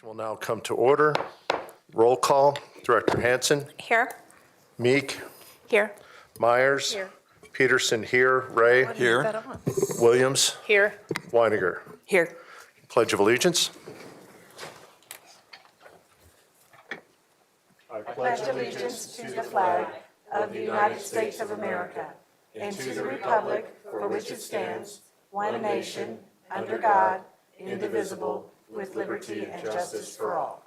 Will now come to order. Roll call. Director Hansen. Here. Meek. Here. Myers. Here. Peterson here. Ray. Here. Williams. Here. Weiniger. Here. Pledge of Allegiance. I pledge allegiance to the flag of the United States of America and to the republic for which it stands, one nation, under God, indivisible, with liberty and justice for all.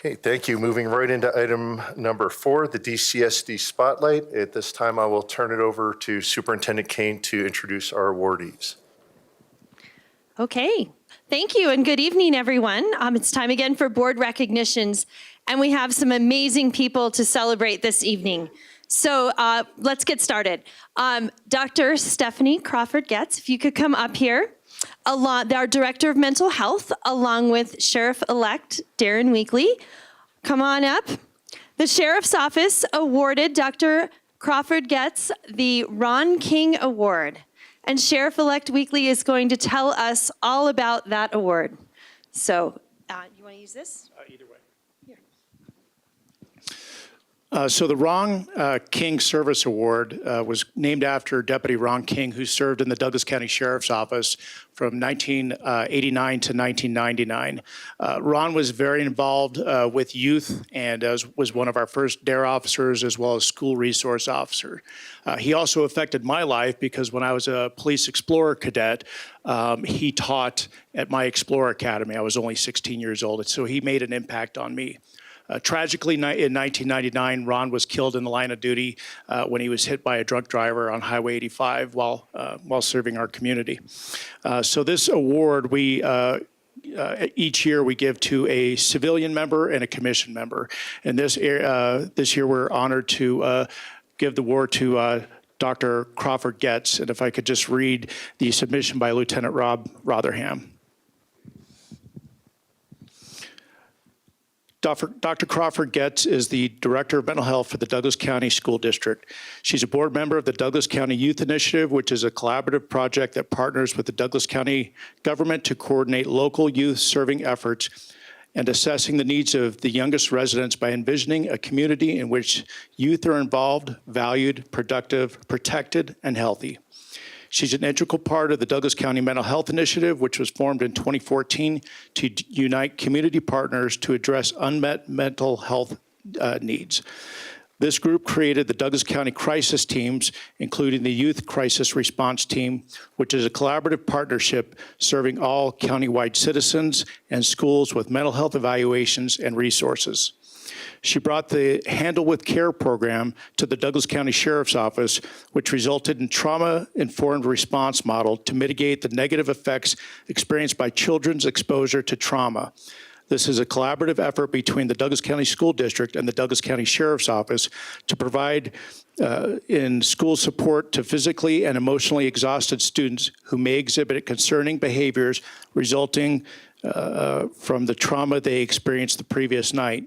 Okay, thank you. Moving right into item number 4, the DCSD Spotlight. At this time, I will turn it over to Superintendent Kane to introduce our awardees. Okay, thank you and good evening, everyone. It's time again for board recognitions, and we have some amazing people to celebrate this evening. So let's get started. Dr. Stephanie Crawford-Getz, if you could come up here, our Director of Mental Health, along with Sheriff-elect Darren Weekly. Come on up. The Sheriff's Office awarded Dr. Crawford-Getz the Ron King Award. And Sheriff-elect Weekly is going to tell us all about that award. So, you want to use this? Either way. Here. So the Ron King Service Award was named after Deputy Ron King, who served in the Douglas County Sheriff's Office from 1989 to 1999. Ron was very involved with youth and was one of our first DARE officers as well as school resource officer. He also affected my life because when I was a police explorer cadet, he taught at my Explorer Academy. I was only 16 years old, and so he made an impact on me. Tragically, in 1999, Ron was killed in the line of duty when he was hit by a drunk driver on Highway 85 while serving our community. So this award, each year we give to a civilian member and a commission member. And this year we're honored to give the award to Dr. Crawford-Getz. And if I could just read the submission by Lieutenant Rob Rotherham. Dr. Crawford-Getz is the Director of Mental Health for the Douglas County School District. She's a board member of the Douglas County Youth Initiative, which is a collaborative project that partners with the Douglas County government to coordinate local youth serving efforts and assessing the needs of the youngest residents by envisioning a community in which youth are involved, valued, productive, protected, and healthy. She's an integral part of the Douglas County Mental Health Initiative, which was formed in 2014 to unite community partners to address unmet mental health needs. This group created the Douglas County Crisis Teams, including the Youth Crisis Response Team, which is a collaborative partnership serving all countywide citizens and schools with mental health evaluations and resources. She brought the Handle with Care program to the Douglas County Sheriff's Office, which resulted in trauma-informed response model to mitigate the negative effects experienced by children's exposure to trauma. This is a collaborative effort between the Douglas County School District and the Douglas County Sheriff's Office to provide in school support to physically and emotionally exhausted students who may exhibit concerning behaviors resulting from the trauma they experienced the previous night.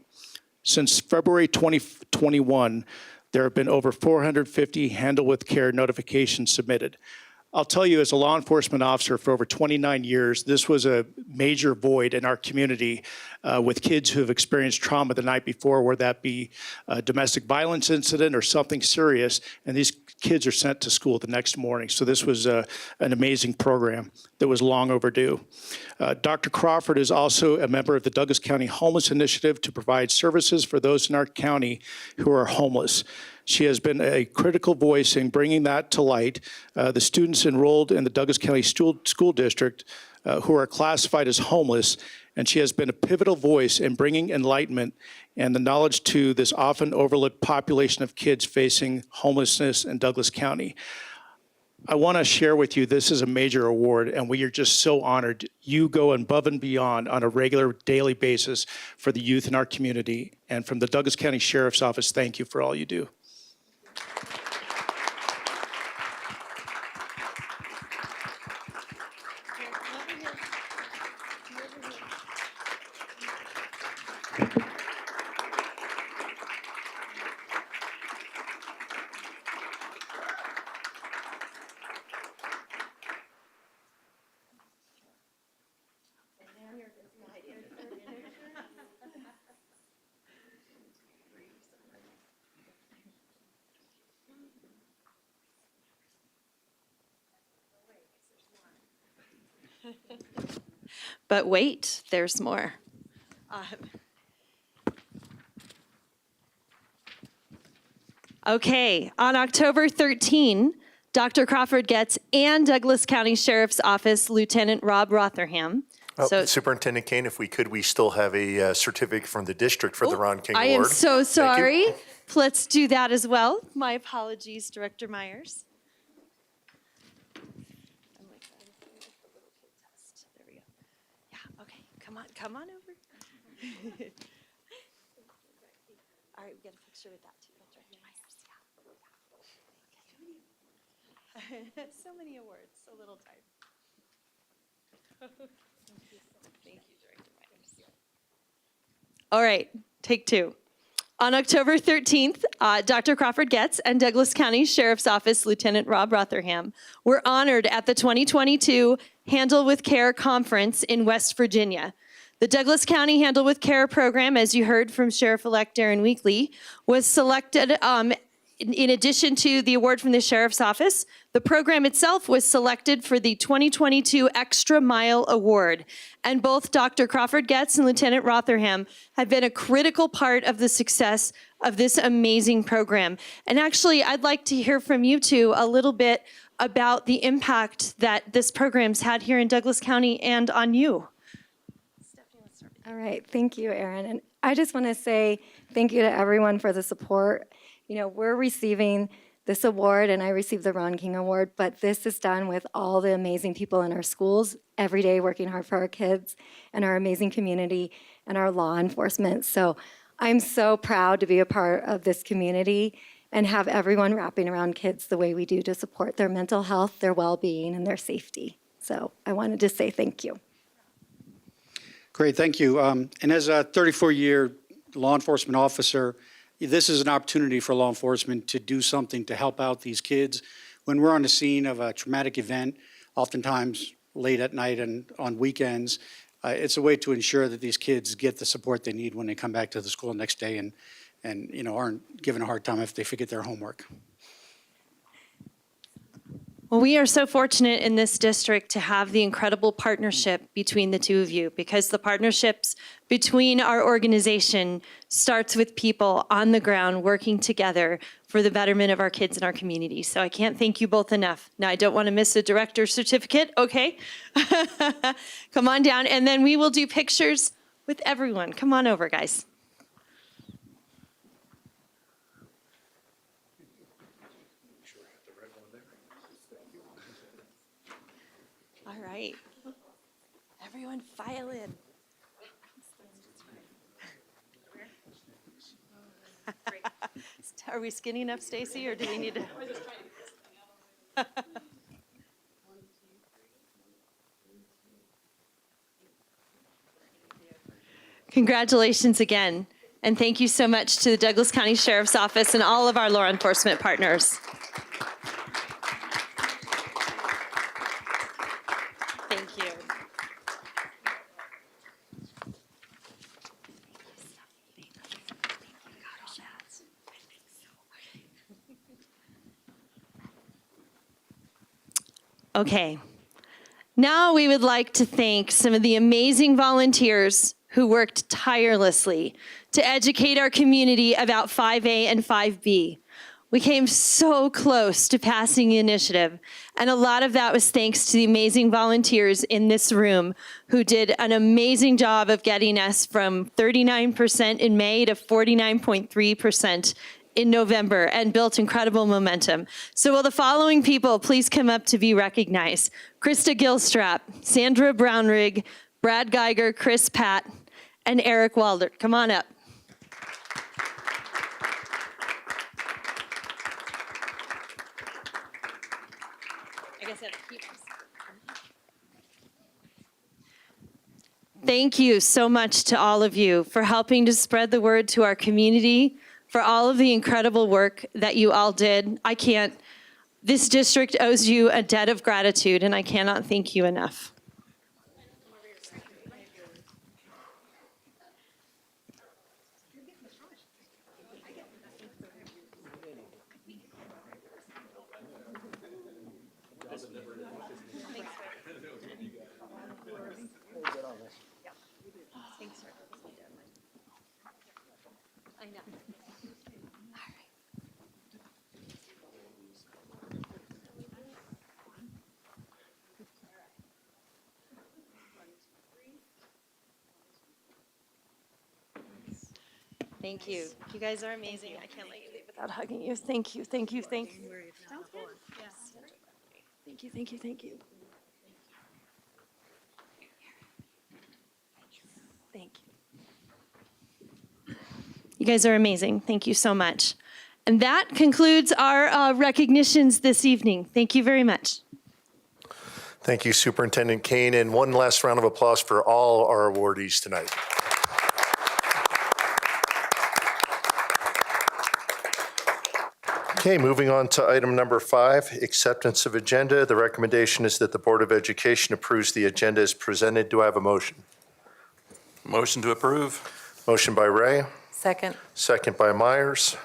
Since February 2021, there have been over 450 Handle with Care notifications submitted. I'll tell you, as a law enforcement officer for over 29 years, this was a major void in our community with kids who have experienced trauma the night before, whether that be a domestic violence incident or something serious, and these kids are sent to school the next morning. So this was an amazing program that was long overdue. Dr. Crawford is also a member of the Douglas County Homeless Initiative to provide services for those in our county who are homeless. She has been a critical voice in bringing that to light. The students enrolled in the Douglas County School District who are classified as homeless, and she has been a pivotal voice in bringing enlightenment and the knowledge to this often overlooked population of kids facing homelessness in Douglas County. I want to share with you, this is a major award, and we are just so honored. You go above and beyond on a regular daily basis for the youth in our community. And from the Douglas County Sheriff's Office, thank you for all you do. But wait, there's more. Okay, on October 13, Dr. Crawford Getz and Douglas County Sheriff's Office Lieutenant Rob Rotherham. Oh, Superintendent Kane, if we could, we still have a certificate from the district for the Ron King Award. I am so Thank you. sorry. Let's do that as well. My apologies, Director Myers. There we go. Yeah, okay, come on over. All right, we get a picture with that too, Director Myers. Yeah. So many awards, so little time. Thank you, Director Myers. All right, take two. On October 13th, Dr. Crawford Getz and Douglas County Sheriff's Office Lieutenant Rob Rotherham were honored at the 2022 Handle with Care Conference in West Virginia. The Douglas County Handle with Care program, as you heard from Sheriff-elect Darren Weekly, was selected in addition to the award from the Sheriff's Office. The program itself was selected for the 2022 Extra Mile Award. And both Dr. Crawford Getz and Lieutenant Rotherham have been a critical part of the success of this amazing program. And actually, I'd like to hear from you two a little bit about the impact that this program's had here in Douglas County and on you. All right, thank you, Erin. And I just want to say thank you to everyone for the support. You know, we're receiving this award, and I received the Ron King Award, but this is done with all the amazing people in our schools every day working hard for our kids and our amazing community and our law enforcement. So I'm so proud to be a part of this community and have everyone wrapping around kids the way we do to support their mental health, their well-being, and their safety. So I wanted to say thank you. Great, thank you. And as a 34-year law enforcement officer, this is an opportunity for law enforcement to do something to help out these kids. When we're on the scene of a traumatic event, oftentimes late at night and on weekends, it's a way to ensure that these kids get the support they need when they come back to the school the next day and you know, aren't given a hard time if they forget their homework. Well, we are so fortunate in this district to have the incredible partnership between the two of you, because the partnerships between our organization starts with people on the ground working together for the betterment of our kids and our community. So I can't thank you both enough. Now, I don't want to miss a director's certificate, okay? Come on down, and then we will do pictures with everyone. Come on over, guys. All right. Everyone file in. Are we skinny enough, Stacy, or do we need to? Congratulations again. And thank you so much to the Douglas County Sheriff's Office and all of our law enforcement partners. Thank you. Okay. Now we would like to thank some of the amazing volunteers who worked tirelessly to educate our community about 5A and 5B. We came so close to passing the initiative, and a lot of that was thanks to the amazing volunteers in this room who did an amazing job of getting us from 39% in May to 49.3% in November and built incredible momentum. So will the following people please come up to be recognized? Krista Gilstrap, Sandra Brownrigg, Brad Geiger, Chris Patt, and Eric Walder. Come on up. I guess I have to keep this. Thank you so much to all of you for helping to spread the word to our community, for all of the incredible work that you all did. This district owes you a debt of gratitude, and I cannot thank you enough. Thank you. You guys are amazing. I can't let you leave without hugging you. Thank you, thank you, thank you. Sounds good. Yes. Thank you, thank you, thank you. Thank you. You guys are amazing. Thank you so much. And that concludes our recognitions this evening. Thank you very much. Thank you, Superintendent Kane, and one last round of applause for all our awardees tonight. Okay, moving on to item number 5, acceptance of agenda. The recommendation is that the Board of Education approves the agenda as presented. Do I have a motion? Motion to approve. Motion by Ray, Second. second by Myers.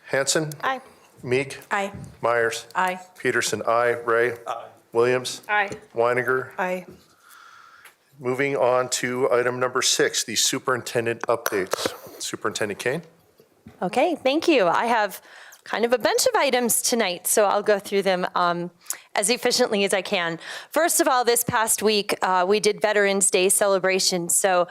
Hanson? Aye. Meek? Aye. Myers? Aye. Peterson, aye. Ray? Aye. Williams? Aye. Weiniger? Aye. Moving on to item number 6, the superintendent updates. Superintendent Kane? Okay, thank you. I have kind of a bunch of items tonight, so I'll go through them as efficiently as I can. First of all, this past week, we did Veterans Day celebrations. So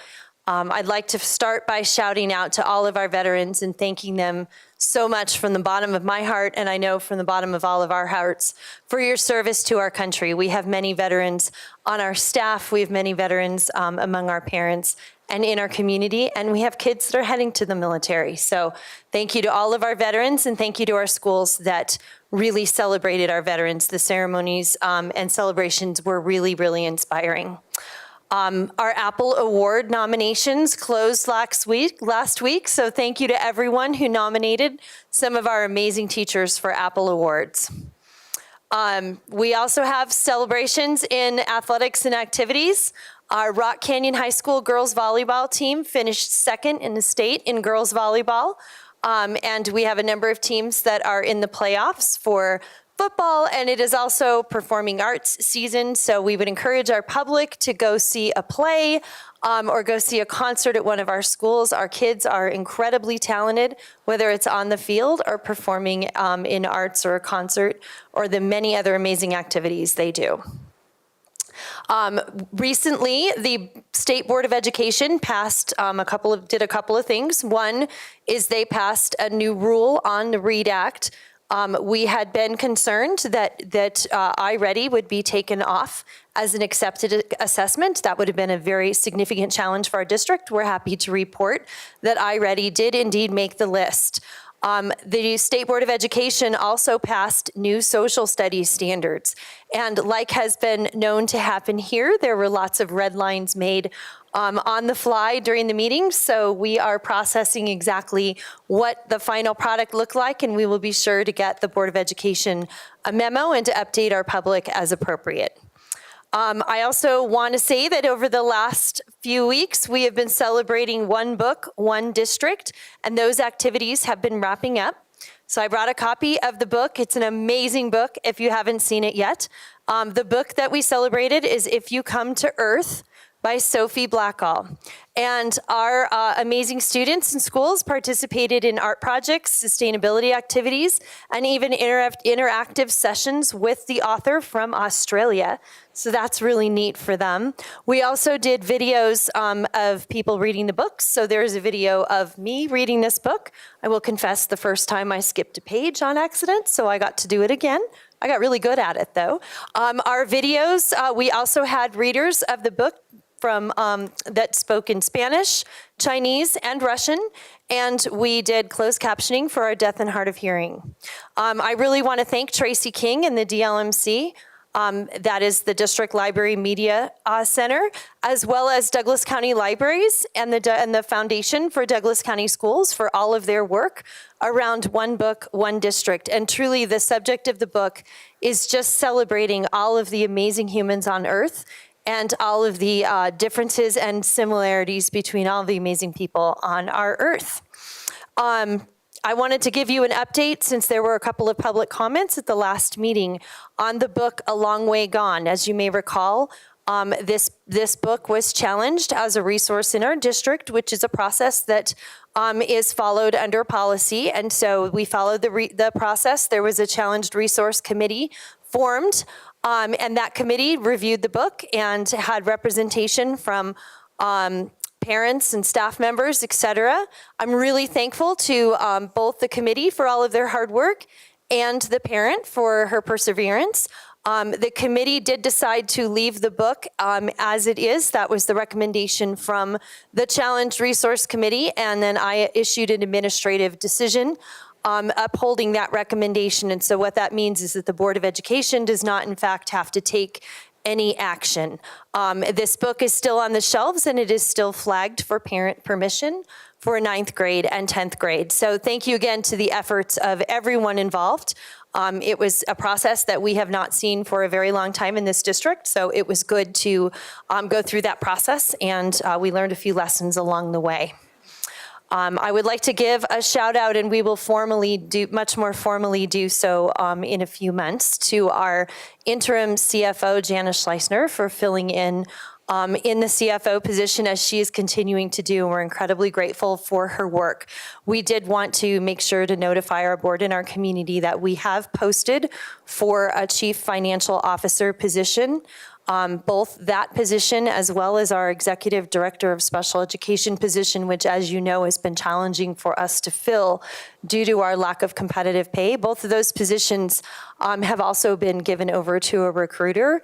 I'd like to start by shouting out to all of our veterans and thanking them so much from the bottom of my heart, and I know from the bottom of all of our hearts, for your service to our country. We have many veterans on our staff. We have many veterans among our parents and in our community, and we have kids that are heading to the military. So thank you to all of our veterans, and thank you to our schools that really celebrated our veterans. The ceremonies and celebrations were really, really inspiring. Our Apple Award nominations closed last week, so thank you to everyone who nominated some of our amazing teachers for Apple Awards. We also have celebrations in athletics and activities. Our Rock Canyon High School girls volleyball team finished second in the state in girls volleyball, and we have a number of teams that are in the playoffs for football, and it is also performing arts season, so we would encourage our public to go see a play or go see a concert at one of our schools. Our kids are incredibly talented, whether it's on the field or performing in arts or a concert or the many other amazing activities they do. Recently, the State Board of Education passed did a couple of things. One is they passed a new rule on the READ Act. We had been concerned that iReady would be taken off as an accepted assessment. That would have been a very significant challenge for our district. We're happy to report that iReady did indeed make the list. The State Board of Education also passed new social studies standards. And like has been known to happen here, there were lots of red lines made on the fly during the meeting. So we are processing exactly what the final product looked like, and we will be sure to get the Board of Education a memo and to update our public as appropriate. I also want to say that over the last few weeks, we have been celebrating One Book, One District, and those activities have been wrapping up. So I brought a copy of the book. It's an amazing book if you haven't seen it yet. The book that we celebrated is If You Come to Earth by Sophie Blackall. And our amazing students and schools participated in art projects, sustainability activities, and even interactive sessions with the author from Australia. So that's really neat for them. We also did videos of people reading the books. So there's a video of me reading this book. I will confess the first time I skipped a page on accident, so I got to do it again. I got really good at it, though. Our videos, we also had readers of the book from that spoke in Spanish, Chinese, and Russian, and we did closed captioning for our deaf and hard of hearing. I really want to thank Tracy King and the DLMC, that is the District Library Media Center, as well as Douglas County Libraries and the Foundation for Douglas County Schools for all of their work around One Book, One District. And truly, the subject of the book is just celebrating all of the amazing humans on Earth and all of the differences and similarities between all the amazing people on our Earth. I wanted to give you an update since there were a couple of public comments at the last meeting on the book A Long Way Gone. As you may recall, This book was challenged as a resource in our district, which is a process that is followed under policy. And so we followed the process. There was a challenged resource committee formed, and that committee reviewed the book and had representation from parents and staff members, et cetera. I'm really thankful to both the committee for all of their hard work and the parent for her perseverance. The committee did decide to leave the book as it is. That was the recommendation from the Challenged Resource Committee, and then I issued an administrative decision upholding that recommendation. And so what that means is that the Board of Education does not, in fact, have to take any action. This book is still on the shelves, and it is still flagged for parent permission for 9th grade and 10th grade. So thank you again to the efforts of everyone involved. It was a process that we have not seen for a very long time in this district, so it was good to go through that process, and we learned a few lessons along the way. I would like to give a shout out, and we will much more formally do so in a few months, to our interim CFO, Janice Schleisner, for filling in the CFO position as she is continuing to do. We're incredibly grateful for her work. We did want to make sure to notify our board and our community that we have posted for a chief financial officer position. Both that position as well as our executive director of special education position, which, as you know, has been challenging for us to fill due to our lack of competitive pay. Both of those positions have also been given over to a recruiter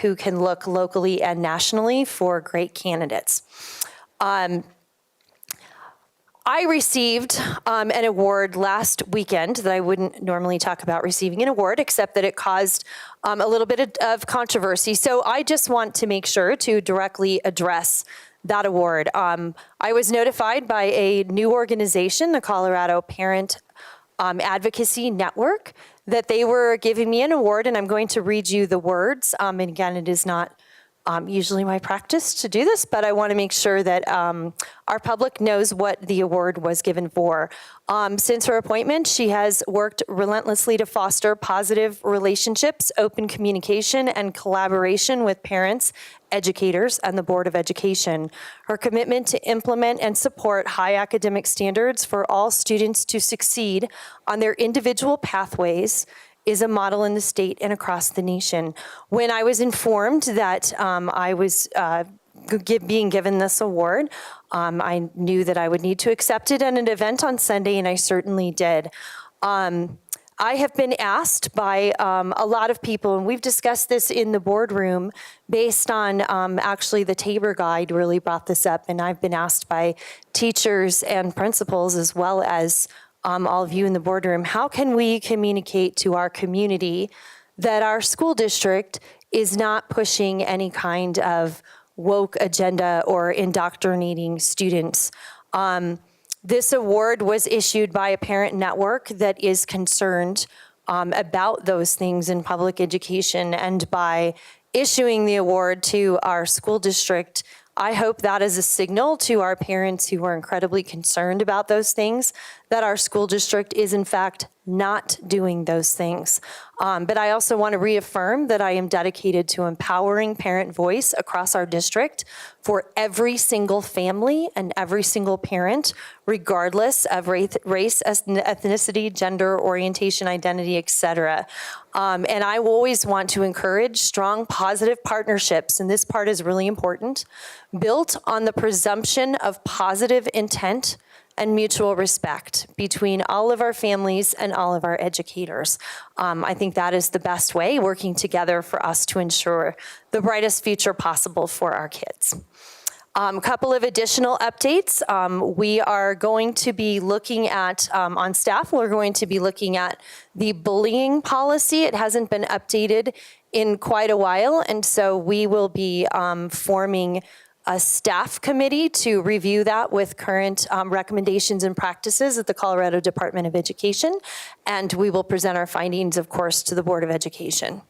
who can look locally and nationally for great candidates. I received an award last weekend that I wouldn't normally talk about receiving an award, except that it caused a little bit of controversy. So I just want to make sure to directly address that award. I was notified by a new organization, the Colorado Parent Advocacy Network, that they were giving me an award, and I'm going to read you the words. And again, it is not usually my practice to do this, but I want to make sure that our public knows what the award was given for. Since her appointment, she has worked relentlessly to foster positive relationships, open communication, and collaboration with parents, educators, and the Board of Education. Her commitment to implement and support high academic standards for all students to succeed on their individual pathways is a model in the state and across the nation. When I was informed that I was being given this award, I knew that I would need to accept it at an event on Sunday, and I certainly did. I have been asked by a lot of people, and we've discussed this in the boardroom based on actually the Tabor Guide really brought this up, and I've been asked by teachers and principals as well as all of you in the boardroom, how can we communicate to our community that our school district is not pushing any kind of woke agenda or indoctrinating students? This award was issued by a parent network that is concerned about those things in public education, and by issuing the award to our school district, I hope that is a signal to our parents who are incredibly concerned about those things, that our school district is in fact not doing those things. But I also want to reaffirm that I am dedicated to empowering parent voice across our district for every single family and every single parent, regardless of race, ethnicity, gender, orientation, identity, et cetera. And I always want to encourage strong, positive partnerships, and this part is really important, built on the presumption of positive intent and mutual respect between all of our families and all of our educators. I think that is the best way, working together for us to ensure the brightest future possible for our kids. A couple of additional updates. We are going to be looking at, on staff, we're going to be looking at the bullying policy. It hasn't been updated in quite a while, and so we will be forming a staff committee to review that with current recommendations and practices at the Colorado Department of Education, and we will present our findings, of course, to the Board of Education.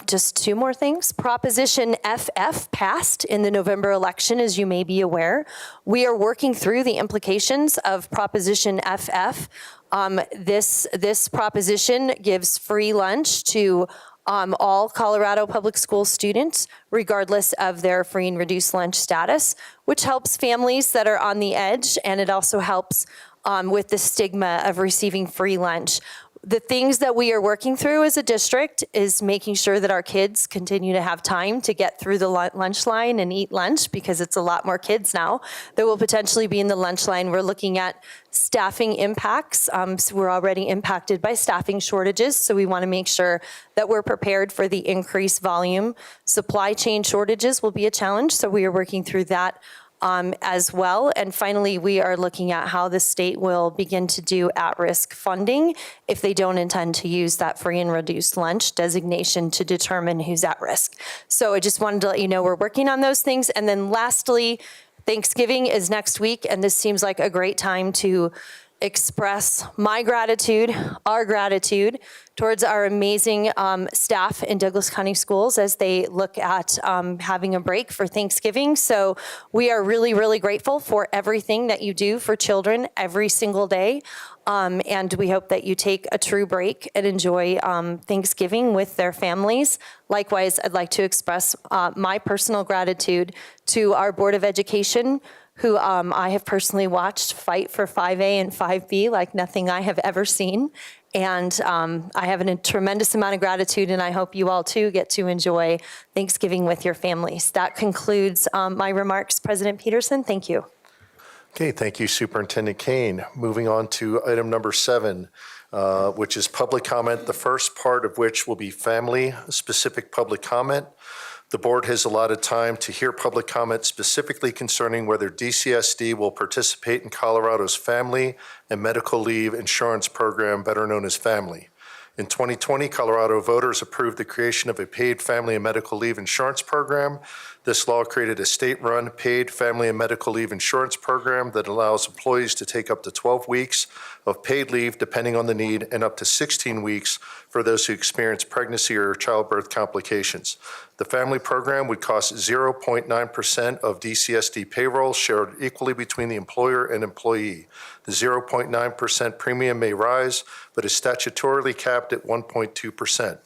Just two more things. Proposition FF passed in the November election, as you may be aware. We are working through the implications of Proposition FF. This proposition gives free lunch to all Colorado Public School students, regardless of their free and reduced lunch status, which helps families that are on the edge, and it also helps with the stigma of receiving free lunch. The things that we are working through as a district is making sure that our kids continue to have time to get through the lunch line and eat lunch, because it's a lot more kids now that will potentially be in the lunch line. We're looking at staffing impacts. So we're already impacted by staffing shortages, so we want to make sure that we're prepared for the increased volume. Supply chain shortages will be a challenge, so we are working through that as well. And finally, we are looking at how the state will begin to do at-risk funding if they don't intend to use that free and reduced lunch designation to determine who's at risk. So I just wanted to let you know we're working on those things. And then lastly, Thanksgiving is next week, and this seems like a great time to express my gratitude, our gratitude, towards our amazing staff in Douglas County Schools as they look at having a break for Thanksgiving. So we are really, really grateful for everything that you do for children every single day. And we hope that you take a true break and enjoy Thanksgiving with their families. Likewise, I'd like to express my personal gratitude to our Board of Education, who I have personally watched fight for 5A and 5B like nothing I have ever seen. And I have a tremendous amount of gratitude, and I hope you all too get to enjoy Thanksgiving with your families. That concludes my remarks. President Peterson, thank you. Okay, thank you, Superintendent Kane. Moving on to item number 7, which is public comment, the first part of which will be family-specific public comment. The board has allotted time to hear public comment specifically concerning whether DCSD will participate in Colorado's Family and Medical Leave Insurance Program, better known as FAMLY. In 2020, Colorado voters approved the creation of a paid family and medical leave insurance program. This law created a state-run paid family and medical leave insurance program that allows employees to take up to 12 weeks of paid leave depending on the need, and up to 16 weeks for those who experience pregnancy or childbirth complications. The family program would cost 0.9% of DCSD payroll, shared equally between the employer and employee. The 0.9% premium may rise, but is statutorily capped at 1.2%.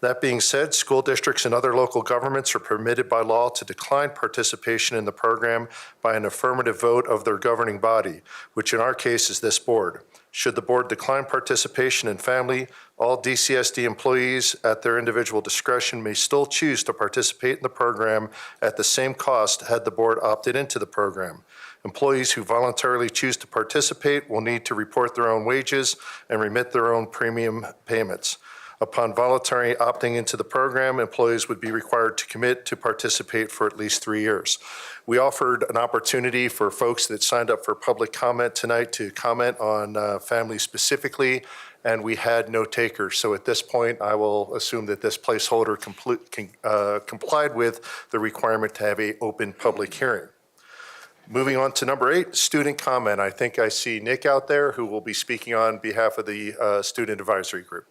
That being said, school districts and other local governments are permitted by law to decline participation in the program by an affirmative vote of their governing body, which in our case is this board. Should the board decline participation in family, all DCSD employees at their individual discretion may still choose to participate in the program at the same cost had the board opted into the program. Employees who voluntarily choose to participate will need to report their own wages and remit their own premium payments. Upon voluntary opting into the program, employees would be required to commit to participate for at least 3 years. We offered an opportunity for folks that signed up for public comment tonight to comment on family specifically, and we had no takers. So at this point, I will assume that this placeholder complied with the requirement to have an open public hearing. Moving on to number 8, student comment. I think I see Nick out there who will be speaking on behalf of the Student Advisory Group.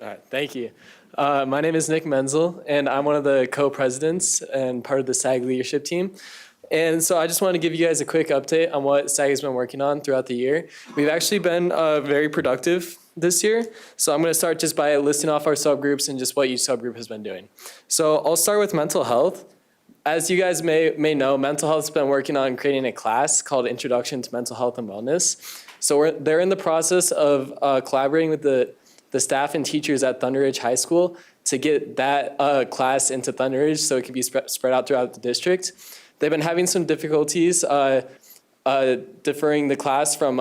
All right, thank you. My name is Nick Menzel, and I'm one of the co-presidents and part of the SAG leadership team. And so I just want to give you guys a quick update on what SAG has been working on throughout the year. We've actually been very productive this year. So I'm going to start just by listing off our subgroups and just what each subgroup has been doing. So I'll start with mental health. As you guys may know, mental health has been working on creating a class called Introduction to Mental Health and Wellness. So they're in the process of collaborating with the staff and teachers at Thunder Ridge High School to get that class into Thunder Ridge so it can be spread out throughout the district. They've been having some difficulties deferring the class from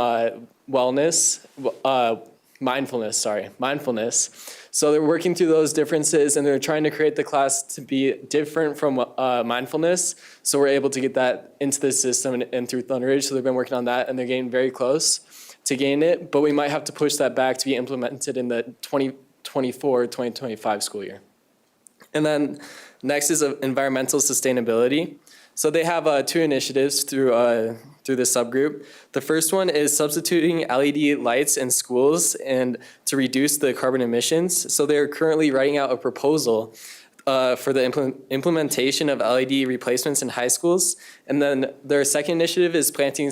mindfulness. So they're working through those differences, and they're trying to create the class to be different from mindfulness. So we're able to get that into the system and through Thunder Ridge. So they've been working on that, and they're getting very close to gain it, but we might have to push that back to be implemented in the 2024-2025 school year. And then next is environmental sustainability. So they have 2 initiatives through through this subgroup. The first one is substituting LED lights in schools and to reduce the carbon emissions. So they're currently writing out a proposal for the implementation of LED replacements in high schools. And then their second initiative is planting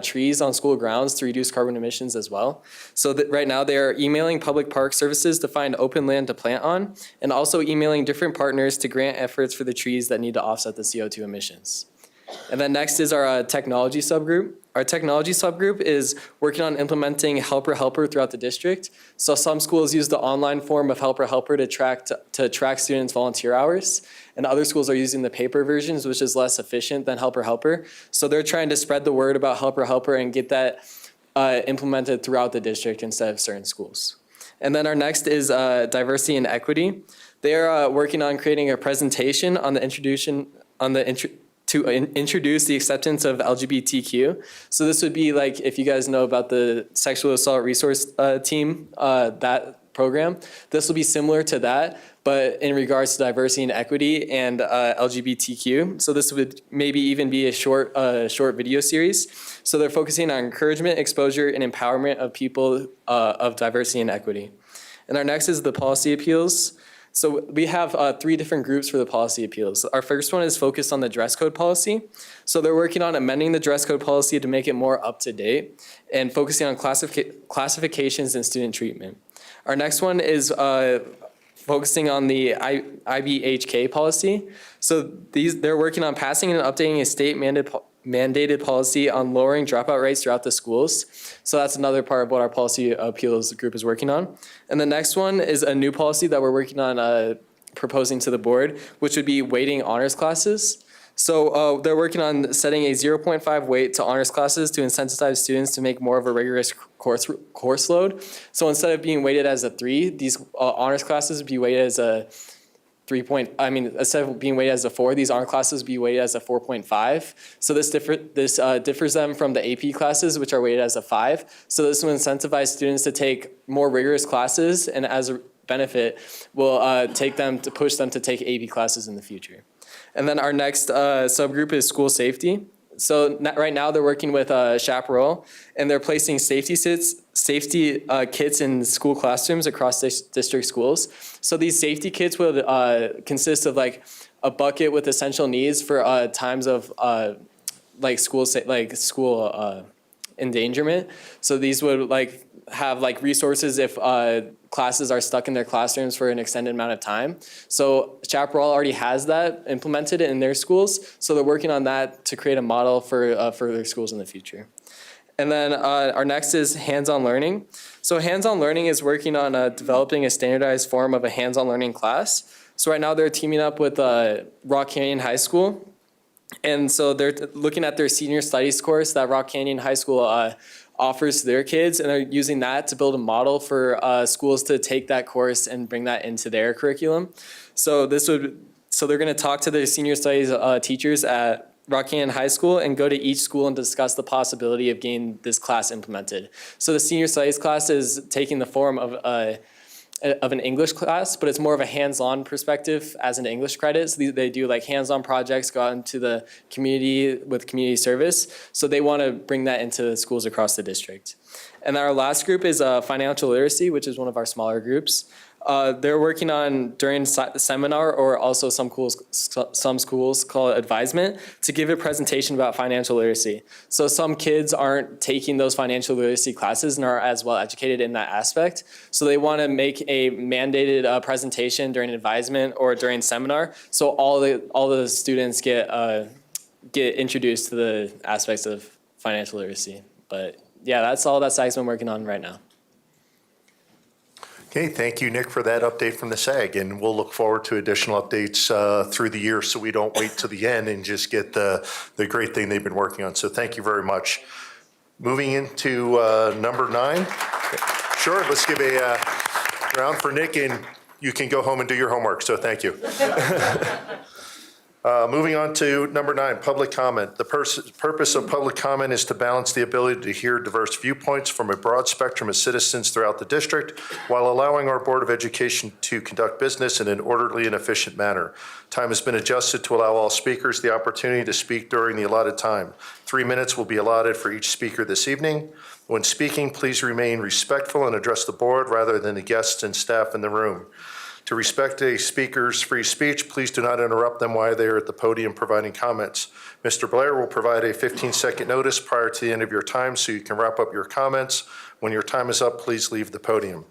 trees on school grounds to reduce carbon emissions as well. So that right now they are emailing public park services to find open land to plant on, and also emailing different partners to grant efforts for the trees that need to offset the CO2 emissions. And then next is our technology subgroup. Our technology subgroup is working on implementing Helper Helper throughout the district. So some schools use the online form of Helper Helper to track students' volunteer hours, and other schools are using the paper versions, which is less efficient than Helper Helper. So they're trying to spread the word about Helper Helper and get that implemented throughout the district instead of certain schools. And then our next is diversity and equity. They are working on creating a presentation on the to introduce the acceptance of LGBTQ. So this would be like, if you guys know about the sexual assault resource team, that program, this will be similar to that, but in regards to diversity and equity and LGBTQ. So this would maybe even be a short video series. So they're focusing on encouragement, exposure, and empowerment of people of diversity and equity. And our next is the policy appeals. So we have 3 different groups for the policy appeals. Our first one is focused on the dress code policy. So they're working on amending the dress code policy to make it more up to date and focusing on classifications and student treatment. Our next one is focusing on the IBHK policy. So they're working on passing and updating a state mandated policy on lowering dropout rates throughout the schools. So that's another part of what our policy appeals group is working on. And the next one is a new policy that we're working on proposing to the board, which would be weighting honors classes. So they're working on setting a 0.5 weight to honors classes to incentivize students to make more of a rigorous course load. So instead of being weighted as a 3, these honors classes would be weighted as a instead of being weighted as a 4, these honor classes would be weighted as a 4.5. So this differs them from the AP classes, which are weighted as a 5. So this will incentivize students to take more rigorous classes, and as a benefit, will push them to take AP classes in the future. And then our next subgroup is school safety. So right now they're working with Chaparral, and they're placing safety kits in school classrooms across district schools. So these safety kits would consist of like a bucket with essential needs for times of school endangerment. So these would have resources if classes are stuck in their classrooms for an extended amount of time. So Chaparral already has that implemented in their schools. So they're working on that to create a model for their schools in the future. And then our next is hands-on learning. So hands-on learning is working on developing a standardized form of a hands-on learning class. So right now they're teaming up with Rock Canyon High School. And so they're looking at their senior studies course that Rock Canyon High School offers to their kids, and they're using that to build a model for schools to take that course and bring that into their curriculum. So they're going to talk to their senior studies teachers at Rock Canyon High School and go to each school and discuss the possibility of getting this class implemented. So the senior studies class is taking the form of an English class, but it's more of a hands-on perspective as an English credit. So they do hands-on projects, go out into the community with community service. So they want to bring that into schools across the district. And our last group is financial literacy, which is one of our smaller groups. They're working on during the seminar, or also some schools call it advisement, to give a presentation about financial literacy. So some kids aren't taking those financial literacy classes and are as well educated in that aspect. So they want to make a mandated presentation during advisement or during seminar, so all the students get introduced to the aspects of financial literacy. But yeah, that's all that SAG's been working on right now. Okay, thank you, Nick, for that update from the SAG, and we'll look forward to additional updates through the year, so we don't wait to the end and just get the great thing they've been working on. So thank you very much. Moving into number 9. Sure, let's give a round for Nick, and you can go home and do your homework, so thank you. Moving on to number 9, public comment. The purpose of public comment is to balance the ability to hear diverse viewpoints from a broad spectrum of citizens throughout the district while allowing our Board of Education to conduct business in an orderly and efficient manner. Time has been adjusted to allow all speakers the opportunity to speak during the allotted time. 3 minutes will be allotted for each speaker this evening. When speaking, please remain respectful and address the board rather than the guests and staff in the room. To respect a speaker's free speech, please do not interrupt them while they are at the podium providing comments. Mr. Blair will provide a 15-second notice prior to the end of your time so you can wrap up your comments. When your time is up, please leave the podium.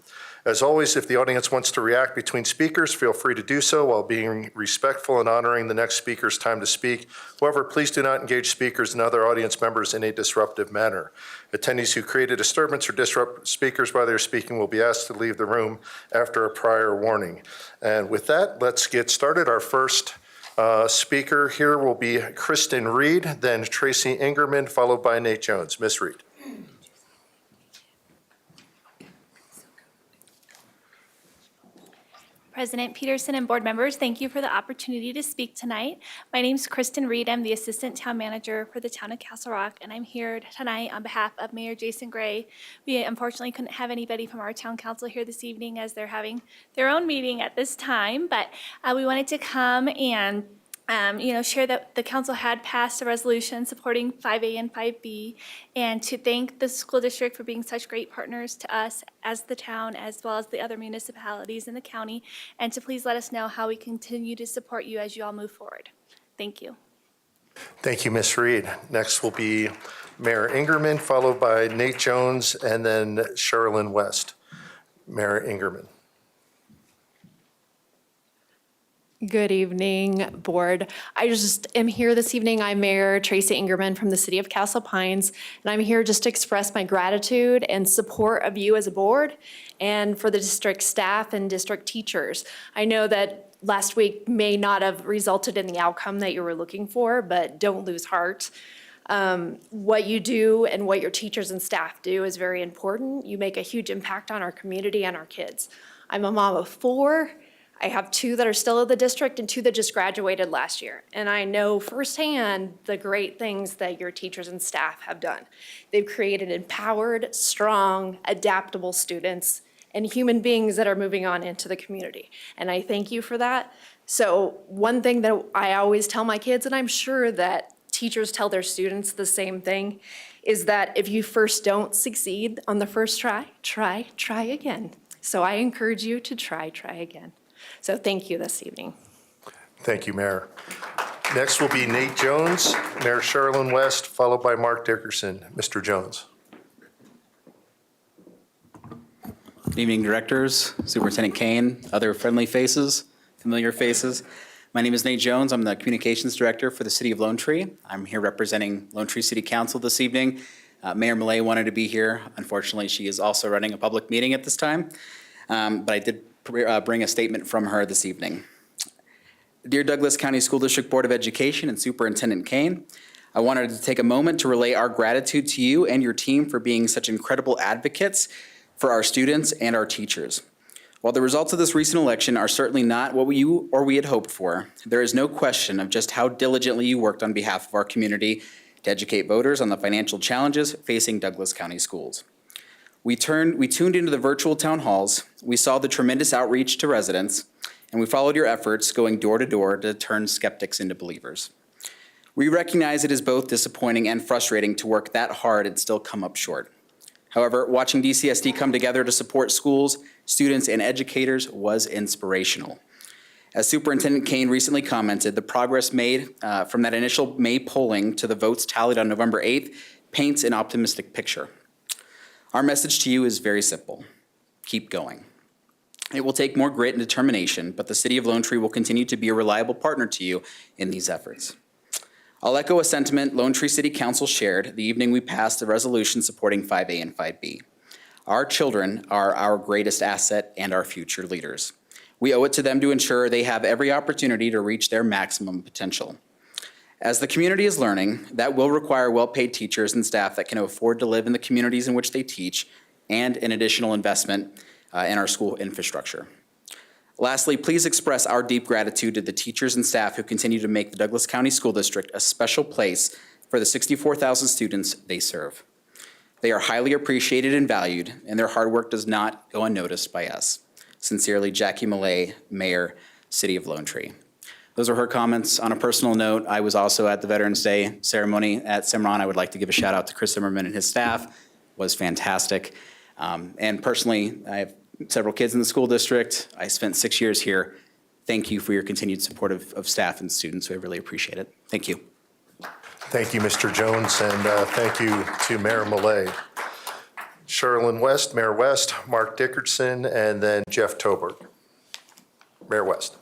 As always, if the audience wants to react between speakers, feel free to do so while being respectful and honoring the next speaker's time to speak. However, please do not engage speakers and other audience members in a disruptive manner. Attendees who create a disturbance or disrupt speakers while they're speaking will be asked to leave the room after a prior warning. And with that, let's get started. Our first speaker here will be Kristen Reed, then Tracy Ingerman, followed by Nate Jones. Ms. Reed. President Peterson and board members, thank you for the opportunity to speak tonight. My name is Kristen Reed. I'm the Assistant Town Manager for the Town of Castle Rock, and I'm here tonight on behalf of Mayor Jason Gray. We unfortunately couldn't have anybody from our town council here this evening as they're having their own meeting at this time, but we wanted to come and share that the council had passed a resolution supporting 5A and 5B, and to thank the school district for being such great partners to us as the town, as well as the other municipalities in the county, and to please let us know how we continue to support you as you all move forward. Thank you. Thank you, Ms. Reed. Next will be Mayor Ingerman, followed by Nate Jones, and then Sherilyn West. Mayor Ingerman. Good evening, board. I just am here this evening. I'm Mayor Tracy Ingerman from the city of Castle Pines, and I'm here just to express my gratitude and support of you as a board and for the district staff and district teachers. I know that last week may not have resulted in the outcome that you were looking for, but don't lose heart. What you do and what your teachers and staff do is very important. You make a huge impact on our community and our kids. I'm a mom of 4. I have 2 that are still in the district and 2 that just graduated last year. And I know firsthand the great things that your teachers and staff have done. They've created empowered, strong, adaptable students and human beings that are moving on into the community. And I thank you for that. So one thing that I always tell my kids, and I'm sure that teachers tell their students the same thing, is that if you first don't succeed on the first try again. So I encourage you to try again. So thank you this evening. Thank you, Mayor. Next will be Nate Jones, Mayor Sherilyn West, followed by Mark Dickerson. Mr. Jones. Good evening, directors, Superintendent Kane, other friendly faces, familiar faces. My name is Nate Jones. I'm the Communications Director for the City of Lone Tree. I'm here representing Lone Tree City Council this evening. Mayor Millay wanted to be here. Unfortunately, she is also running a public meeting at this time, but I did bring a statement from her this evening. Dear Douglas County School District Board of Education and Superintendent Kane, I wanted to take a moment to relay our gratitude to you and your team for being such incredible advocates for our students and our teachers. While the results of this recent election are certainly not what we had hoped for, there is no question of just how diligently you worked on behalf of our community to educate voters on the financial challenges facing Douglas County schools. We tuned into the virtual town halls, we saw the tremendous outreach to residents, and we followed your efforts going door to door to turn skeptics into believers. We recognize it is both disappointing and frustrating to work that hard and still come up short. However, watching DCSD come together to support schools, students, and educators was inspirational. As Superintendent Kane recently commented, the progress made from that initial May polling to the votes tallied on November 8th paints an optimistic picture. Our message to you is very simple. Keep going. It will take more grit and determination, but the City of Lone Tree will continue to be a reliable partner to you in these efforts. I'll echo a sentiment Lone Tree City Council shared the evening we passed a resolution supporting 5A and 5B. Our children are our greatest asset and our future leaders. We owe it to them to ensure they have every opportunity to reach their maximum potential. As the community is learning, that will require well-paid teachers and staff that can afford to live in the communities in which they teach, and an additional investment in our school infrastructure. Lastly, please express our deep gratitude to the teachers and staff who continue to make the Douglas County School District a special place for the 64,000 students they serve. They are highly appreciated and valued, and their hard work does not go unnoticed by us. Sincerely, Jackie Millay, Mayor, City of Lone Tree. Those are her comments. On a personal note, I was also at the Veterans Day ceremony at Cimarron. I would like to give a shout out to Chris Zimmerman and his staff. It was fantastic. And personally, I have several kids in the school district. I spent 6 years here. Thank you for your continued support of staff and students. We really appreciate it. Thank you. Thank you, Mr. Jones, and thank you to Mayor Millay. Sherilyn West, Mayor West, Mark Dickerson, and then Jeff Toberg. Mayor West.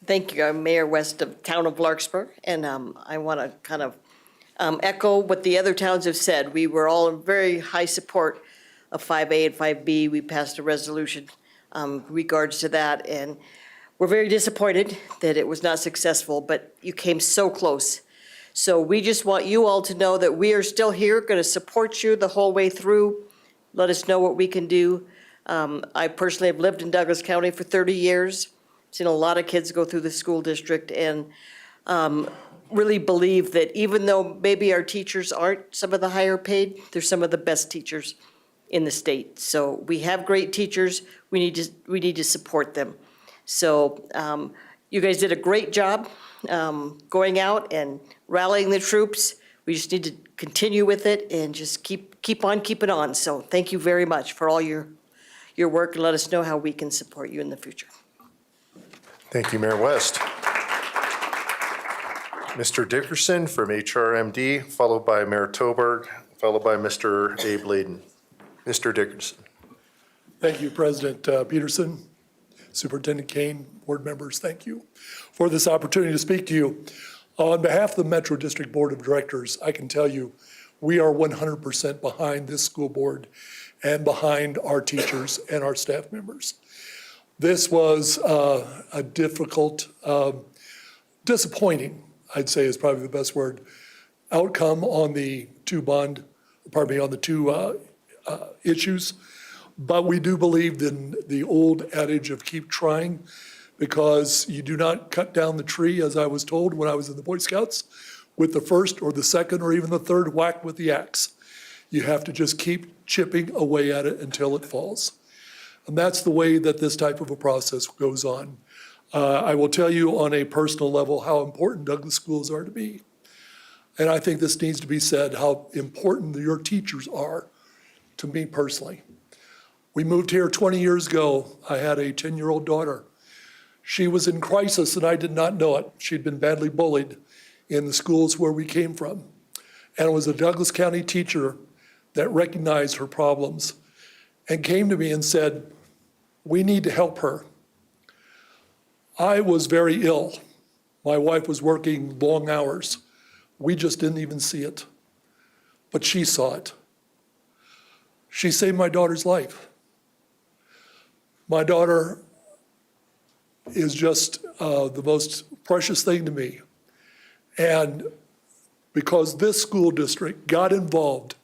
Thank you. I'm Mayor West of Town of Larkspur, and I want to kind of echo what the other towns have said. We were all in very high support of 5A and 5B. We passed a resolution regards to that, and we're very disappointed that it was not successful, but you came so close. So we just want you all to know that we are still here, going to support you the whole way through. Let us know what we can do. I personally have lived in Douglas County for 30 years, seen a lot of kids go through the school district, and really believe that even though maybe our teachers aren't some of the higher paid, they're some of the best teachers in the state. So we have great teachers. We need to support them. So you guys did a great job going out and rallying the troops. We just need to continue with it and just keep on keeping on. So thank you very much for all your work, and let us know how we can support you in the future. Thank you, Mayor West. Mr. Dickerson from HRMD, followed by Mayor Toberg, followed by Mr. Abe Layden. Mr. Dickerson. Thank you, President Peterson, Superintendent Kane, board members, thank you for this opportunity to speak to you. On behalf of the Metro District Board of Directors, I can tell you we are 100% behind this school board and behind our teachers and our staff members. This was a difficult, disappointing, I'd say is probably the best word, outcome on the two issues. But we do believe in the old adage of keep trying, because you do not cut down the tree, as I was told when I was in the Boy Scouts, with the first or the second or even the third whack with the axe. You have to just keep chipping away at it until it falls. And that's the way that this type of a process goes on. I will tell you on a personal level how important Douglas schools are to me. And I think this needs to be said, how important your teachers are to me personally. We moved here 20 years ago. I had a 10-year-old daughter. She was in crisis and I did not know it. She'd been badly bullied in the schools where we came from. And it was a Douglas County teacher that recognized her problems and came to me and said, we need to help her. I was very ill. My wife was working long hours. We just didn't even see it. But she saw it. She saved my daughter's life. My daughter is just the most precious thing to me. And because this school district got involved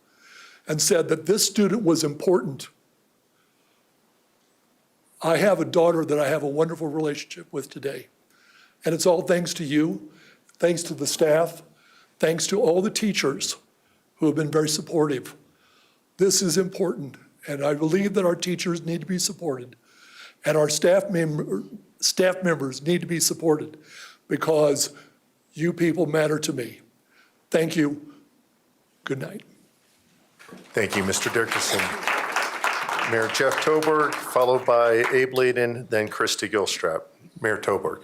and said that this student was important, I have a daughter that I have a wonderful relationship with today. And it's all thanks to you, thanks to the staff, thanks to all the teachers who have been very supportive. This is important, and I believe that our teachers need to be supported, and our staff members need to be supported, because you people matter to me. Thank you. Good night. Thank you, Mr. Dickerson. Mayor Jeff Toberg, followed by Abe Layden, then Christy Gilstrap. Mayor Toberg.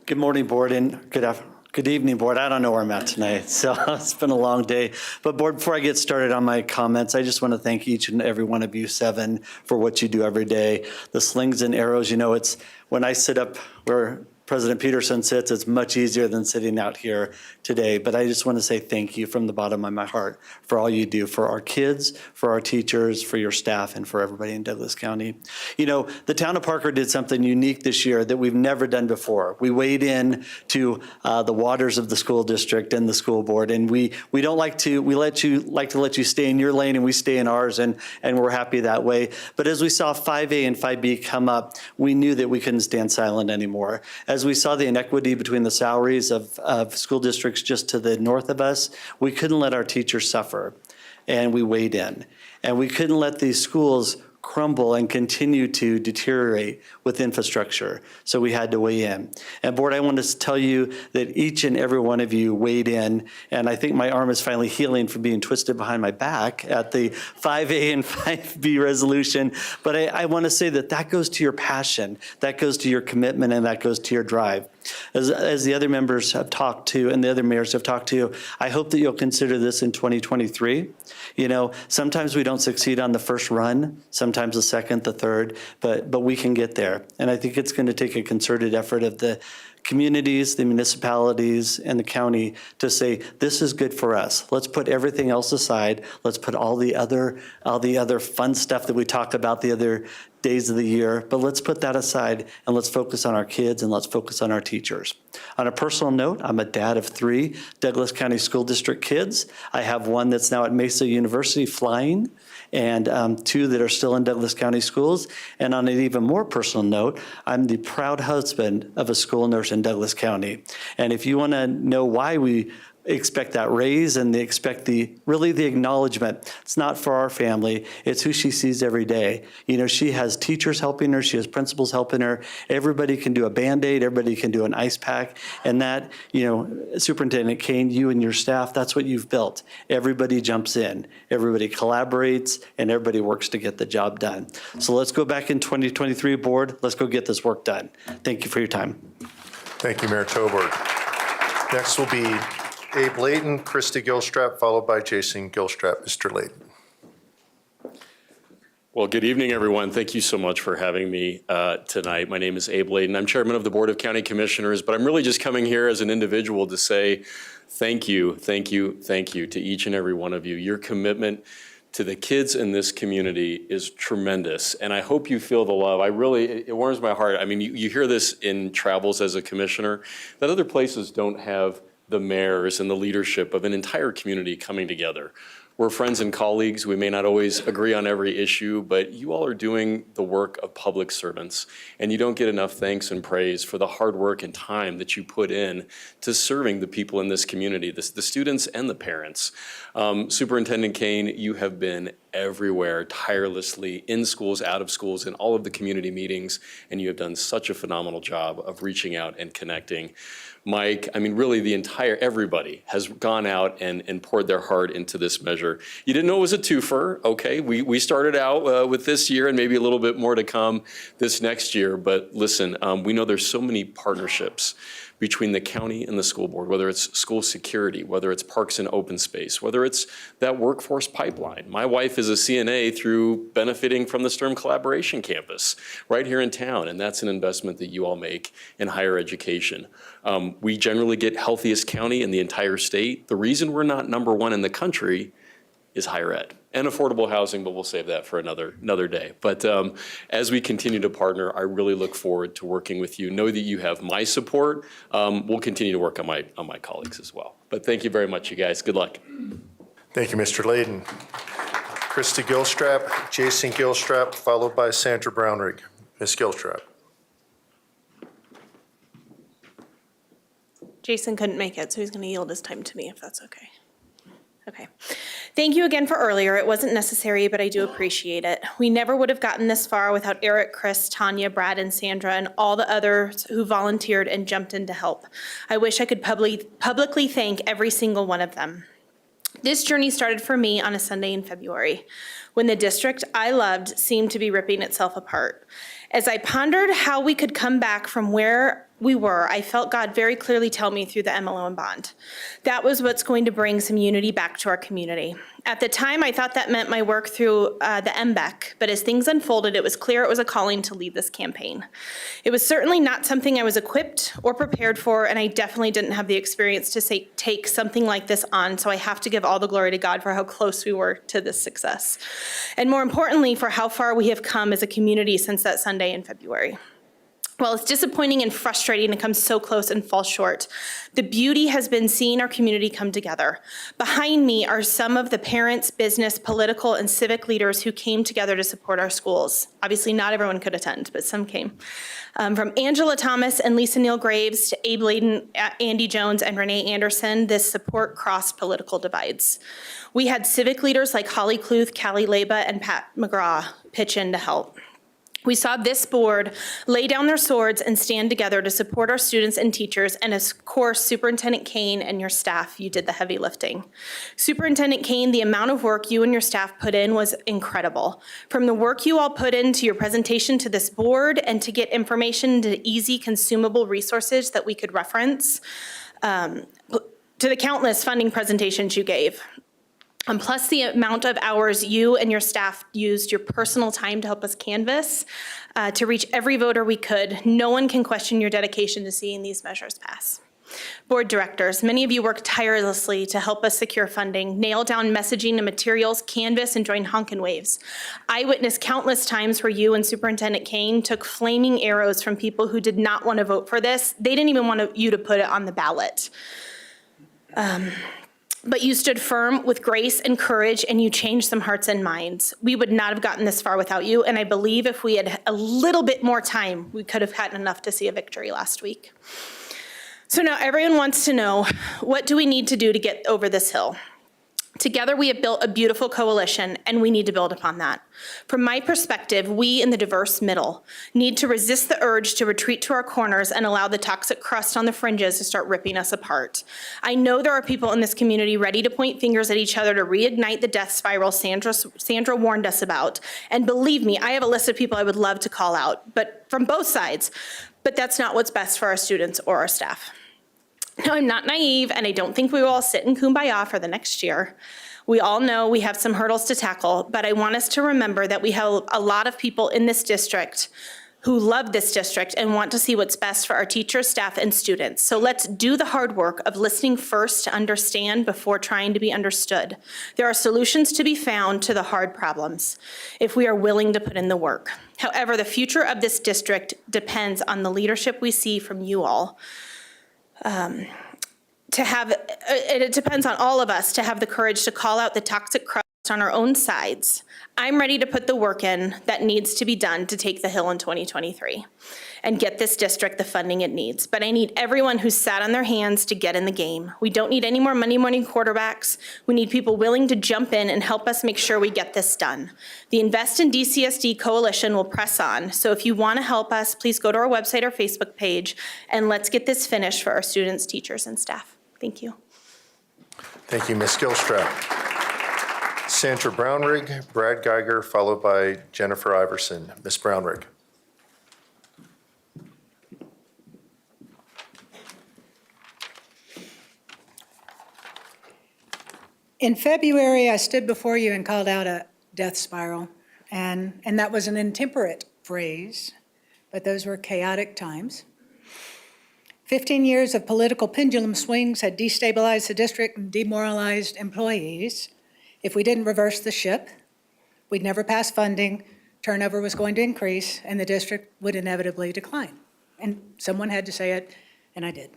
Good morning, board, and good evening, board. I don't know where I'm at tonight, so it's been a long day. But board, before I get started on my comments, I just want to thank each and every one of you seven for what you do every day. The slings and arrows, you know, it's when I sit up where President Peterson sits, it's much easier than sitting out here today. But I just want to say thank you from the bottom of my heart for all you do for our kids, for our teachers, for your staff, and for everybody in Douglas County. You know, the town of Parker did something unique this year that we've never done before. We weighed in to the waters of the school district and the school board, and we don't like to, we like to let you stay in your lane and we stay in ours, and we're happy that way. But as we saw 5A and 5B come up, we knew that we couldn't stand silent anymore. As we saw the inequity between the salaries of school districts just to the north of us, we couldn't let our teachers suffer, and we weighed in. And we couldn't let these schools crumble and continue to deteriorate with infrastructure. So we had to weigh in. And board, I want to tell you that each and every one of you weighed in, and I think my arm is finally healing from being twisted behind my back at the 5A and 5B resolution. But I want to say that that goes to your passion, that goes to your commitment, and that goes to your drive. As the other members have talked to and the other mayors have talked to, I hope that you'll consider this in 2023. You know, sometimes we don't succeed on the first run, sometimes the second, the third, but we can get there. And I think it's going to take a concerted effort of the communities, the municipalities, and the county to say, this is good for us. Let's put everything else aside. Let's put all the other fun stuff that we talk about the other days of the year, but let's put that aside and let's focus on our kids and let's focus on our teachers. On a personal note, I'm a dad of 3 Douglas County School District kids. I have one that's now at Mesa University flying, and 2 that are still in Douglas County schools. And on an even more personal note, I'm the proud husband of a school nurse in Douglas County. And if you want to know why we expect that raise and they expect the acknowledgement, it's not for our family, it's who she sees every day. You know, she has teachers helping her, she has principals helping her, everybody can do a Band-Aid, everybody can do an ice pack, and that, you know, Superintendent Kane, you and your staff, that's what you've built. Everybody jumps in, everybody collaborates, and everybody works to get the job done. So let's go back in 2023, board, let's go get this work done. Thank you for your time. Thank you, Mayor Toberg. Next will be Abe Layton, Krista Gilstrap, followed by Jason Gilstrap. Mr. Layton. Well, good evening, everyone. Thank you so much for having me tonight. My name is Abe Layton. I'm chairman of the Board of County Commissioners, but I'm really just coming here as an individual to say thank you, thank you, thank you to each and every one of you. Your commitment to the kids in this community is tremendous, and I hope you feel the love. It warms my heart. I mean, you hear this in travels as a commissioner, that other places don't have the mayors and the leadership of an entire community coming together. We're friends and colleagues. We may not always agree on every issue, but you all are doing the work of public servants, and you don't get enough thanks and praise for the hard work and time that you put in to serving the people in this community, the students and the parents. Superintendent Kane, you have been everywhere tirelessly, in schools, out of schools, in all of the community meetings, and you have done such a phenomenal job of reaching out and connecting. Mike, I mean, really everybody has gone out and poured their heart into this measure. You didn't know it was a twofer, okay? We started out with this year and maybe a little bit more to come this next year, but listen, we know there's so many partnerships between the county and the school board, whether it's school security, whether it's parks and open space, whether it's that workforce pipeline. My wife is a CNA through benefiting from the STERM Collaboration Campus right here in town, and that's an investment that you all make in higher education. We generally get healthiest county in the entire state. The reason we're not #1 in the country is higher ed and affordable housing, but we'll save that for another day. But as we continue to partner, I really look forward to working with you. Know that you have my support. We'll continue to work on my colleagues as well. But thank you very much, you guys. Good luck. Thank you, Mr. Layton. Krista Gilstrap, Jason Gilstrap, followed by Sandra Brownrigg. Ms. Gilstrap. Jason couldn't make it, so he's going to yield his time to me if that's okay. Okay. Thank you again for earlier. It wasn't necessary, but I do appreciate it. We never would have gotten this far without Eric, Chris, Tanya, Brad, and Sandra, and all the others who volunteered and jumped in to help. I wish I could publicly thank every single one of them. This journey started for me on a Sunday in February, when the district I loved seemed to be ripping itself apart. As I pondered how we could come back from where We were. I felt God very clearly tell me through the MLO and bond. That was what's going to bring some unity back to our community. At the time, I thought that meant my work through the MBEC, but as things unfolded, it was clear it was a calling to lead this campaign. It was certainly not something I was equipped or prepared for, and I definitely didn't have the experience to take something like this on, so I have to give all the glory to God for how close we were to this success. And more importantly, for how far we have come as a community since that Sunday in February. While it's disappointing and frustrating to come so close and fall short, the beauty has been seeing our community come together. Behind me are some of the parents, business, political, and civic leaders who came together to support our schools. Obviously, not everyone could attend, but some came. From Angela Thomas and Lisa Neal Graves to Abe Layden, Andy Jones, and Renee Anderson, this support crossed political divides. We had civic leaders like Holly Kluth, Callie Leba, and Pat McGraw pitch in to help. We saw this board lay down their swords and stand together to support our students and teachers, and of course, Superintendent Kane and your staff, you did the heavy lifting. Superintendent Kane, the amount of work you and your staff put in was incredible. From the work you all put into your presentation to this board and to get information to easy, consumable resources that we could reference, to the countless funding presentations you gave. Plus the amount of hours you and your staff used your personal time to help us canvass to reach every voter we could. No one can question your dedication to seeing these measures pass. Board directors, many of you worked tirelessly to help us secure funding, nail down messaging and materials, canvass, and join honkin' waves. I witnessed countless times where you and Superintendent Kane took flaming arrows from people who did not want to vote for this. They didn't even want you to put it on the ballot. But you stood firm with grace and courage, and you changed some hearts and minds. We would not have gotten this far without you, and I believe if we had a little bit more time, we could have had enough to see a victory last week. So now everyone wants to know, what do we need to do to get over this hill? Together, we have built a beautiful coalition, and we need to build upon that. From my perspective, we in the diverse middle need to resist the urge to retreat to our corners and allow the toxic crust on the fringes to start ripping us apart. I know there are people in this community ready to point fingers at each other to reignite the death spiral Sandra warned us about. And believe me, I have a list of people I would love to call out, but from both sides. But that's not what's best for our students or our staff. Now, I'm not naive, and I don't think we will all sit in kumbaya for the next year. We all know we have some hurdles to tackle, but I want us to remember that we have a lot of people in this district who love this district and want to see what's best for our teachers, staff, and students. So let's do the hard work of listening first to understand before trying to be understood. There are solutions to be found to the hard problems if we are willing to put in the work. However, the future of this district depends on the leadership we see from you all. It depends on all of us to have the courage to call out the toxic crust on our own sides. I'm ready to put the work in that needs to be done to take the hill in 2023 and get this district the funding it needs. But I need everyone who's sat on their hands to get in the game. We don't need any more money morning quarterbacks. We need people willing to jump in and help us make sure we get this done. The Invest in DCSD Coalition will press on. So if you want to help us, please go to our website or Facebook page and let's get this finished for our students, teachers, and staff. Thank you. Thank you, Ms. Gilstrap. Sandra Brownrigg, Brad Geiger, followed by Jennifer Iverson. Ms. Brownrigg. In February, I stood before you and called out a death spiral, and that was an intemperate phrase, but those were chaotic times. 15 years of political pendulum swings had destabilized the district and demoralized employees. If we didn't reverse the ship, we'd never pass funding, turnover was going to increase, and the district would inevitably decline. And someone had to say it, and I did.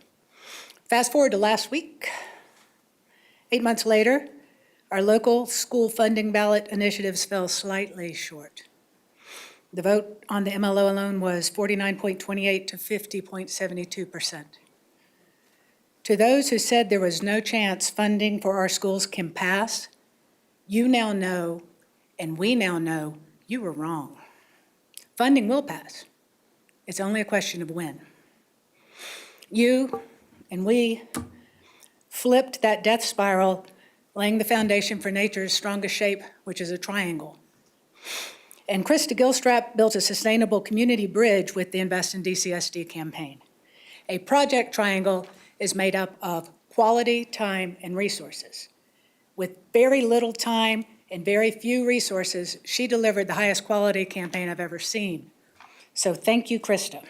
Fast forward to last week. 8 months later, our local school funding ballot initiatives fell slightly short. The vote on the MLO alone was 49.28 to 50.72%. To those who said there was no chance funding for our schools can pass, you now know, and we now know, you were wrong. Funding will pass. It's only a question of when. You and we flipped that death spiral, laying the foundation for nature's strongest shape, which is a triangle. And Krista Gilstrap built a sustainable community bridge with the Invest in DCSD campaign. A project triangle is made up of quality, time, and resources. With very little time and very few resources, she delivered the highest quality campaign I've ever seen. So thank you, Krista.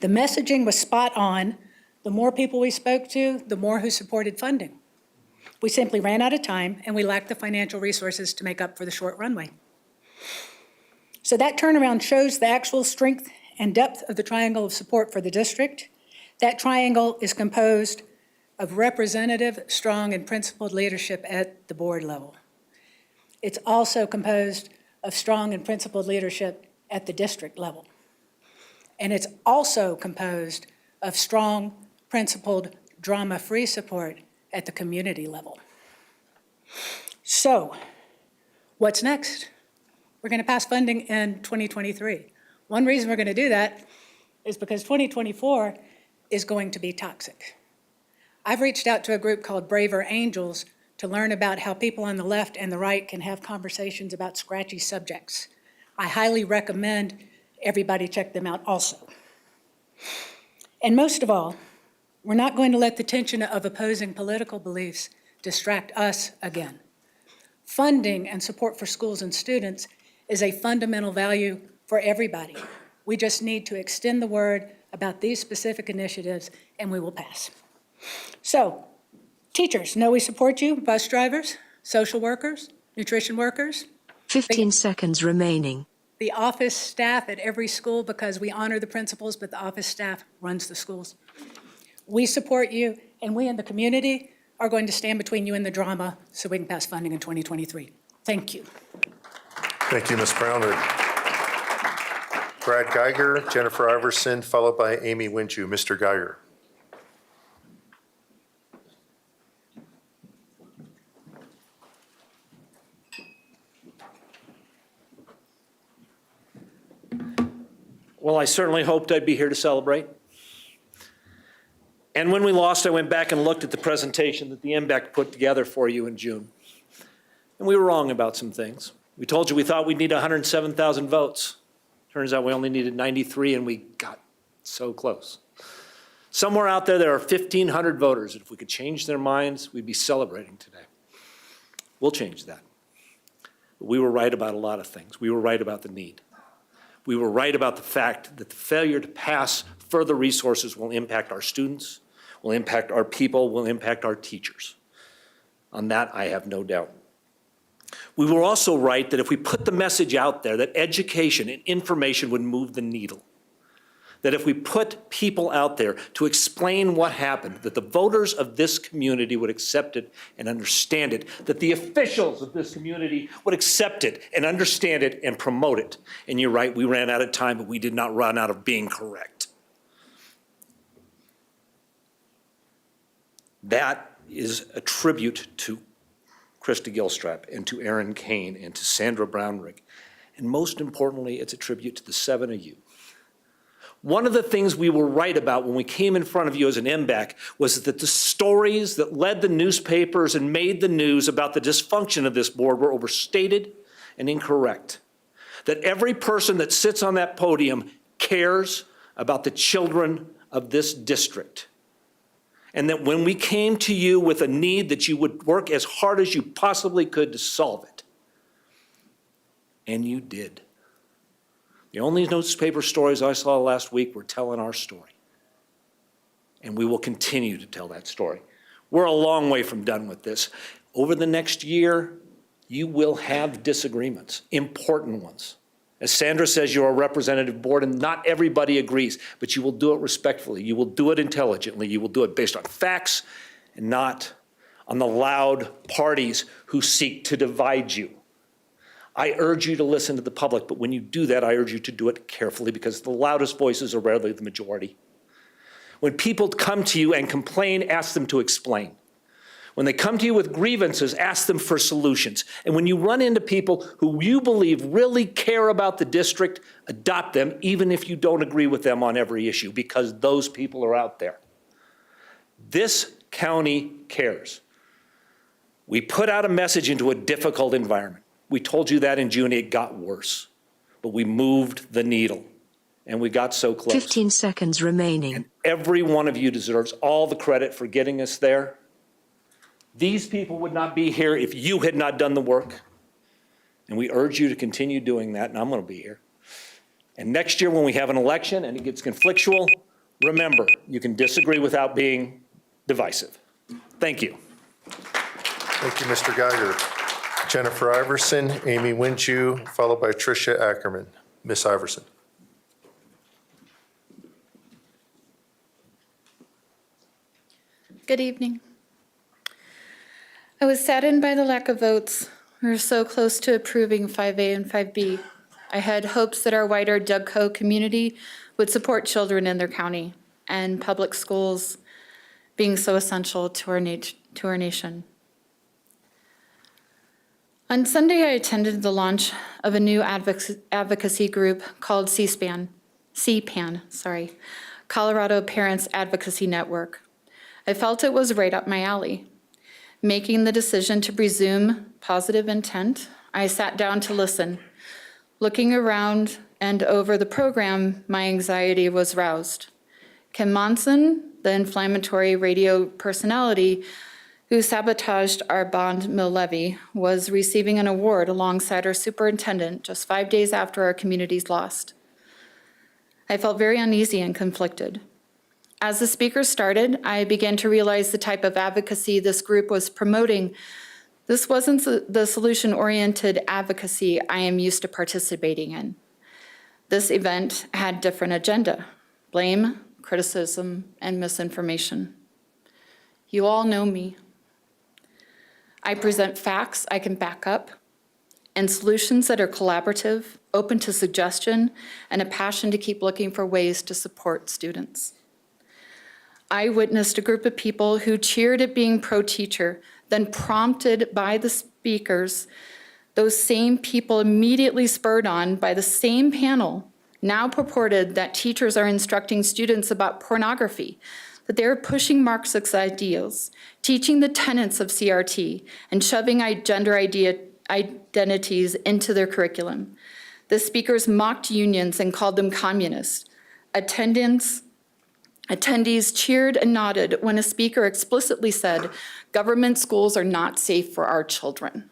The messaging was spot on. The more people we spoke to, the more who supported funding. We simply ran out of time and we lacked the financial resources to make up for the short runway. So that turnaround shows the actual strength and depth of the triangle of support for the district. That triangle is composed of representative, strong, and principled leadership at the board level. It's also composed of strong and principled leadership at the district level. And it's also composed of strong, principled, drama-free support at the community level. So, what's next? We're going to pass funding in 2023. One reason we're going to do that is because 2024 is going to be toxic. I've reached out to a group called Braver Angels to learn about how people on the left and the right can have conversations about scratchy subjects. I highly recommend everybody check them out also. And most of all, we're not going to let the tension of opposing political beliefs distract us again. Funding and support for schools and students is a fundamental value for everybody. We just need to extend the word about these specific initiatives and we will pass. So, teachers, know we support you, bus drivers, social workers, nutrition workers. 15 seconds remaining. The office staff at every school, because we honor the principals, but the office staff runs the schools. We support you, and we in the community are going to stand between you and the drama so we can pass funding in 2023. Thank you. Thank you, Ms. Brownard. Brad Geiger, Jennifer Iverson, followed by Amy Winju. Mr. Geiger. Well, I certainly hoped I'd be here to celebrate. And when we lost, I went back and looked at the presentation that the MBEC put together for you in June. And we were wrong about some things. We told you we thought we'd need 107,000 votes. Turns out we only needed 93, and we got so close. Somewhere out there, there are 1,500 voters, and if we could change their minds, we'd be celebrating today. We'll change that. But we were right about a lot of things. We were right about the need. We were right about the fact that the failure to pass further resources will impact our students, will impact our people, will impact our teachers. On that, I have no doubt. We were also right that if we put the message out there that education and information would move the needle, that if we put people out there to explain what happened, that the voters of this community would accept it and understand it, that the officials of this community would accept it and understand it and promote it. And you're right, we ran out of time, but we did not run out of being correct. That is a tribute to Krista Gilstrap and to Aaron Kane and to Sandra Brownrigg. And most importantly, it's a tribute to the 7 of you. One of the things we were right about when we came in front of you as an MBAC was that the stories that led the newspapers and made the news about the dysfunction of this board were overstated and incorrect. That every person that sits on that podium cares about the children of this district. And that when we came to you with a need, that you would work as hard as you possibly could to solve it. And you did. The only newspaper stories I saw last week were telling our story. And we will continue to tell that story. We're a long way from done with this. Over the next year, you will have disagreements, important ones. As Sandra says, you're a representative board and not everybody agrees, but you will do it respectfully. You will do it intelligently. You will do it based on facts and not on the loud parties who seek to divide you. I urge you to listen to the public, but when you do that, I urge you to do it carefully because the loudest voices are rarely the majority. When people come to you and complain, ask them to explain. When they come to you with grievances, ask them for solutions. And when you run into people who you believe really care about the district, adopt them, even if you don't agree with them on every issue, because those people are out there. This county cares. We put out a message into a difficult environment. We told you that in June, it got worse, but we moved the needle. and we got so close. 15 seconds remaining. And every one of you deserves all the credit for getting us there. These people would not be here if you had not done the work. And we urge you to continue doing that, and I'm going to be here. And next year when we have an election and it gets conflictual, remember, you can disagree without being divisive. Thank you. Thank you, Mr. Geiger. Jennifer Iverson, Amy Winju, followed by Tricia Ackerman. Ms. Iverson. Good evening. I was saddened by the lack of votes. We were so close to approving 5A and 5B. I had hopes that our wider Dougco community would support children in their county and public schools being so essential to our nation. On Sunday, I attended the launch of a new advocacy group called CPAN, Colorado Parents Advocacy Network. I felt it was right up my alley. Making the decision to presume positive intent, I sat down to listen. Looking around and over the program, my anxiety was roused. Kim Monson, the inflammatory radio personality who sabotaged our bond mill levy, was receiving an award alongside our superintendent just 5 days after our community's lost. I felt very uneasy and conflicted. As the speakers started, I began to realize the type of advocacy this group was promoting. This wasn't the solution-oriented advocacy I am used to participating in. This event had different agenda: blame, criticism, and misinformation. You all know me. I present facts I can back up and solutions that are collaborative, open to suggestion, and a passion to keep looking for ways to support students. I witnessed a group of people who cheered at being pro-teacher, then prompted by the speakers, those same people immediately spurred on by the same panel now purported that teachers are instructing students about pornography, that they're pushing Marxist ideals, teaching the tenets of CRT, and shoving gender identities into their curriculum. The speakers mocked unions and called them communists. Attendees cheered and nodded when a speaker explicitly said, "Government schools are not safe for our children."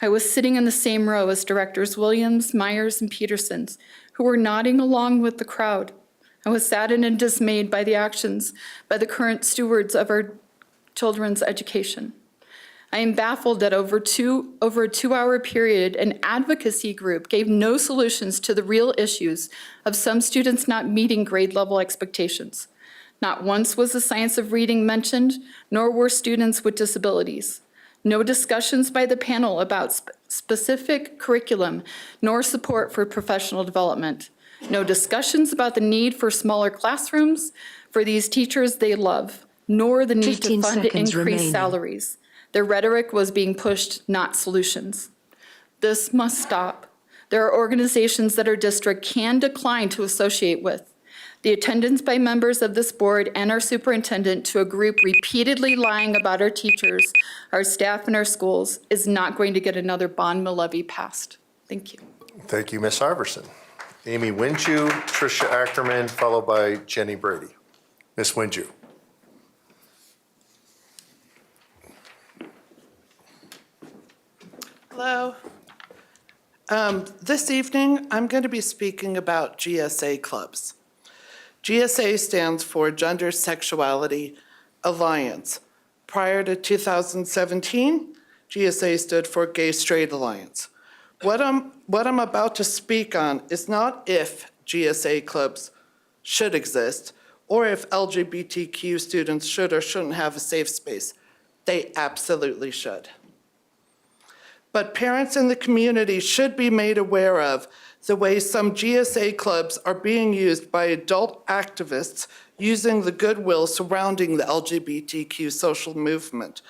I was sitting in the same row as Directors Williams, Myers, and Petersons, who were nodding along with the crowd. I was saddened and dismayed by the actions by the current stewards of our children's education. I am baffled that over a 2-hour period, an advocacy group gave no solutions to the real issues of some students not meeting grade level expectations. Not once was the science of reading mentioned, nor were students with disabilities. No discussions by the panel about specific curriculum, nor support for professional development. No discussions about the need for smaller classrooms for these teachers they love, nor the need to fund increased salaries. Their rhetoric was being pushed, not solutions. This must stop. There are organizations that our district can decline to associate with. The attendance by members of this board and our superintendent to a group repeatedly lying about our teachers, our staff, and our schools is not going to get another bond mill levy passed. Thank you. Thank you, Ms. Iverson. Amy Winju, Tricia Ackerman, followed by Jenny Brady. Ms. Winju. Hello. This evening, I'm going to be speaking about GSA clubs. GSA stands for Gender Sexuality Alliance. Prior to 2017, GSA stood for Gay Straight Alliance. What I'm about to speak on is not if GSA clubs should exist or if LGBTQ students should or shouldn't have a safe space. They absolutely should. But parents in the community should be made aware of the way some GSA clubs are being used by adult activists using the goodwill surrounding the LGBTQ social movement,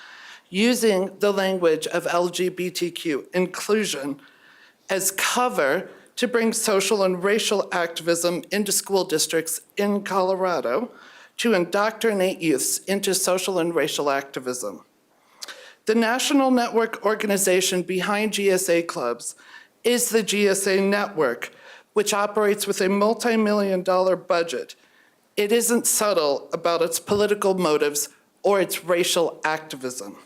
using the language of LGBTQ inclusion as cover to bring social and racial activism into school districts in Colorado to indoctrinate youths into social and racial activism. The national network organization behind GSA clubs is the GSA Network, which operates with a multi-million-dollar budget. It isn't subtle about its political motives or its racial activism.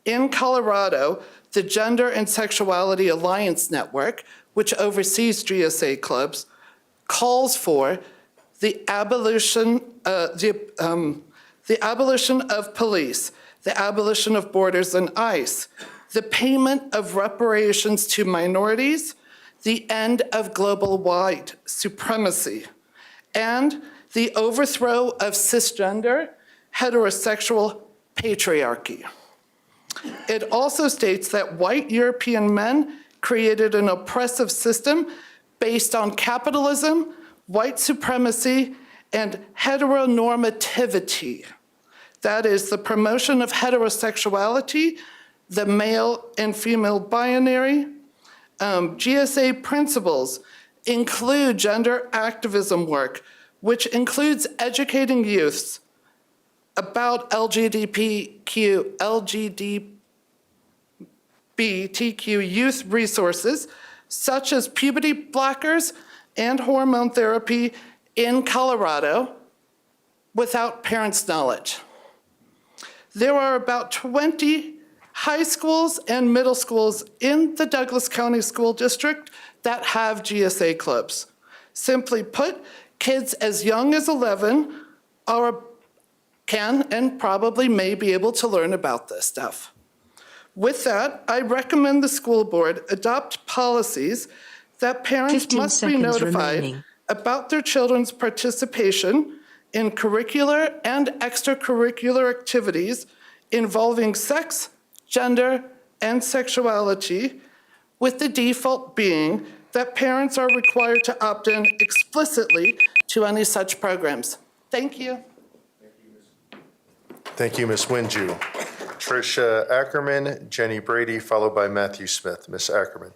In Colorado, the Gender and Sexuality Alliance Network, which oversees GSA clubs, calls for the abolition of police, the abolition of borders and ICE, the payment of reparations to minorities, the end of global white supremacy, and the overthrow of cisgender, heterosexual patriarchy. It also states that white European men created an oppressive system based on capitalism, white supremacy, and heteronormativity. That is the promotion of heterosexuality, the male and female binary. GSA principles include gender activism work, which includes educating youths about LGBTQ youth resources, such as puberty blockers and hormone therapy in Colorado, without parents' knowledge. There are about 20 high schools and middle schools in the Douglas County School District that have GSA clubs. Simply put, kids as young as 11 can and probably may be able to learn about this stuff. With that, I recommend the school board adopt policies that parents must be notified about their children's participation in curricular and extracurricular activities involving sex, gender, and sexuality, with the default being that parents are required to opt in explicitly to any such programs. Thank you. Thank you, Ms. Winju. Tricia Ackerman, Jenny Brady, followed by Matthew Smith. Ms. Ackerman.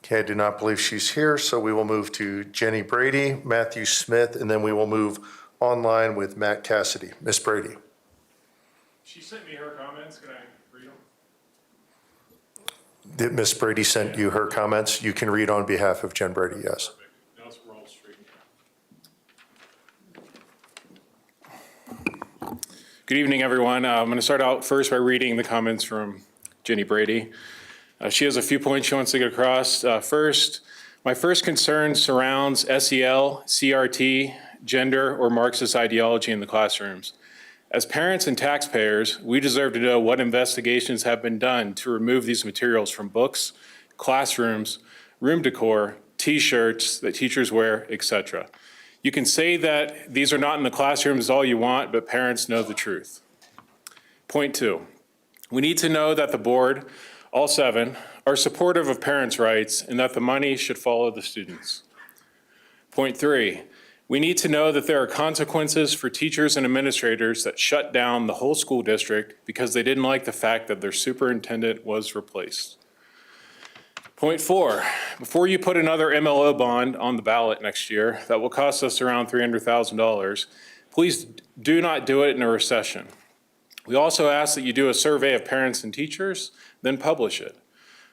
Okay, I do not believe she's here, so we will move to Jenny Brady, Matthew Smith, and then we will move online with Matt Cassidy. Ms. Brady. She sent me her comments. Can I read them? Did Ms. Brady sent you her comments? You can read on behalf of Jen Brady, yes. Perfect. Now let's roll straight. Good evening, everyone. I'm going to start out first by reading the comments from Jenny Brady. She has a few points she wants to get across. First, my first concern surrounds SEL, CRT, gender, or Marxist ideology in the classrooms. As parents and taxpayers, we deserve to know what investigations have been done to remove these materials from books, classrooms, room decor, T-shirts that teachers wear, etc. You can say that these are not in the classrooms all you want, but parents know the truth. Point 2, we need to know that the board, all 7, are supportive of parents' rights and that the money should follow the students. Point 3, we need to know that there are consequences for teachers and administrators that shut down the whole school district because they didn't like the fact that their superintendent was replaced. Point 4, before you put another MLO bond on the ballot next year that will cost us around $300,000, please do not do it in a recession. We also ask that you do a survey of parents and teachers, then publish it.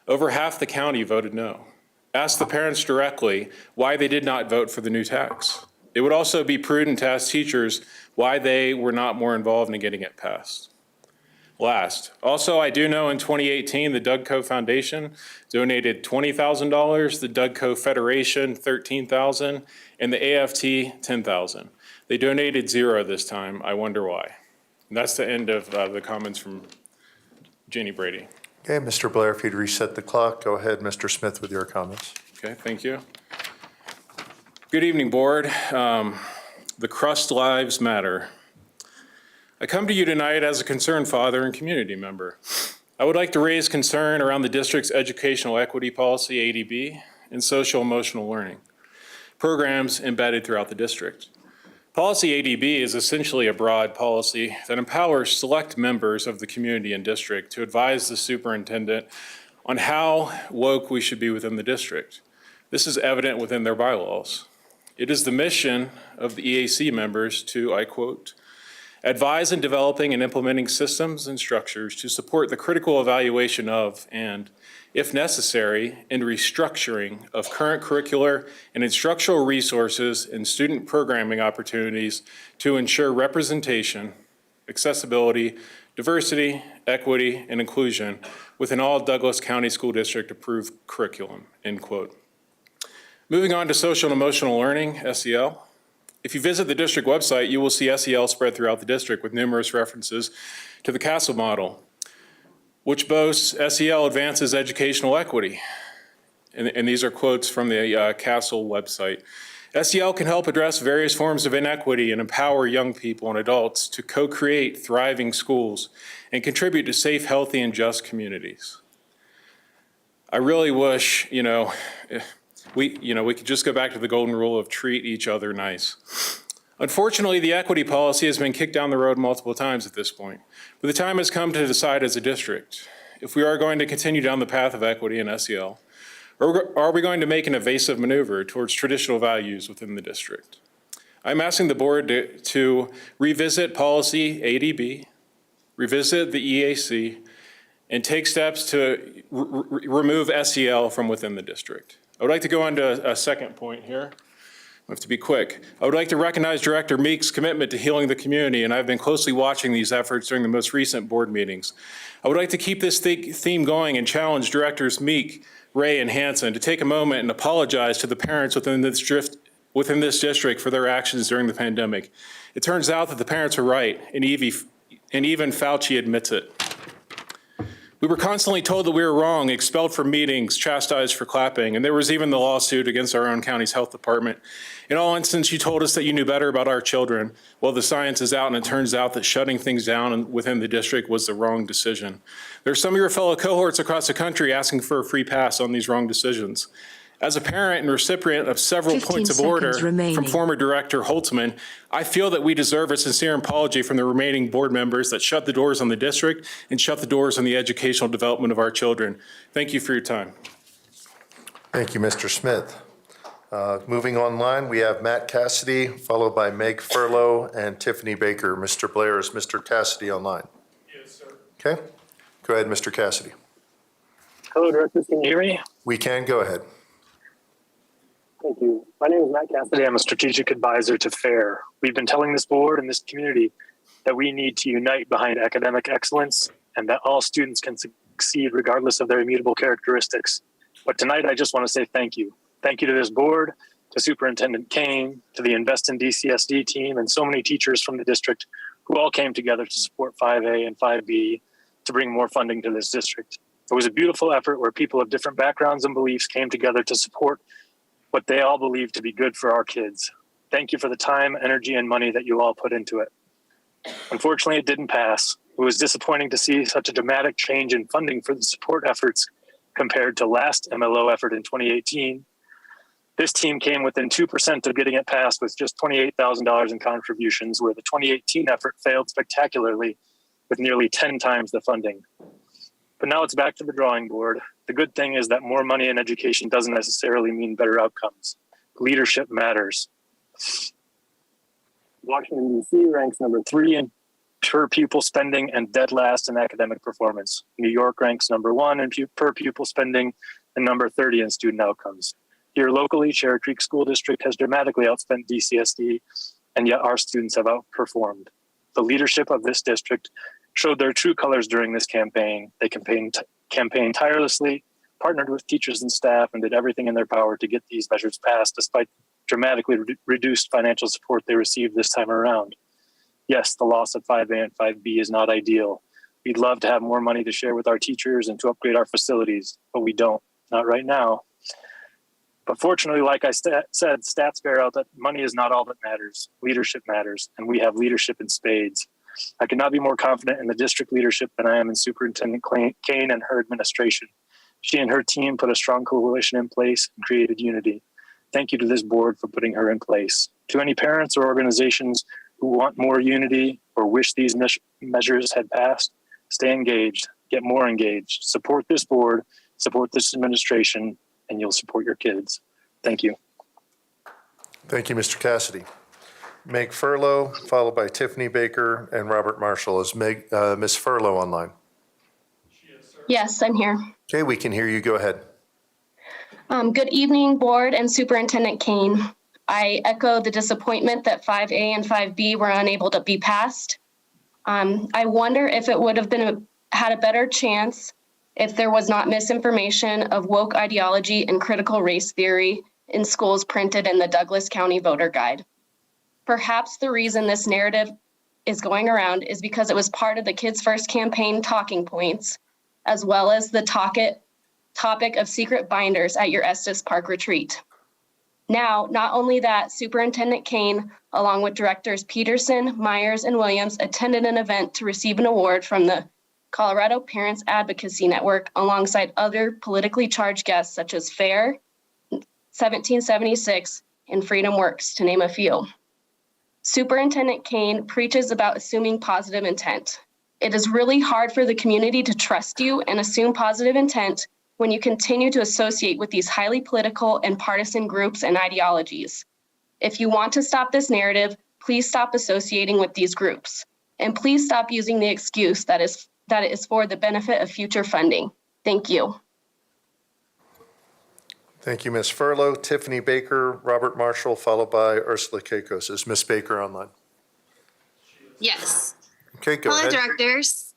Over half the county voted no. Ask the parents directly why they did not vote for the new tax. It would also be prudent to ask teachers why they were not more involved in getting it passed. Last, also, I do know in 2018, the Dougco Foundation donated $20,000, the Dougco Federation $13,000, and the AFT $10,000. They donated 0 this time. I wonder why. And that's the end of the comments from Jenny Brady. Okay, Mr. Blair, if you'd reset the clock, go ahead, Mr. Smith, with your comments. Okay, thank you. Good evening, board. The crust lives matter. I come to you tonight as a concerned father and community member. I would like to raise concern around the district's educational equity policy, ADB, and social emotional learning programs embedded throughout the district. Policy ADB is essentially a broad policy that empowers select members of the community and district to advise the superintendent on how woke we should be within the district. This is evident within their bylaws. It is the mission of the EAC members to, I quote, advise in developing and implementing systems and structures to support the critical evaluation of and, if necessary, in restructuring of current curricular and instructional resources and student programming opportunities to ensure representation, accessibility, diversity, equity, and inclusion within all Douglas County School District approved curriculum, end quote. Moving on to social and emotional learning, SEL. If you visit the district website, you will see SEL spread throughout the district with numerous references to the CASEL model, which boasts SEL advances educational equity. And these are quotes from the CASEL website. SEL can help address various forms of inequity and empower young people and adults to co-create thriving schools and contribute to safe, healthy, and just communities. I really wish, we could just go back to the golden rule of treat each other nice. Unfortunately, the equity policy has been kicked down the road multiple times at this point, but the time has come to decide as a district if we are going to continue down the path of equity in SEL, or are we going to make an evasive maneuver towards traditional values within the district? I'm asking the board to revisit policy ADB, revisit the EAC, and take steps to remove SEL from within the district. I would like to go on to a second point here. I have to be quick. I would like to recognize Director Meek's commitment to healing the community, and I've been closely watching these efforts during the most recent board meetings. I would like to keep this theme going and challenge Directors Meek, Ray, and Hansen to take a moment and apologize to the parents within this district for their actions during the pandemic. It turns out that the parents are right, and even Fauci admits it. We were constantly told that we were wrong, expelled from meetings, chastised for clapping, and there was even the lawsuit against our own county's health department. In all instances, you told us that you knew better about our children. Well, the science is out, and it turns out that shutting things down within the district was the wrong decision. There are some of your fellow cohorts across the country asking for a free pass on these wrong decisions. As a parent and recipient of several points of order from former Director Holtzman, I feel that we deserve a sincere apology from the remaining board members that shut the doors on the district and shut the doors on the educational development of our children. Thank you for your time. Thank you, Mr. Smith. Moving online, we have Matt Cassidy, followed by Meg Furlow and Tiffany Baker. Mr. Blair, is Mr. Cassidy online? Yes, sir. Okay. Go ahead, Mr. Cassidy. Hello, Directors. Can you hear me? We can. Go ahead. Thank you. My name is Matt Cassidy. I'm a strategic advisor to FAIR. We've been telling this board and this community that we need to unite behind academic excellence and that all students can succeed regardless of their immutable characteristics. But tonight, I just want to say thank you. Thank you to this board, to Superintendent Kane, to the Invest in DCSD team, and so many teachers from the district who all came together to support 5A and 5B to bring more funding to this district. It was a beautiful effort where people of different backgrounds and beliefs came together to support what they all believe to be good for our kids. Thank you for the time, energy, and money that you all put into it. Unfortunately, it didn't pass. It was disappointing to see such a dramatic change in funding for the support efforts compared to last MLO effort in 2018. This team came within 2% of getting it passed with just $28,000 in contributions, where the 2018 effort failed spectacularly with nearly 10 times the funding. But now it's back to the drawing board. The good thing is that more money in education doesn't necessarily mean better outcomes. Leadership matters. Washington, D.C. ranks number 3 in per pupil spending and dead last in academic performance. New York ranks number 1 in per pupil spending and number 30 in student outcomes. Here locally, Cherry Creek School District has dramatically outspent DCSD, and yet our students have outperformed. The leadership of this district showed their true colors during this campaign. They campaigned tirelessly, partnered with teachers and staff, and did everything in their power to get these measures passed despite dramatically reduced financial support they received this time around. Yes, the loss of 5A and 5B is not ideal. We'd love to have more money to share with our teachers and to upgrade our facilities, but we don't, not right now. But fortunately, like I said, stats bear out that money is not all that matters. Leadership matters, and we have leadership in spades. I could not be more confident in the district leadership than I am in Superintendent Kane and her administration. She and her team put a strong coalition in place and created unity. Thank you to this board for putting her in place. To any parents or organizations who want more unity or wish these measures had passed, stay engaged, get more engaged, support this board, support this administration, and you'll support your kids. Thank you. Thank you, Mr. Cassidy. Meg Furlow, followed by Tiffany Baker and Robert Marshall. Is Ms. Furlow online? Yes, I'm here. Okay, we can hear you. Go ahead. Good evening, Board and Superintendent Kane. I echo the disappointment that 5A and 5B were unable to be passed. I wonder if it would have had a better chance if there was not misinformation of woke ideology and critical race theory in schools printed in the Douglas County Voter Guide. Perhaps the reason this narrative is going around is because it was part of the Kids First campaign talking points, as well as the topic of secret binders at your Estes Park retreat. Now, not only that, Superintendent Kane, along with directors Peterson, Myers, and Williams, attended an event to receive an award from the Colorado Parents Advocacy Network alongside other politically charged guests such as FAIR, 1776, and Freedom Works, to name a few. Superintendent Kane preaches about assuming positive intent. It is really hard for the community to trust you and assume positive intent when you continue to associate with these highly political and partisan groups and ideologies. If you want to stop this narrative, please stop associating with these groups. And please stop using the excuse that it is for the benefit of future funding. Thank you. Thank you, Ms. Furlow. Tiffany Baker, Robert Marshall, followed by Ursula Keikos. Is Ms. Baker online? Yes. Okay, go Hello, ahead. directors.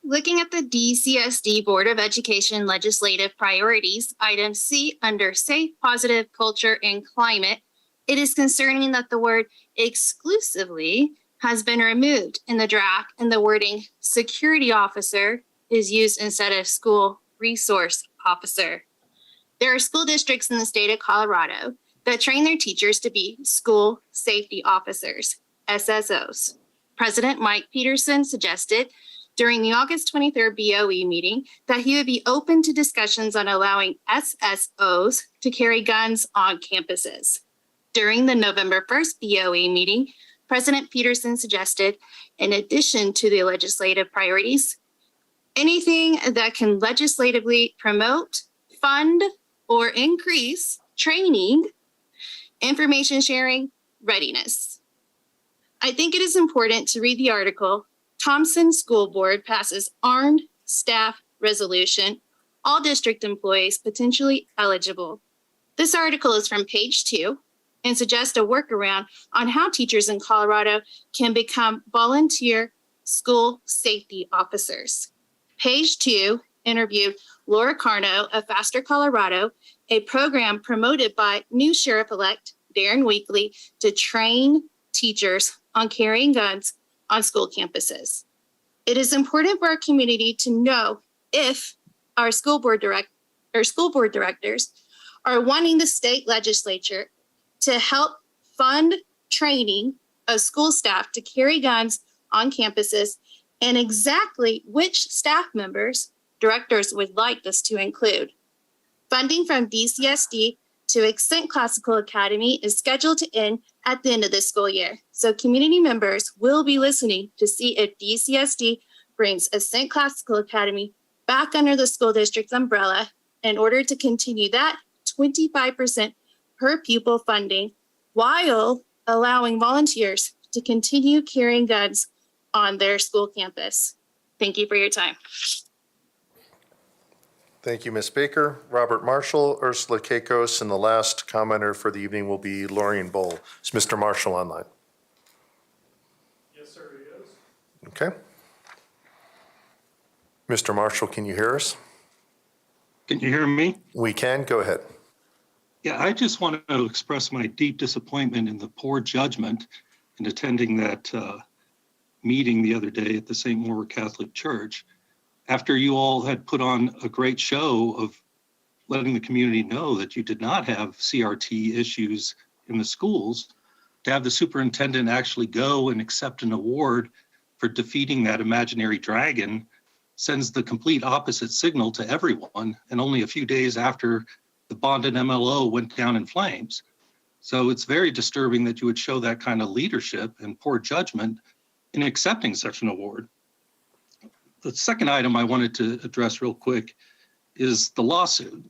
Looking at the DCSD Board of Education legislative priorities, item C under Safe, Positive Culture, and Climate, it is concerning that the word exclusively has been removed in the draft and the wording security officer is used instead of school resource officer. There are school districts in the state of Colorado that train their teachers to be school safety officers, SSOs. President Mike Peterson suggested during the August 23rd BOE meeting that he would be open to discussions on allowing SSOs to carry guns on campuses. During the November 1st BOE meeting, President Peterson suggested, in addition to the legislative priorities, anything that can legislatively promote, fund, or increase training, information sharing, readiness. I think it is important to read the article, Thompson School Board passes Armed Staff Resolution, all district employees potentially eligible. This article is from page 2 and suggests a workaround on how teachers in Colorado can become volunteer school safety officers. Page 2 interviewed Laura Carno of Faster Colorado, a program promoted by new Sheriff-elect Darren Weekly to train teachers on carrying guns on school campuses. It is important for our community to know if our school board directors are wanting the state legislature to help fund training of school staff to carry guns on campuses and exactly which staff members directors would like this to include. Funding from DCSD to Accent Classical Academy is scheduled to end at the end of this school year. So community members will be listening to see if DCSD brings Accent Classical Academy back under the school district's umbrella in order to continue that 25% per pupil funding while allowing volunteers to continue carrying guns on their school campus. Thank you for your time. Thank you, Ms. Baker. Robert Marshall, Ursula Keikos, and the last commenter for the evening will be Lorian Bowl. Is Mr. Marshall online? Yes, sir, he is. Okay. Mr. Marshall, can you hear us? Can you hear me? We can. Go ahead. Yeah, I just wanted to express my deep disappointment in the poor judgment in attending that meeting the other day at the St. Maur Catholic Church. After you all had put on a great show of letting the community know that you did not have CRT issues in the schools, to have the superintendent actually go and accept an award for defeating that imaginary dragon sends the complete opposite signal to everyone, and only a few days after the bonded MLO went down in flames. So it's very disturbing that you would show that kind of leadership and poor judgment in accepting such an award. The second item I wanted to address real quick is the lawsuit.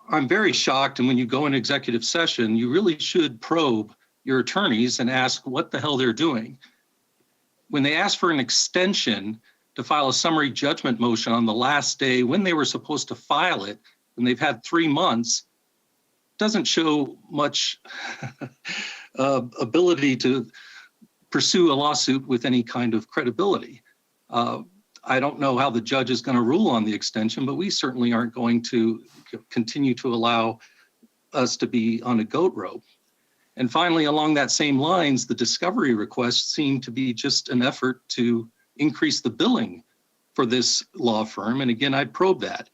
I'm very shocked, and when you go in executive session, you really should probe your attorneys and ask what the hell they're doing. When they ask for an extension to file a summary judgment motion on the last day when they were supposed to file it, when they've had 3 months, doesn't show much ability to pursue a lawsuit with any kind of credibility. I don't know how the judge is going to rule on the extension, but we certainly aren't going to continue to allow us to be on a goat rope. And finally, along that same lines, the discovery requests seem to be just an effort to increase the billing for this law firm. And again, I'd probe that.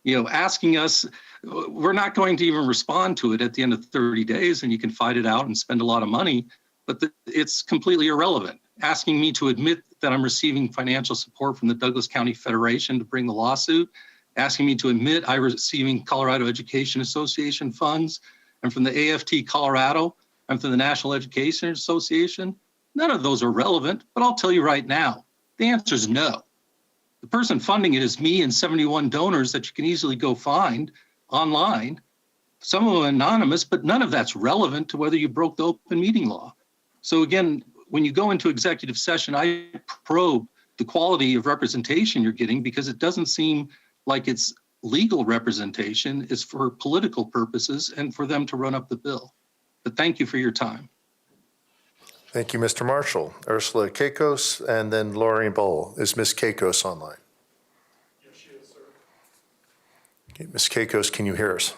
Asking us, we're not going to even respond to it at the end of 30 days, and you can fight it out and spend a lot of money, but it's completely irrelevant. Asking me to admit that I'm receiving financial support from the Douglas County Federation to bring the lawsuit, asking me to admit I'm receiving Colorado Education Association funds, and from the AFT Colorado, and from the National Education Association, none of those are relevant, but I'll tell you right now, the answer is no. The person funding it is me and 71 donors that you can easily go find online, some of them anonymous, but none of that's relevant to whether you broke the open meeting law. So again, when you go into executive session, I probe the quality of representation you're getting because it doesn't seem like it's legal representation. It's for political purposes and for them to run up the bill. But thank you for your time. Thank you, Mr. Marshall. Ursula Keikos, and then Lori Bowl. Is Ms. Keikos online? Yes, she is, sir. Okay, Ms. Keikos, can you hear us?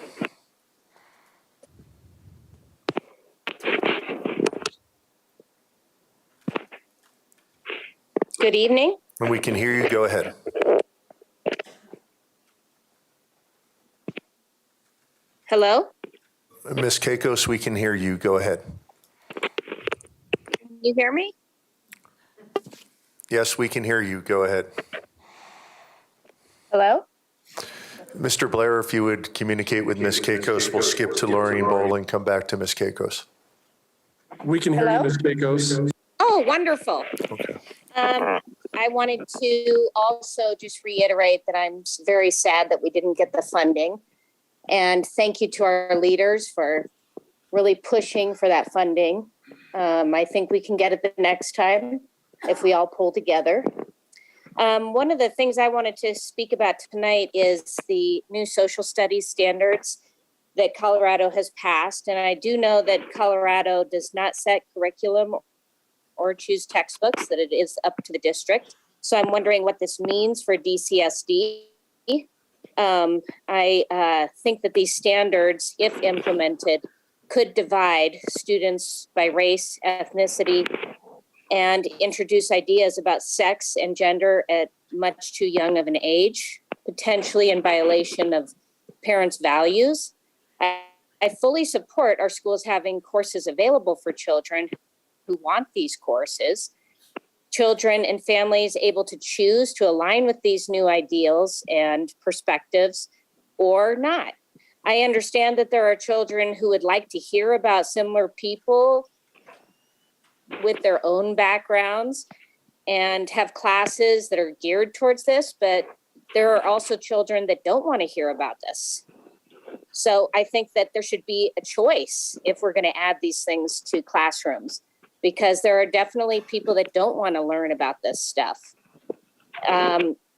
Good evening. When we can hear you, go ahead. Hello? Ms. Keikos, we can hear you. Go ahead. Can you hear me? Yes, we can hear you. Go ahead. Hello? Mr. Blair, if you would communicate with Ms. Keikos, we'll skip to Lori Bowl and come back to Ms. Keikos. We can hear you, Ms. Keikos. Oh, wonderful. Okay. I wanted to also just reiterate that I'm very sad that we didn't get the funding. And thank you to our leaders for really pushing for that funding. I think we can get it the next time if we all pull together. One of the things I wanted to speak about tonight is the new social studies standards that Colorado has passed. And I do know that Colorado does not set curriculum or choose textbooks, that it is up to the district. So I'm wondering what this means for DCSD. I think that these standards, if implemented, could divide students by race, ethnicity, and introduce ideas about sex and gender at much too young of an age, potentially in violation of parents' values. I fully support our schools having courses available for children who want these courses. Children and families able to choose to align with these new ideals and perspectives or not. I understand that there are children who would like to hear about similar people with their own backgrounds and have classes that are geared towards this, but there are also children that don't want to hear about this. So I think that there should be a choice if we're going to add these things to classrooms, because there are definitely people that don't want to learn about this stuff.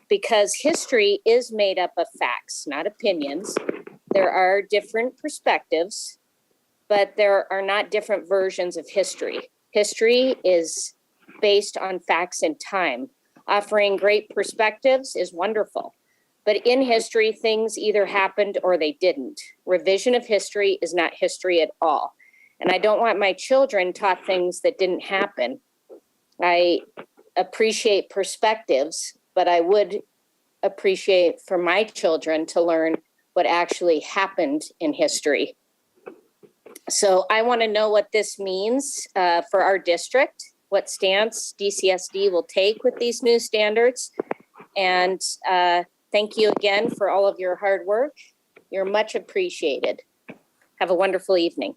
Because history is made up of facts, not opinions. There are different perspectives, but there are not different versions of history. History is based on facts and time. Offering great perspectives is wonderful, but in history, things either happened or they didn't. Revision of history is not history at all. And I don't want my children taught things that didn't happen. I appreciate perspectives, but I would appreciate for my children to learn what actually happened in history. So I want to know what this means for our district, what stance DCSD will take with these new standards. And thank you again for all of your hard work. You're much appreciated. Have a wonderful evening.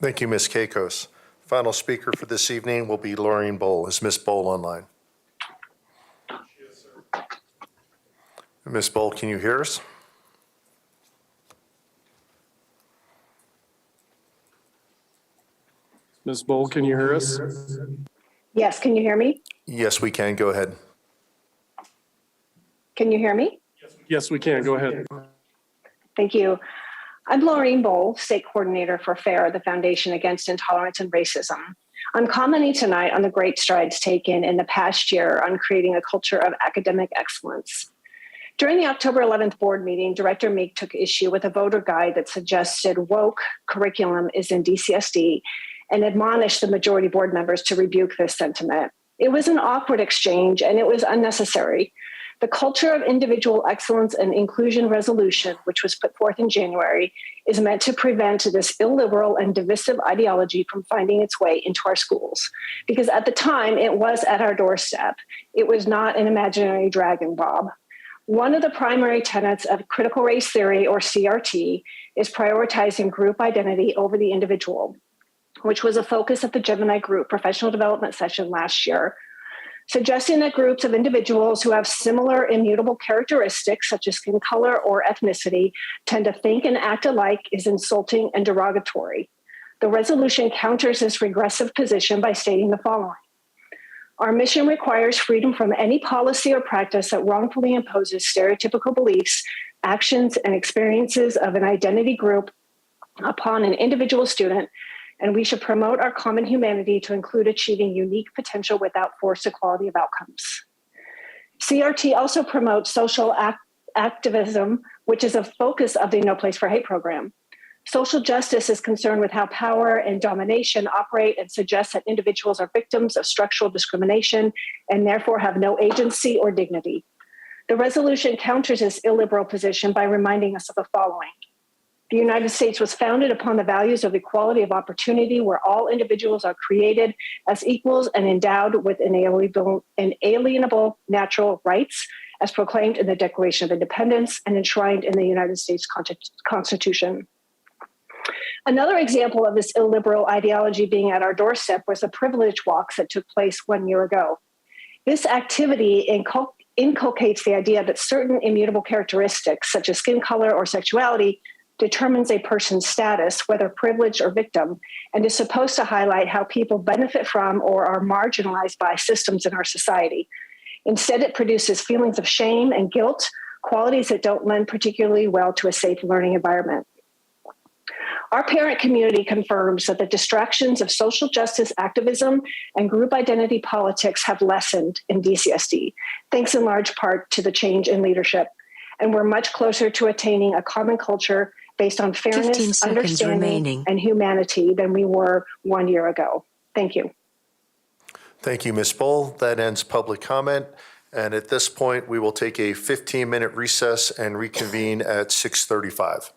Thank you, Ms. Keikos. Final speaker for this evening will be Lori Bowl. Is Ms. Bowl online? Ms. Bowl, can you hear us? Ms. Bowl, can you hear us? Yes, can you hear me? Yes, we can. Go ahead. Can you hear me? Yes, we can. Go ahead. Thank you. I'm Laureen Bowl, State Coordinator for FAIR, the Foundation Against Intolerance and Racism. I'm commenting tonight on the great strides taken in the past year on creating a culture of academic excellence. During the October 11th board meeting, Director Meek took issue with a voter guide that suggested woke curriculum is in DCSD and admonished the majority board members to rebuke this sentiment. It was an awkward exchange and it was unnecessary. The Culture of Individual Excellence and Inclusion resolution, which was put forth in January, is meant to prevent this illiberal and divisive ideology from finding its way into our schools. Because at the time, it was at our doorstep. It was not an imaginary dragon, Bob. One of the primary tenets of critical race theory, or CRT, is prioritizing group identity over the individual, which was a focus of the Gemini Group professional development session last year, suggesting that groups of individuals who have similar immutable characteristics, such as skin color or ethnicity, tend to think and act alike is insulting and derogatory. The resolution counters this regressive position by stating the following. Our mission requires freedom from any policy or practice that wrongfully imposes stereotypical beliefs, actions, and experiences of an identity group upon an individual student, and we should promote our common humanity to include achieving unique potential without forced equality of outcomes. CRT also promotes social activism, which is a focus of the No Place for Hate program. Social justice is concerned with how power and domination operate and suggests that individuals are victims of structural discrimination and therefore have no agency or dignity. The resolution counters this illiberal position by reminding us of the following. The United States was founded upon the values of equality of opportunity, where all individuals are created as equals and endowed with inalienable natural rights, as proclaimed in the Declaration of Independence and enshrined in the United States Constitution. Another example of this illiberal ideology being at our doorstep was the privilege walks that took place 1 year ago. This activity inculcates the idea that certain immutable characteristics, such as skin color or sexuality, determines a person's status, whether privileged or victim, and is supposed to highlight how people benefit from or are marginalized by systems in our society. Instead, it produces feelings of shame and guilt, qualities that don't lend particularly well to a safe learning environment. Our parent community confirms that the distractions of social justice activism and group identity politics have lessened in DCSD, thanks in large part to the change in leadership. And we're much closer to attaining a common culture based on fairness, understanding, and humanity than we were 1 year ago. Thank you. Thank you, Ms. Bowl. That ends public comment. And at this point, we will take a 15-minute recess and reconvene at 6:35.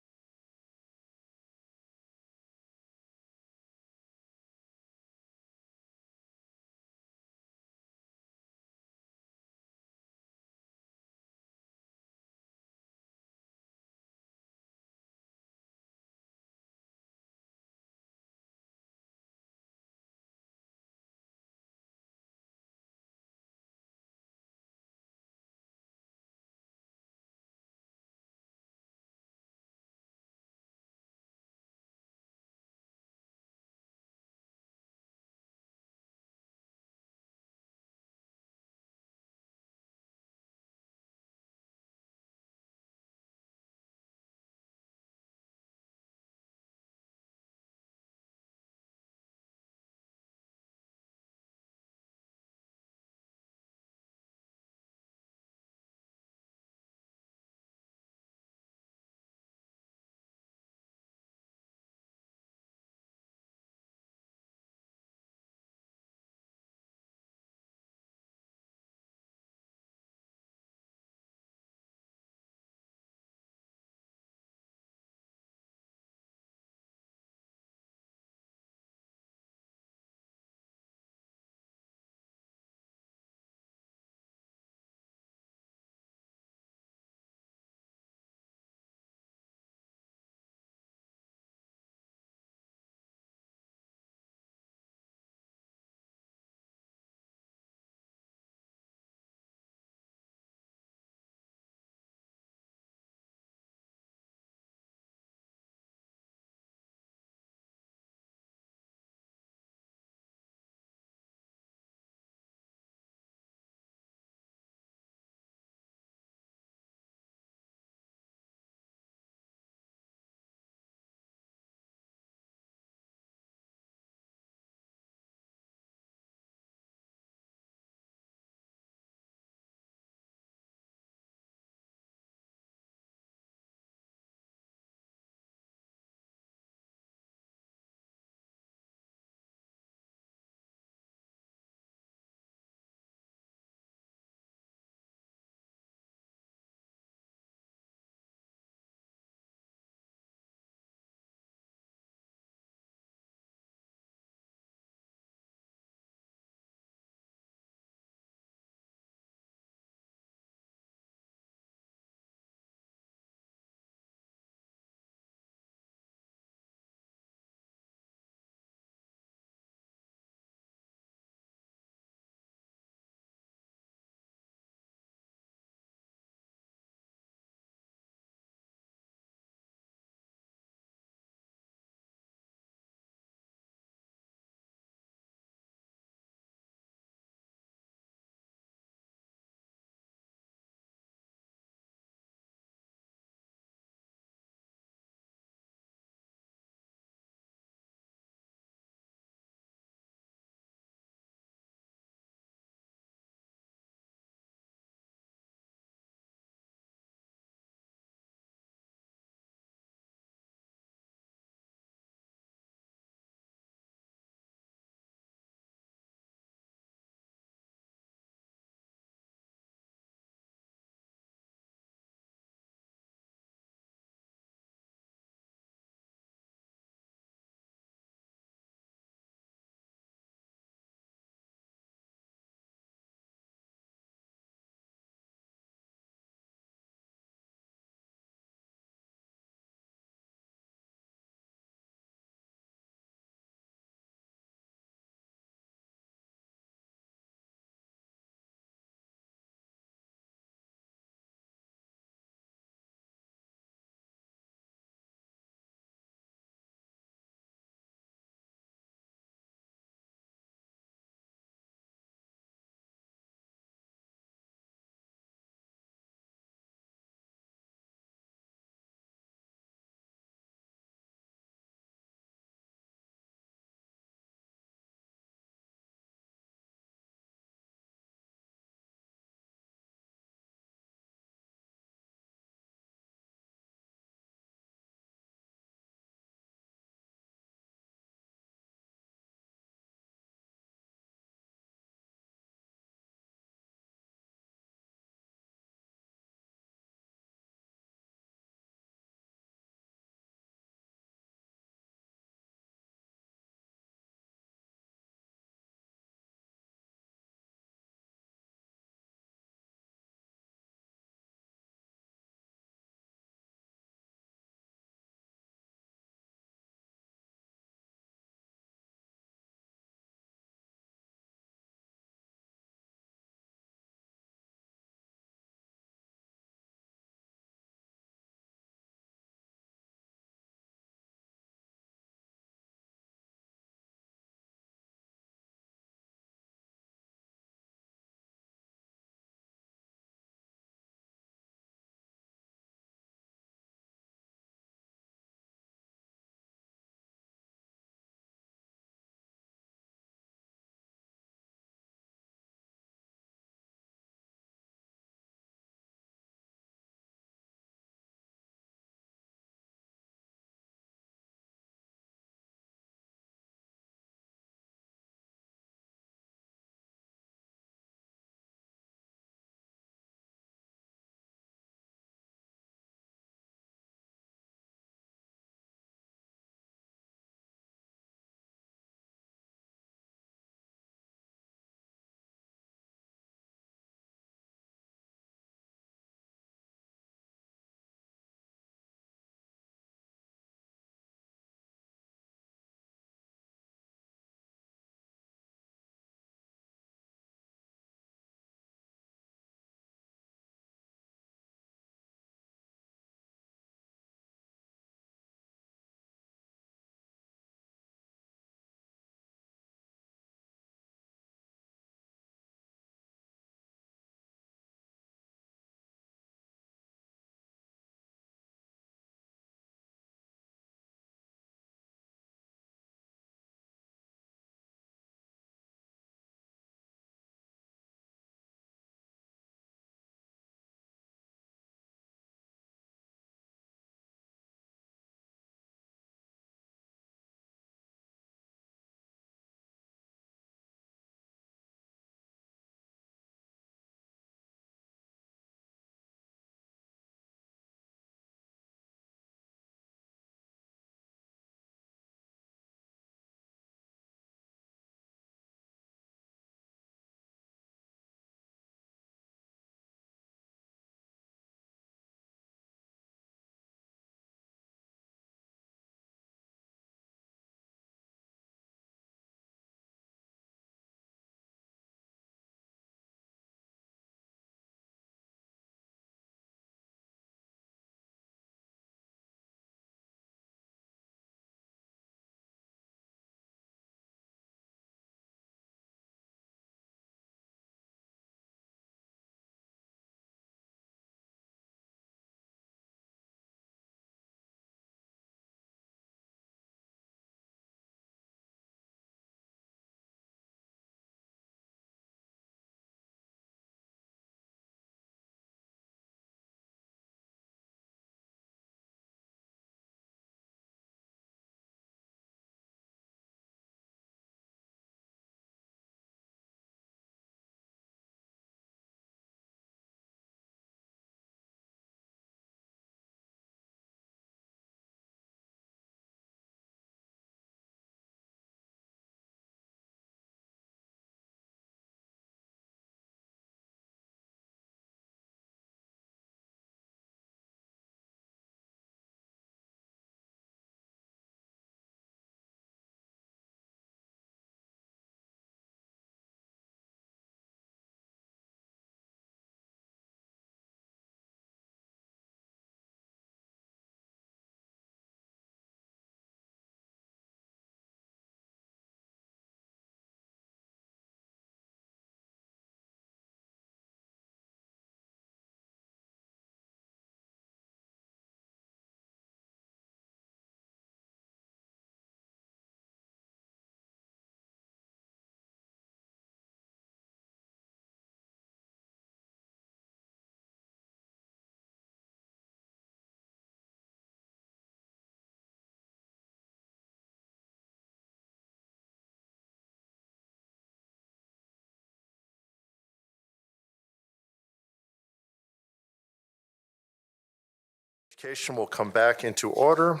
Education will come back into order.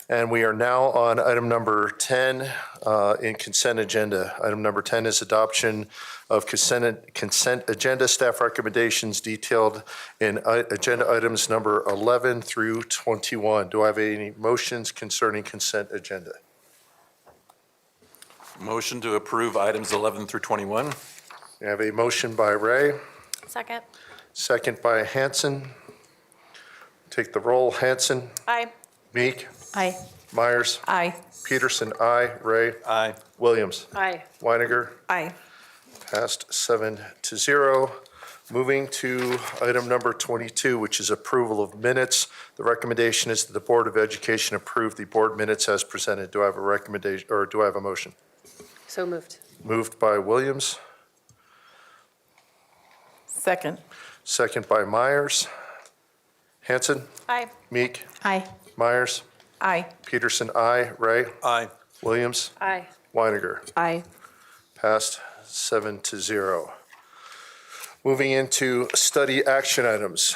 And we are now on item number 10 in consent agenda. Item number 10 is adoption of consent agenda staff recommendations detailed in agenda items number 11 through 21. Do I have any motions concerning consent agenda? Motion to approve items 11 through 21. I have a motion by Ray, Second. second by Hanson. Take the roll. Hanson. Aye. Meek. Aye. Myers. Aye. Peterson, aye. Ray. Aye. Williams. Aye. Weiniger. Aye. Passed 7-0. Moving to item number 22, which is approval of minutes. The recommendation is that the Board of Education approve the board minutes as presented. Do I have a recommendation, or do I have a motion? So moved. Moved by Williams, Second. second by Myers. Hanson, Aye. Meek, Aye. Myers, Aye. Peterson, aye. Ray, Aye. Williams, Aye. Weiniger. Aye. Passed 7-0. Moving into study action items.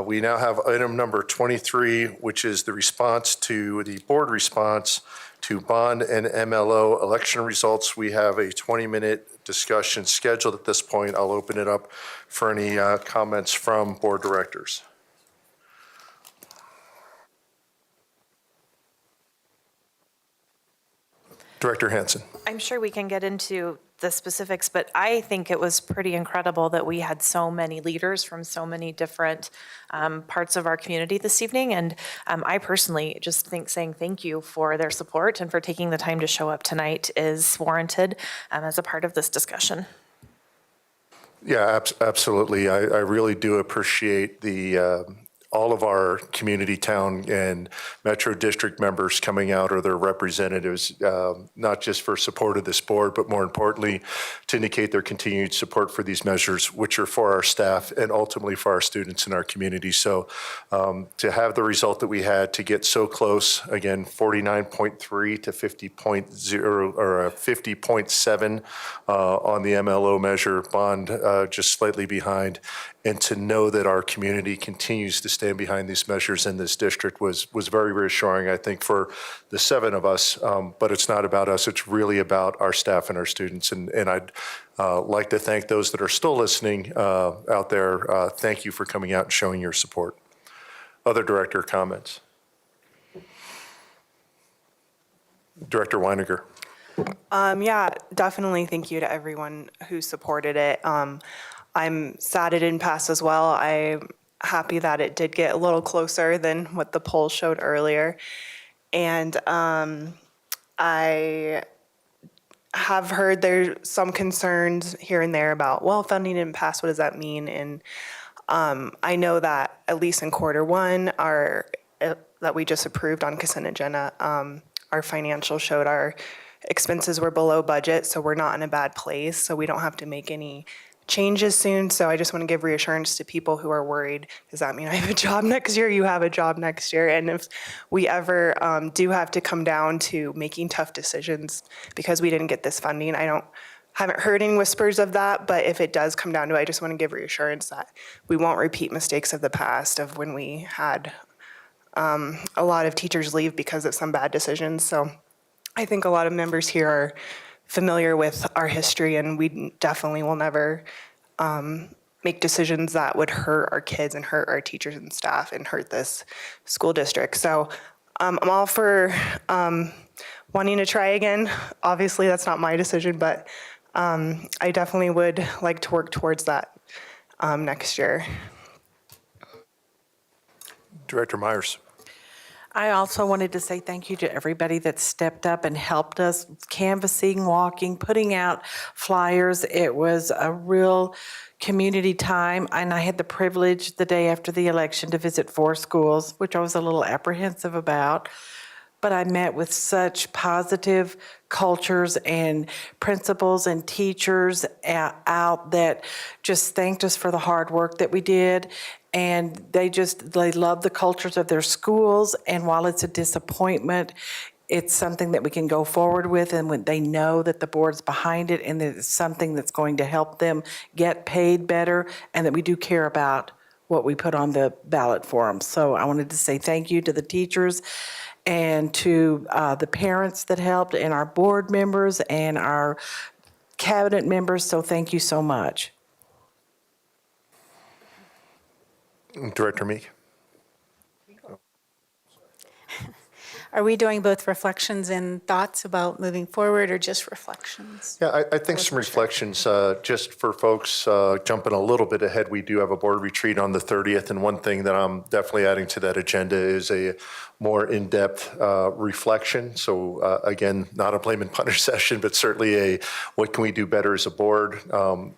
We now have item number 23, which is the response to the board response to bond and MLO election results. We have a 20-minute discussion scheduled at this point. I'll open it up for any comments from board directors. Director Hanson. I'm sure we can get into the specifics, but I think it was pretty incredible that we had so many leaders from so many different parts of our community this evening. And I personally just think saying thank you for their support and for taking the time to show up tonight is warranted as a part of this discussion. Yeah, absolutely. I really do appreciate the all of our community, town, and metro district members coming out, or their representatives, not just for support of this board, but more importantly, to indicate their continued support for these measures, which are for our staff and ultimately for our students in our community. So to have the result that we had, to get so close, again, 49.3 to 50.0 or 50.7 on the MLO measure, bond just slightly behind, and to know that our community continues to stand behind these measures in this district was very reassuring, I think, for the 7 of us. But it's not about us. It's really about our staff and our students. And I'd like to thank those that are still listening out there. Thank you for coming out and showing your support. Other director comments? Director Weiniger. Yeah, definitely thank you to everyone who supported it. I'm sad it didn't pass as well. I'm happy that it did get a little closer than what the poll showed earlier. And I have heard there's some concerns here and there about, well, funding didn't pass, what does that mean? And I know that at least in Q1, that we just approved on consent agenda, our financials showed our expenses were below budget, so we're not in a bad place, so we don't have to make any changes soon. So I just want to give reassurance to people who are worried. Does that mean I have a job next year? You have a job next year. And if we ever do have to come down to making tough decisions because we didn't get this funding, haven't heard any whispers of that, but if it does come down to it, I just want to give reassurance that we won't repeat mistakes of the past of when we had a lot of teachers leave because of some bad decisions. So I think a lot of members here are familiar with our history, and we definitely will never make decisions that would hurt our kids and hurt our teachers and staff and hurt this school district. So I'm all for wanting to try again. Obviously, that's not my decision, but I definitely would like to work towards that next year. Director Myers. I also wanted to say thank you to everybody that stepped up and helped us, canvassing, walking, putting out flyers. It was a real community time, and I had the privilege the day after the election to visit 4 schools, which I was a little apprehensive about. But I met with such positive cultures and principals and teachers out that just thanked us for the hard work that we did. And they love the cultures of their schools. And while it's a disappointment, it's something that we can go forward with, and when they know that the board's behind it and that it's something that's going to help them get paid better, and that we do care about what we put on the ballot for them. So I wanted to say thank you to the teachers and to the parents that helped and our board members and our cabinet members. So thank you so much. Director Meek. Are we doing both reflections and thoughts about moving forward or just reflections? Yeah, I think some reflections, just for folks jumping a little bit ahead. We do have a board retreat on the 30th, and one thing that I'm definitely adding to that agenda is a more in-depth reflection. So again, not a blame and punish session, but certainly a what can we do better as a board?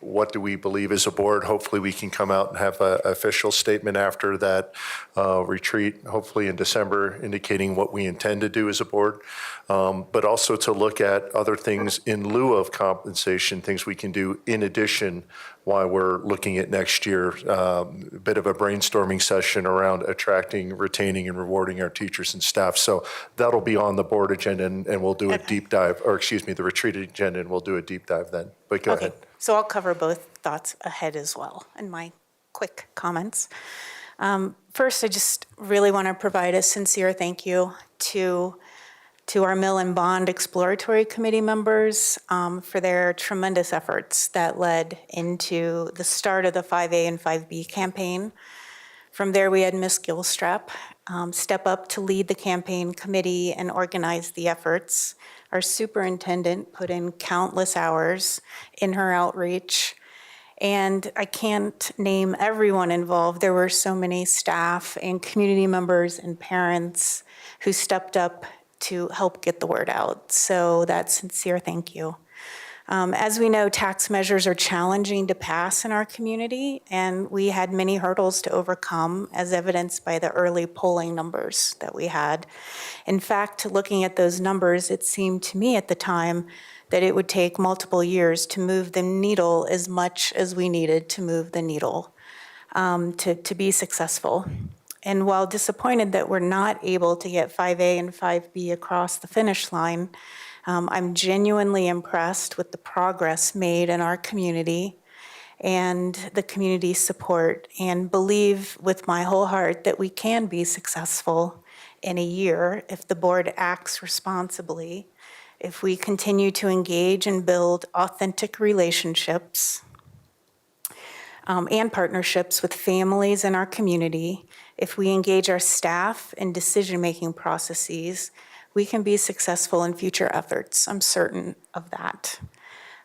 What do we believe as a board? Hopefully we can come out and have an official statement after that retreat, hopefully in December, indicating what we intend to do as a board, but also to look at other things in lieu of compensation, things we can do in addition while we're looking at next year. A bit of a brainstorming session around attracting, retaining, and rewarding our teachers and staff. So that'll be on the board agenda, and we'll do a deep dive, or excuse me, the retreat agenda, and we'll do a deep dive then. But go ahead. So I'll cover both thoughts ahead as well in my quick comments. First, I just really want to provide a sincere thank you to our Mill and Bond Exploratory Committee members for their tremendous efforts that led into the start of the 5A and 5B campaign. From there, we had Ms. Gilstrap step up to lead the campaign committee and organize the efforts. Our superintendent put in countless hours in her outreach. And I can't name everyone involved. There were so many staff and community members and parents who stepped up to help get the word out. So that sincere thank you. As we know, tax measures are challenging to pass in our community, and we had many hurdles to overcome, as evidenced by the early polling numbers that we had. In fact, looking at those numbers, it seemed to me at the time that it would take multiple years to move the needle as much as we needed to move the needle to be successful. And while disappointed that we're not able to get 5A and 5B across the finish line, I'm genuinely impressed with the progress made in our community and the community support, and believe with my whole heart that we can be successful in a year if the board acts responsibly, if we continue to engage and build authentic relationships and partnerships with families in our community, if we engage our staff in decision-making processes, we can be successful in future efforts. I'm certain of that.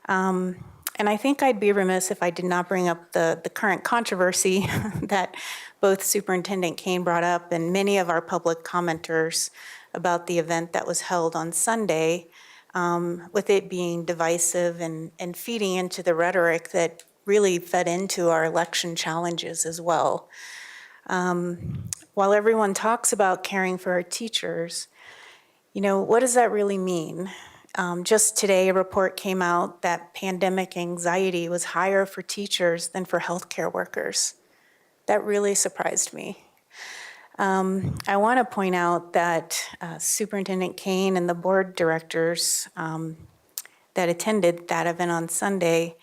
And I think I'd be remiss if I did not bring up the current controversy that both Superintendent Kane brought up and many of our public commenters about the event that was held on Sunday, with it being divisive and feeding into the rhetoric that really fed into our election challenges as well. While everyone talks about caring for our teachers, you know, what does that really mean? Just today, a report came out that pandemic anxiety was higher for teachers than for healthcare workers. That really surprised me. I want to point out that Superintendent Kane and the board directors that attended that event on Sunday,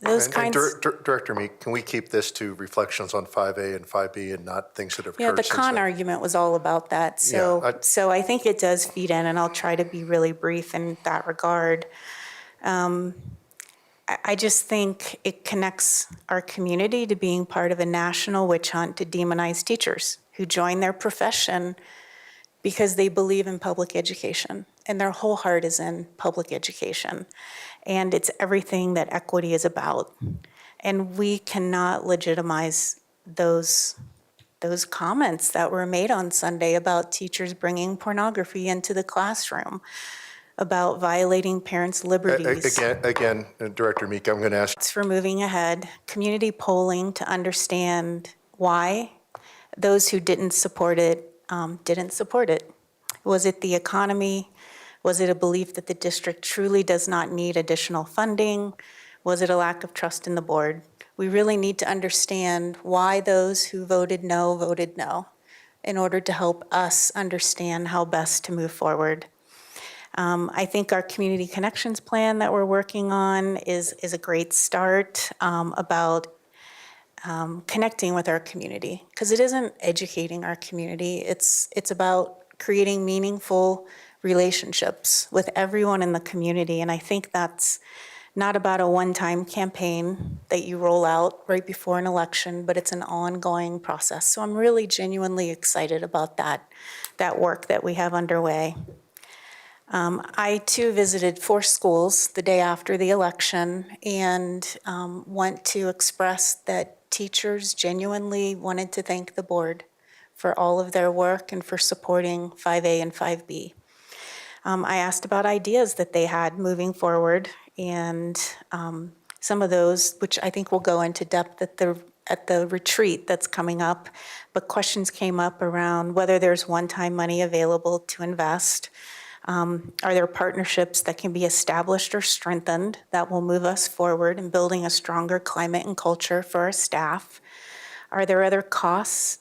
Director Meek, can we keep this to reflections on 5A and 5B and not things that have occurred yeah, the since con then? argument was all about that. So, Yeah, so I think it does feed in, and I'll try to be really brief in that regard. I just think it connects our community to being part of a national witch hunt to demonize teachers who join their profession because they believe in public education, and their whole heart is in public education. And it's everything that equity is about. And we cannot legitimize those comments that were made on Sunday about teachers bringing pornography into the classroom, about violating parents' liberties. Again, Director Meek, I'm going to ask. For moving ahead, community polling to understand why those who didn't support it didn't support it. Was it the economy? Was it a belief that the district truly does not need additional funding? Was it a lack of trust in the board? We really need to understand why those who voted no in order to help us understand how best to move forward. I think our community connections plan that we're working on is a great start about connecting with our community, because it isn't educating our community. It's about creating meaningful relationships with everyone in the community. And I think that's not about a one-time campaign that you roll out right before an election, but it's an ongoing process. So I'm really genuinely excited about that work that we have underway. I too visited 4 schools the day after the election and want to express that teachers genuinely wanted to thank the board for all of their work and for supporting 5A and 5B. I asked about ideas that they had moving forward, and some of those, which I think will go into depth at the retreat that's coming up, but questions came up around whether there's one-time money available to invest. Are there partnerships that can be established or strengthened that will move us forward in building a stronger climate and culture for our staff? Are there other costs,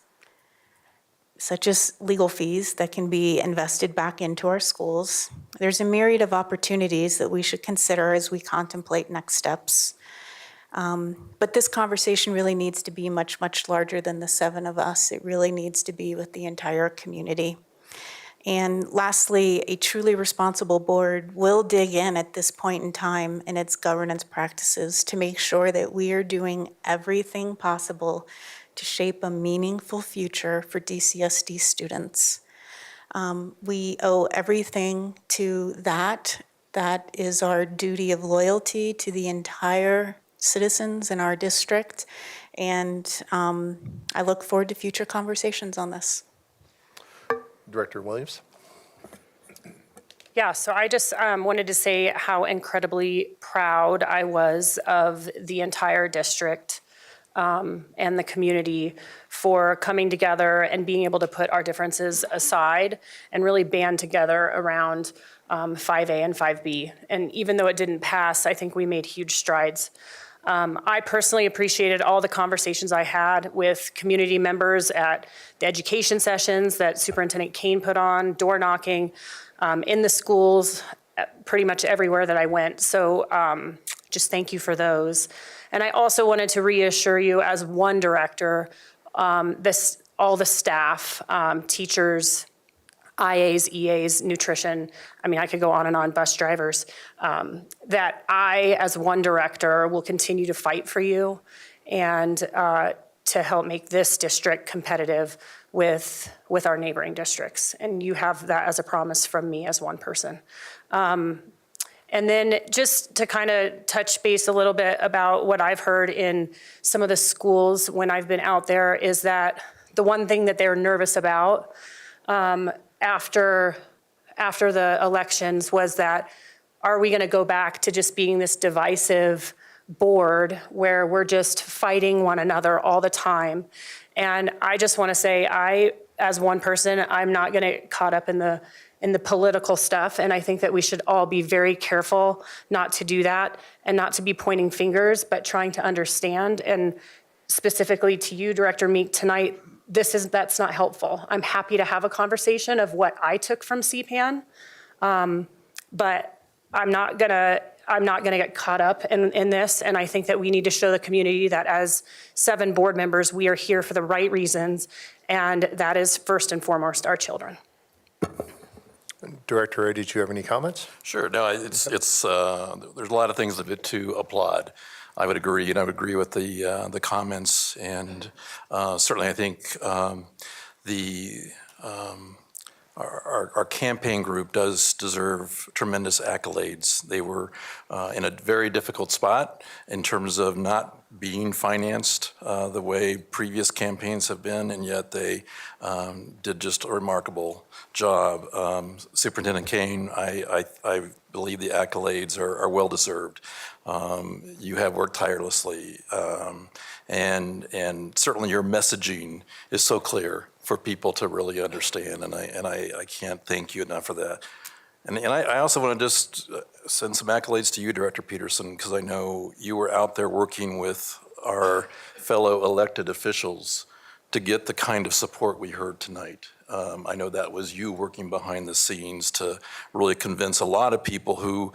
such as legal fees, that can be invested back into our schools? There's a myriad of opportunities that we should consider as we contemplate next steps. But this conversation really needs to be much, much larger than the 7 of us. It really needs to be with the entire community. And lastly, a truly responsible board will dig in at this point in time in its governance practices to make sure that we are doing everything possible to shape a meaningful future for DCSD students. We owe everything to that. That is our duty of loyalty to the entire citizens in our district. And I look forward to future conversations on this. Director Williams. Yeah, so I just wanted to say how incredibly proud I was of the entire district and the community for coming together and being able to put our differences aside and really band together around 5A and 5B. And even though it didn't pass, I think we made huge strides. I personally appreciated all the conversations I had with community members at the education sessions that Superintendent Kane put on, door knocking, in the schools, pretty much everywhere that I went. So just thank you for those. And I also wanted to reassure you as one director, all the staff, teachers, IAs, EAs, nutrition, I mean, I could go on and on, bus drivers, that I, as one director, will continue to fight for you and to help make this district competitive with our neighboring districts. And you have that as a promise from me as one person. And then just to kind of touch base a little bit about what I've heard in some of the schools when I've been out there is that the one thing that they're nervous about after the elections was that, are we going to go back to just being this divisive board where we're just fighting one another all the time? And I just want to say, as one person, I'm not going to get caught up in the political stuff. And I think that we should all be very careful not to do that and not to be pointing fingers, but trying to understand. And specifically to you, Director Meek, tonight, that's not helpful. I'm happy to have a conversation of what I took from CPAN, but I'm not gonna get caught up in this. And I think that we need to show the community that as 7 board members, we are here for the right reasons. And that is first and foremost our children. Director Ray, did you have any comments? Sure. No, it's there's a lot of things of it to applaud. I would agree, and I would agree with the comments, and certainly I think our campaign group does deserve tremendous accolades. They were in a very difficult spot in terms of not being financed the way previous campaigns have been, and yet they did just a remarkable job. Superintendent Kane, I believe the accolades are well-deserved. You have worked tirelessly, and certainly your messaging is so clear for people to really understand, and I can't thank you enough for that. And I also want to just send some accolades to you, Director Peterson, because I know you were out there working with our fellow elected officials to get the kind of support we heard tonight. I know that was you working behind the scenes to really convince a lot of people who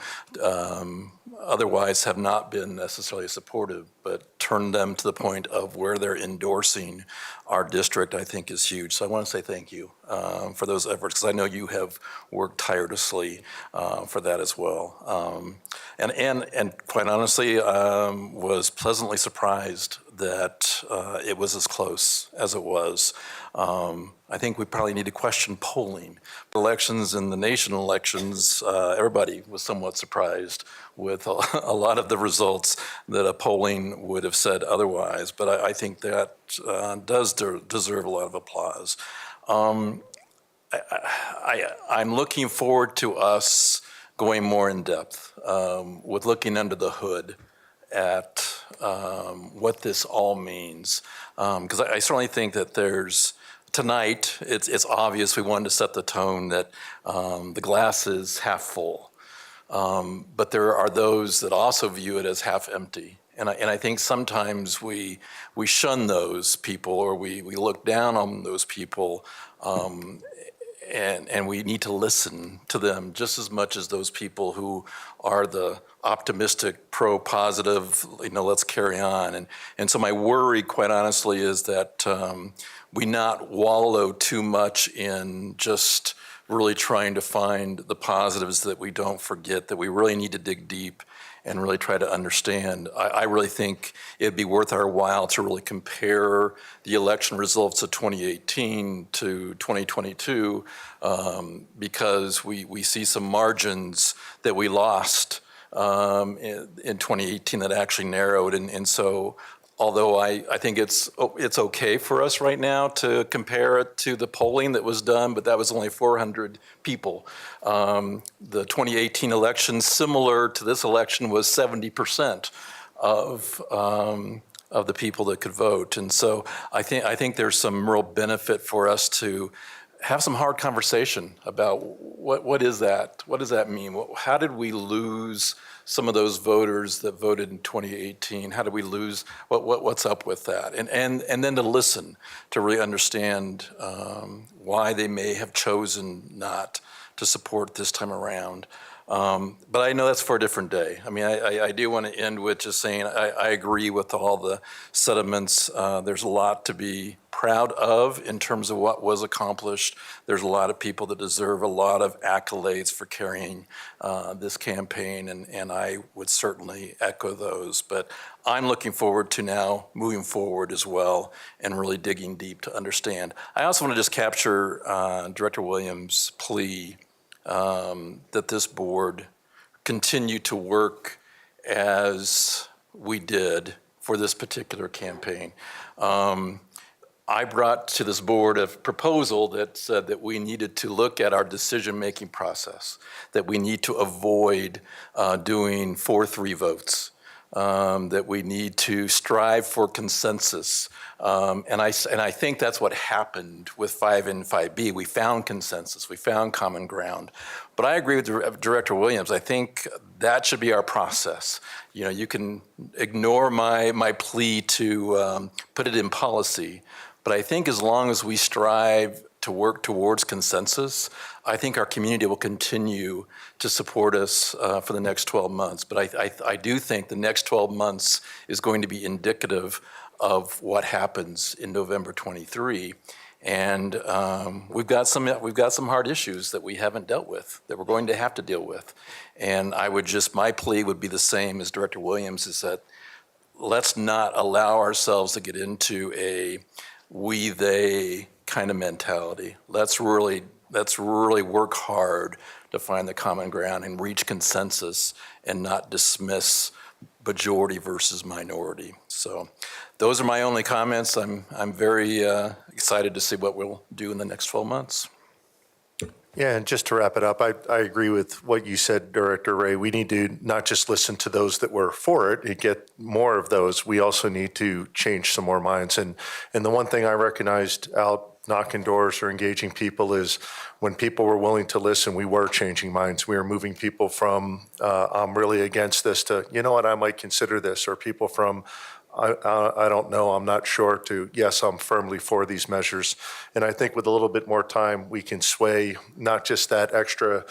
otherwise have not been necessarily supportive, but turn them to the point of where they're endorsing our district, I think is huge. So I want to say thank you for those efforts, because I know you have worked tirelessly for that as well. And quite honestly, was pleasantly surprised that it was as close as it was. I think we probably need to question polling. Elections and the nation elections, everybody was somewhat surprised with a lot of the results that a polling would have said otherwise. But I think that does deserve a lot of applause. I'm looking forward to us going more in depth with looking under the hood at what this all means. Because I certainly think that tonight, it's obvious we wanted to set the tone that the glass is half full. But there are those that also view it as half empty. And I think sometimes we shun those people, or we look down on those people, and we need to listen to them just as much as those people who are the optimistic, pro-positive, let's carry on. And so my worry, quite honestly, is that we not wallow too much in just really trying to find the positives, that we don't forget that we really need to dig deep and really try to understand. I really think it'd be worth our while to really compare the election results of 2018 to 2022, because we see some margins that we lost in 2018 that actually narrowed. And so although I think it's okay for us right now to compare it to the polling that was done, but that was only 400 people. The 2018 election, similar to this election, was 70% of the people that could vote. And so I think there's some real benefit for us to have some hard conversation about what is that? What does that mean? How did we lose some of those voters that voted in 2018? How did we lose? What's up with that? And then to listen, to really understand why they may have chosen not to support this time around. But I know that's for a different day. I mean, I do want to end with just saying I agree with all the sentiments. There's a lot to be proud of in terms of what was accomplished. There's a lot of people that deserve a lot of accolades for carrying this campaign, and I would certainly echo those. But I'm looking forward to now moving forward as well and really digging deep to understand. I also want to just capture Director Williams' plea that this board continue to work as we did for this particular campaign. I brought to this board a proposal that said that we needed to look at our decision-making process, that we need to avoid doing 4-3 votes, that we need to strive for consensus. And I think that's what happened with 5 and 5B. We found consensus, we found common ground. But I agree with Director Williams. I think that should be our process. You can ignore my plea to put it in policy, but I think as long as we strive to work towards consensus, I think our community will continue to support us for the next 12 months. But I do think the next 12 months is going to be indicative of what happens in November 23. And we've got some hard issues that we haven't dealt with, that we're going to have to deal with. And my plea would be the same as Director Williams, is that let's not allow ourselves to get into a we, they kind of mentality. Let's really work hard to find the common ground and reach consensus and not dismiss majority versus minority. So those are my only comments. I'm very excited to see what we'll do in the next 12 months. Yeah, and just to wrap it up, I agree with what you said, Director Ray. We need to not just listen to those that were for it and get more of those. We also need to change some more minds. And the one thing I recognized out knocking doors or engaging people is when people were willing to listen, we were changing minds. We were moving people from I'm really against this to, you know what, I might consider this, or people from I don't know, I'm not sure, to yes, I'm firmly for these measures. And I think with a little bit more time, we can sway not just that extra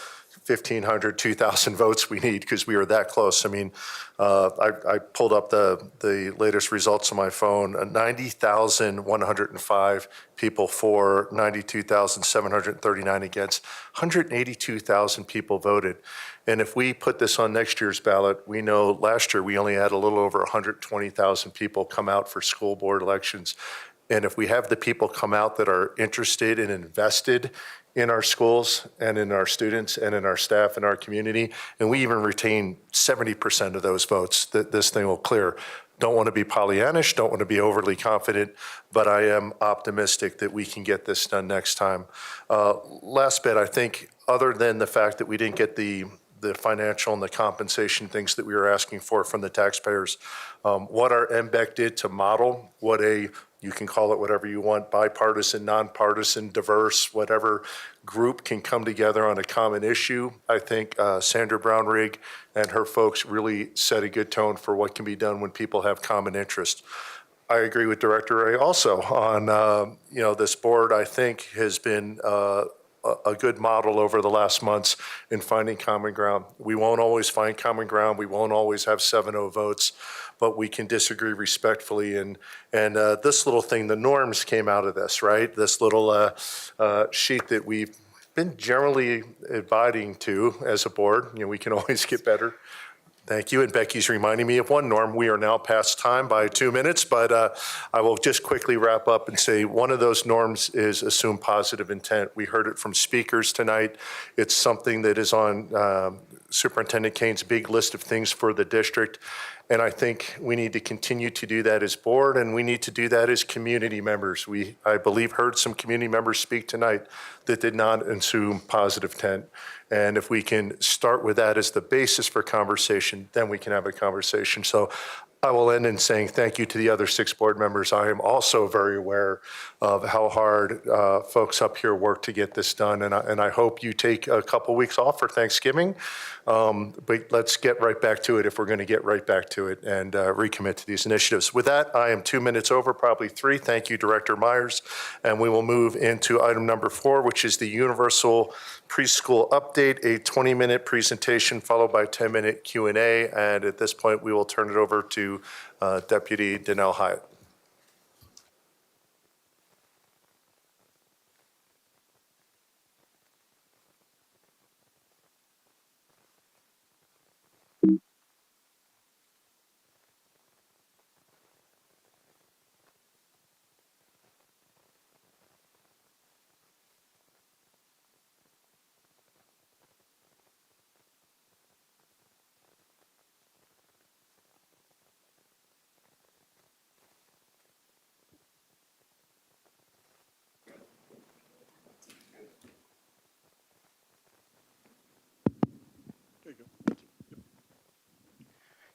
1,500, 2,000 votes we need because we were that close. I mean, I pulled up the latest results on my phone, 90,105 people for, 92,739 against, 182,000 people voted. And if we put this on next year's ballot, we know last year we only had a little over 120,000 people come out for school board elections. And if we have the people come out that are interested and invested in our schools and in our students and in our staff and our community, and we even retain 70% of those votes, that this thing will clear. Don't want to be Pollyannish, don't want to be overly confident, but I am optimistic that we can get this done next time. Last bit, I think, other than the fact that we didn't get the financial and the compensation things that we were asking for from the taxpayers, what our MBEC did to model what you can call it whatever you want, bipartisan, nonpartisan, diverse, whatever group can come together on a common issue. I think Sandra Brownrigg and her folks really set a good tone for what can be done when people have common interest. I agree with Director Ray also on, this board, I think, has been a good model over the last months in finding common ground. We won't always find common ground. We won't always have 7-0 votes, but we can disagree respectfully. And this little thing, the norms came out of this, right? This little sheet that we've been generally abiding to as a board. We can always get better. Thank you. And Becky's reminding me of one norm. We are now past time by 2 minutes, but I will just quickly wrap up and say one of those norms is assume positive intent. We heard it from speakers tonight. It's something that is on Superintendent Kane's big list of things for the district. And I think we need to continue to do that as board, and we need to do that as community members. I believe, heard some community members speak tonight that did not assume positive intent. And if we can start with that as the basis for conversation, then we can have a conversation. So I will end in saying thank you to the other 6 board members. I am also very aware of how hard folks up here work to get this done. And I hope you take a couple weeks off for Thanksgiving. But let's get right back to it if we're going to get right back to it and recommit to these initiatives. With that, I am 2 minutes over, probably 3. Thank you, Director Myers. And we will move into item number 4, which is the Universal Preschool Update, a 20-minute presentation followed by a 10-minute Q&A. And at this point, we will turn it over to Deputy Danelle Hyatt.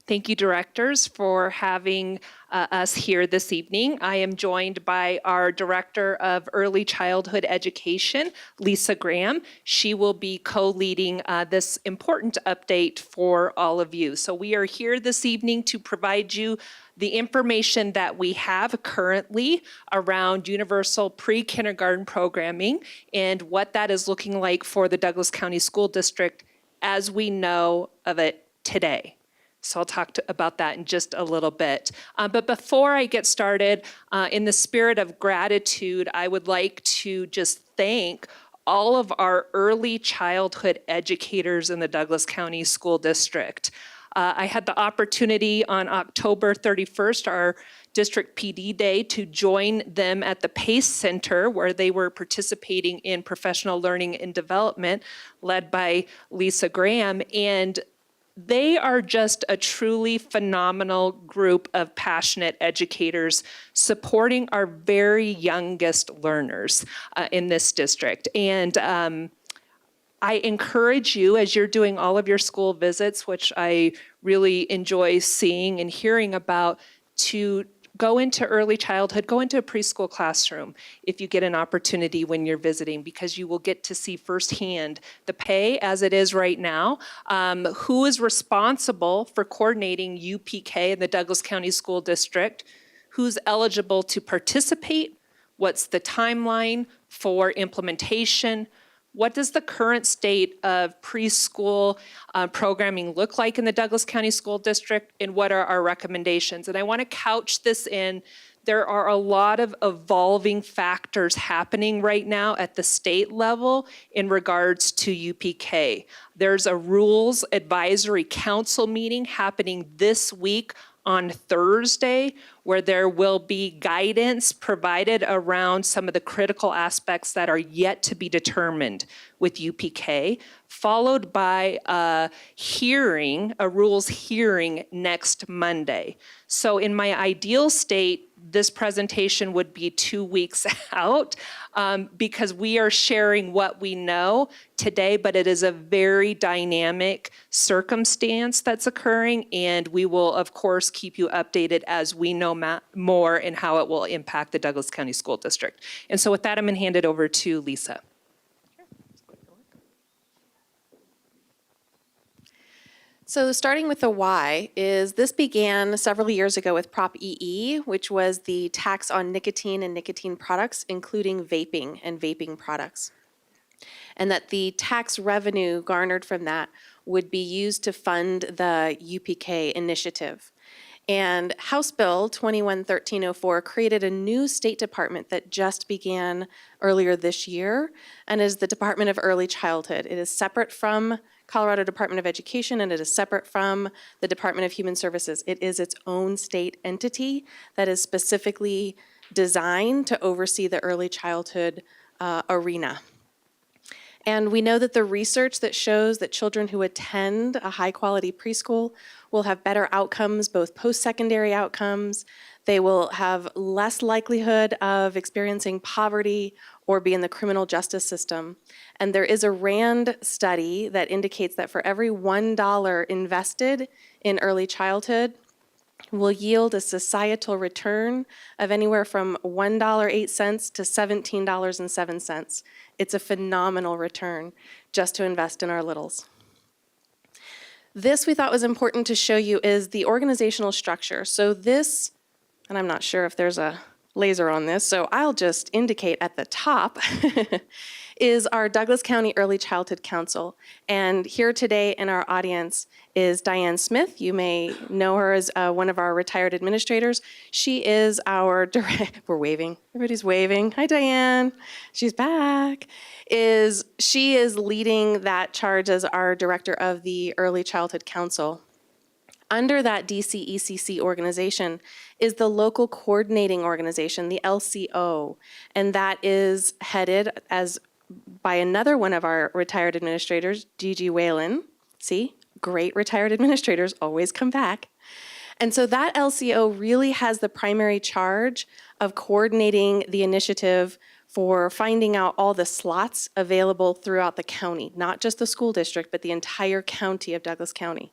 Thank you, directors, for having us here this evening. I am joined by our Director of Early Childhood Education, Lisa Graham. She will be co-leading this important update for all of you. So we are here this evening to provide you the information that we have currently around universal pre-kindergarten programming and what that is looking like for the Douglas County School District as we know of it today. So I'll talk about that in just a little bit. But before I get started, in the spirit of gratitude, I would like to just thank all of our early childhood educators in the Douglas County School District. I had the opportunity on October 31st, our district PD day, to join them at the PACE Center where they were participating in professional learning and development led by Lisa Graham. And they are just a truly phenomenal group of passionate educators supporting our very youngest learners in this district. And I encourage you, as you're doing all of your school visits, which I really enjoy seeing and hearing about, to go into early childhood, go into a preschool classroom if you get an opportunity when you're visiting, because you will get to see firsthand the pay as it is right now, who is responsible for coordinating UPK in the Douglas County School District, who's eligible to participate, what's the timeline for implementation, what does the current state of preschool programming look like in the Douglas County School District, and what are our recommendations? And I want to couch this in, there are a lot of evolving factors happening right now at the state level in regards to UPK. There's a Rules Advisory Council meeting happening this week on Thursday, where there will be guidance provided around some of the critical aspects that are yet to be determined with UPK, followed by a hearing, a rules hearing next Monday. So in my ideal state, this presentation would be 2 weeks out because we are sharing what we know today, but it is a very dynamic circumstance that's occurring, and we will, of course, keep you updated as we know more and how it will impact the Douglas County School District. And so with that, I'm going to hand it over to Lisa. So starting with the why is this began several years ago with Prop EE, which was the tax on nicotine and nicotine products, including vaping and vaping products. And that the tax revenue garnered from that would be used to fund the UPK initiative. And House Bill 211304 created a new State Department that just began earlier this year and is the Department of Early Childhood. It is separate from Colorado Department of Education, and it is separate from the Department of Human Services. It is its own state entity that is specifically designed to oversee the early childhood arena. And we know that the research that shows that children who attend a high-quality preschool will have better outcomes, both post-secondary outcomes. They will have less likelihood of experiencing poverty or be in the criminal justice system. And there is a RAND study that indicates that for every $1 invested in early childhood will yield a societal return of anywhere from $1.08 to $17.07. It's a phenomenal return just to invest in our littles. This we thought was important to show you is the organizational structure. So this, and I'm not sure if there's a laser on this, so I'll just indicate at the top, is our Douglas County Early Childhood Council. And here today in our audience is Diane Smith. You may know her as one of our retired administrators. She is our we're waving, everybody's waving. Hi, Diane, she's back. She is leading that charge as our director of the Early Childhood Council. Under that DCECC organization is the local coordinating organization, the LCO, and that is headed by another one of our retired administrators, Gigi Whalen. See, great retired administrators always come back. And so that LCO really has the primary charge of coordinating the initiative for finding out all the slots available throughout the county, not just the school district, but the entire county of Douglas County.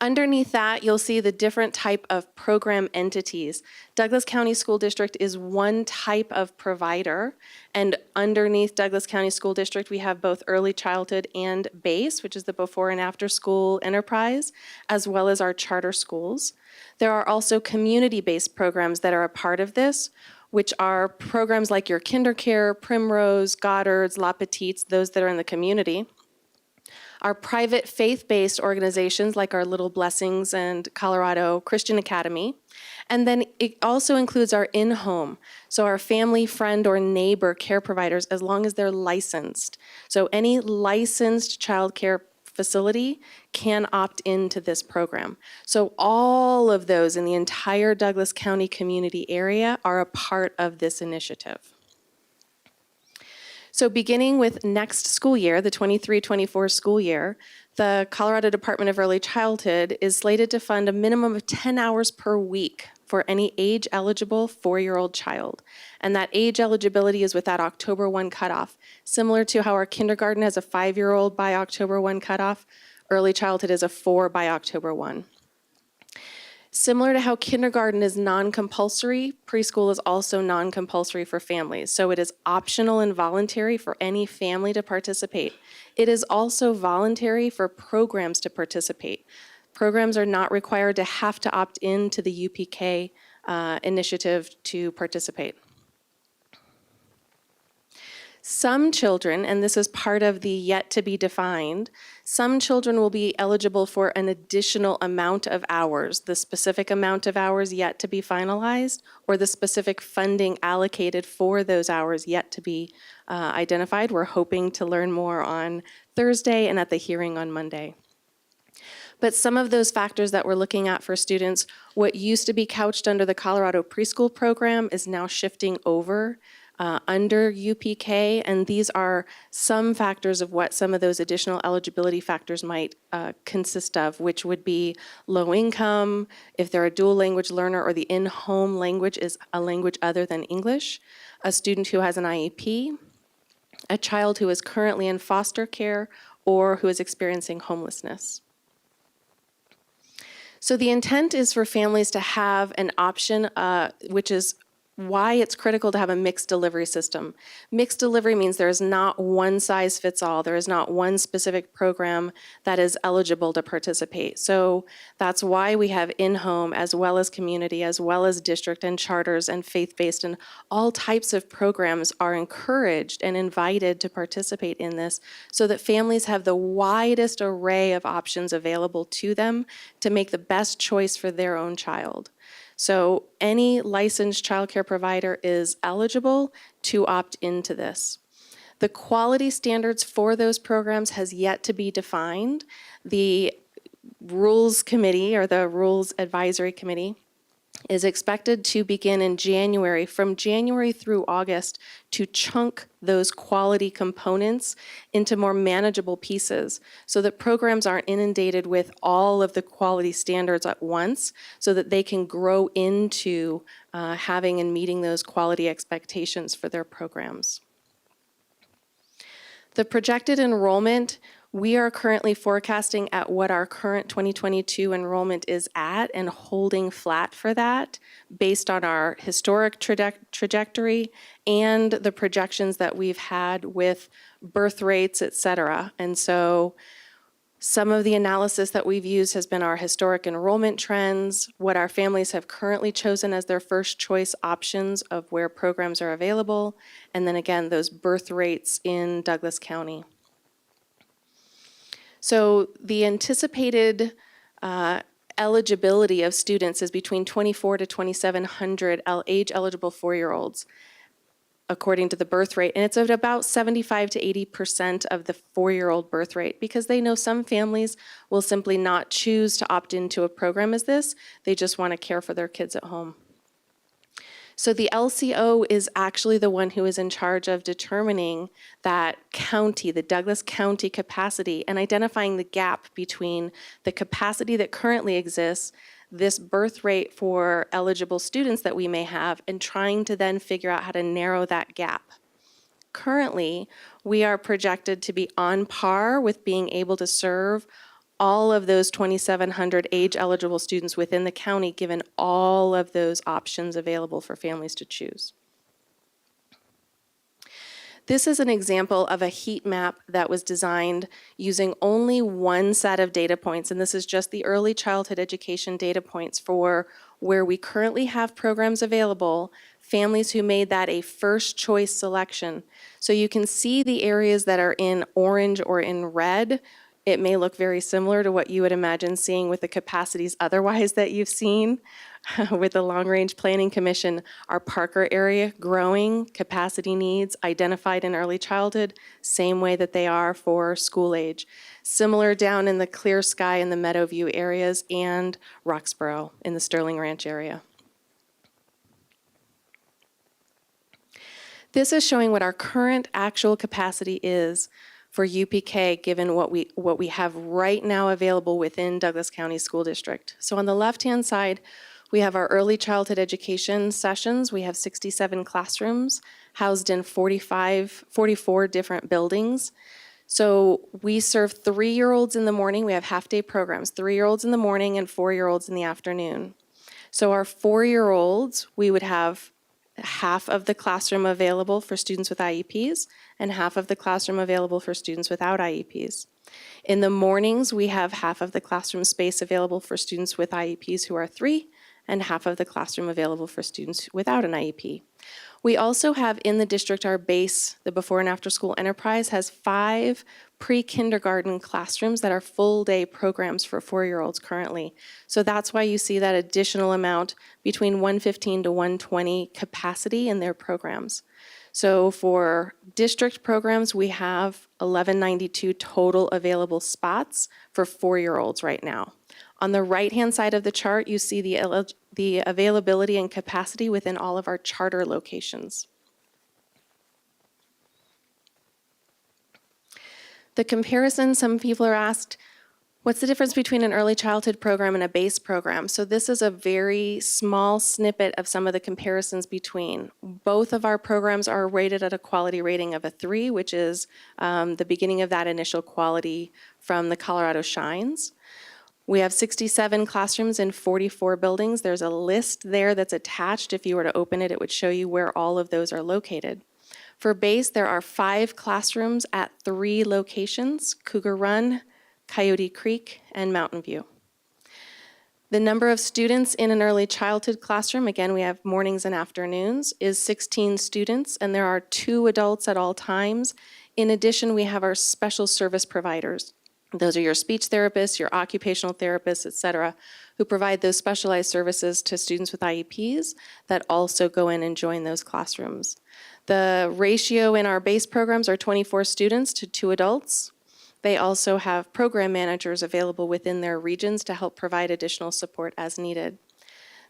Underneath that, you'll see the different type of program entities. Douglas County School District is one type of provider, and underneath Douglas County School District, we have both early childhood and BASE, which is the before and after school enterprise, as well as our charter schools. There are also community-based programs that are a part of this, which are programs like your KinderCare, Primrose, Goddard's, La Petite's, those that are in the community. Our private faith-based organizations like our Little Blessings and Colorado Christian Academy. And then it also includes our in-home, so our family, friend, or neighbor care providers as long as they're licensed. So any licensed child care facility can opt into this program. So all of those in the entire Douglas County community area are a part of this initiative. So beginning with next school year, the 23-24 school year, the Colorado Department of Early Childhood is slated to fund a minimum of 10 hours per week for any age-eligible 4-year-old child. And that age eligibility is with that October 1 cutoff. Similar to how our kindergarten has a 5-year-old by October 1 cutoff, early childhood is a 4 by October 1. Similar to how kindergarten is non-compulsory, preschool is also non-compulsory for families. So it is optional and voluntary for any family to participate. It is also voluntary for programs to participate. Programs are not required to have to opt in to the UPK initiative to participate. Some children, and this is part of the yet to be defined, some children will be eligible for an additional amount of hours, the specific amount of hours yet to be finalized, or the specific funding allocated for those hours yet to be identified. We're hoping to learn more on Thursday and at the hearing on Monday. But some of those factors that we're looking at for students, what used to be couched under the Colorado preschool program is now shifting over under UPK, and these are some factors of what some of those additional eligibility factors might consist of, which would be low income, if they're a dual language learner or the in-home language is a language other than English, a student who has an IEP, a child who is currently in foster care, or who is experiencing homelessness. So the intent is for families to have an option, which is why it's critical to have a mixed delivery system. Mixed delivery means there is not one size fits all. There is not one specific program that is eligible to participate. So that's why we have in-home as well as community, as well as district and charters and faith-based, and all types of programs are encouraged and invited to participate in this so that families have the widest array of options available to them to make the best choice for their own child. So any licensed childcare provider is eligible to opt into this. The quality standards for those programs has yet to be defined. The Rules Committee, or the Rules Advisory Committee, is expected to begin in January, from January through August, to chunk those quality components into more manageable pieces so that programs aren't inundated with all of the quality standards at once, so that they can grow into having and meeting those quality expectations for their programs. The projected enrollment, we are currently forecasting at what our current 2022 enrollment is at and holding flat for that based on our historic trajectory and the projections that we've had with birth rates, et cetera. And so some of the analysis that we've used has been our historic enrollment trends, what our families have currently chosen as their first choice options of where programs are available, and then again, those birth rates in Douglas County. So the anticipated eligibility of students is between 2,400 to 2,700 age-eligible 4-year-olds, according to the birth rate. And it's at about 75 to 80% of the 4-year-old birth rate, because they know some families will simply not choose to opt into a program as this. They just want to care for their kids at home. So the LCO is actually the one who is in charge of determining that county, the Douglas County capacity, and identifying the gap between the capacity that currently exists, this birth rate for eligible students that we may have, and trying to then figure out how to narrow that gap. Currently, we are projected to be on par with being able to serve all of those 2,700 age-eligible students within the county, given all of those options available for families to choose. This is an example of a heat map that was designed using only one set of data points, and this is just the early childhood education data points for where we currently have programs available, families who made that a first choice selection. So you can see the areas that are in orange or in red. It may look very similar to what you would imagine seeing with the capacities otherwise that you've seen with the Long Range Planning Commission. Our Parker area growing, capacity needs identified in early childhood, same way that they are for school age. Similar down in the Clear Sky and the Meadowview areas, and Roxborough in the Sterling Ranch area. This is showing what our current actual capacity is for UPK, given what we have right now available within Douglas County School District. So on the left-hand side, we have our early childhood education sessions. We have 67 classrooms housed in 44 different buildings. So we serve 3-year-olds in the morning. We have half-day programs, 3-year-olds in the morning and 4-year-olds in the afternoon. So our 4-year-olds, we would have half of the classroom available for students with IEPs and half of the classroom available for students without IEPs. In the mornings, we have half of the classroom space available for students with IEPs who are 3 and half of the classroom available for students without an IEP. We also have in the district our BASE, the before and after school enterprise, has 5 pre-kindergarten classrooms that are full day programs for 4-year-olds currently. So that's why you see that additional amount between 115 to 120 capacity in their programs. So for district programs, we have 1192 total available spots for 4-year-olds right now. On the right-hand side of the chart, you see the availability and capacity within all of our charter locations. The comparison, some people are asked, what's the difference between an early childhood program and a BASE program? So this is a very small snippet of some of the comparisons between. Both of our programs are rated at a quality rating of a 3, which is the beginning of that initial quality from the Colorado Shines. We have 67 classrooms in 44 buildings. There's a list there that's attached. If you were to open it, it would show you where all of those are located. For BASE, there are 5 classrooms at 3 locations: Cougar Run, Coyote Creek, and Mountain View. The number of students in an early childhood classroom, again, we have mornings and afternoons, is 16 students, and there are 2 adults at all times. In addition, we have our special service providers. Those are your speech therapists, your occupational therapists, et cetera, who provide those specialized services to students with IEPs that also go in and join those classrooms. The ratio in our BASE programs are 24 students to 2 adults. They also have program managers available within their regions to help provide additional support as needed.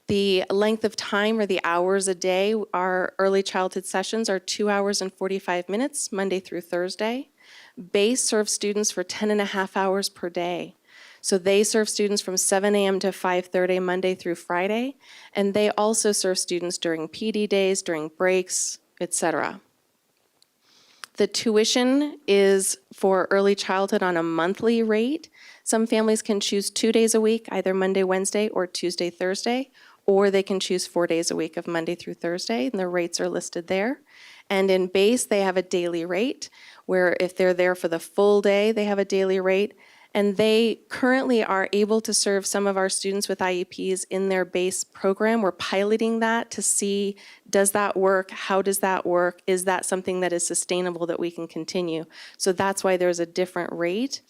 The length of time, or the hours a day, our early childhood sessions are 2 hours and 45 minutes, Monday through Thursday. BASE serves students for 10.5 hours per day. So they serve students from 7 a.m. to 5:30 Monday through Friday, and they also serve students during PD days, during breaks, etc. The tuition is for early childhood on a monthly rate. Some families can choose 2 days a week, either Monday, Wednesday, or Tuesday, Thursday, or they can choose 4 days a week of Monday through Thursday, and the rates are listed there. And in BASE, they have a daily rate, where if they're there for the full day, they have a daily rate. And they currently are able to serve some of our students with IEPs in their BASE program. We're piloting that to see, does that work? How does that work? Is that something that is sustainable that we can continue? So that's why there's a different rate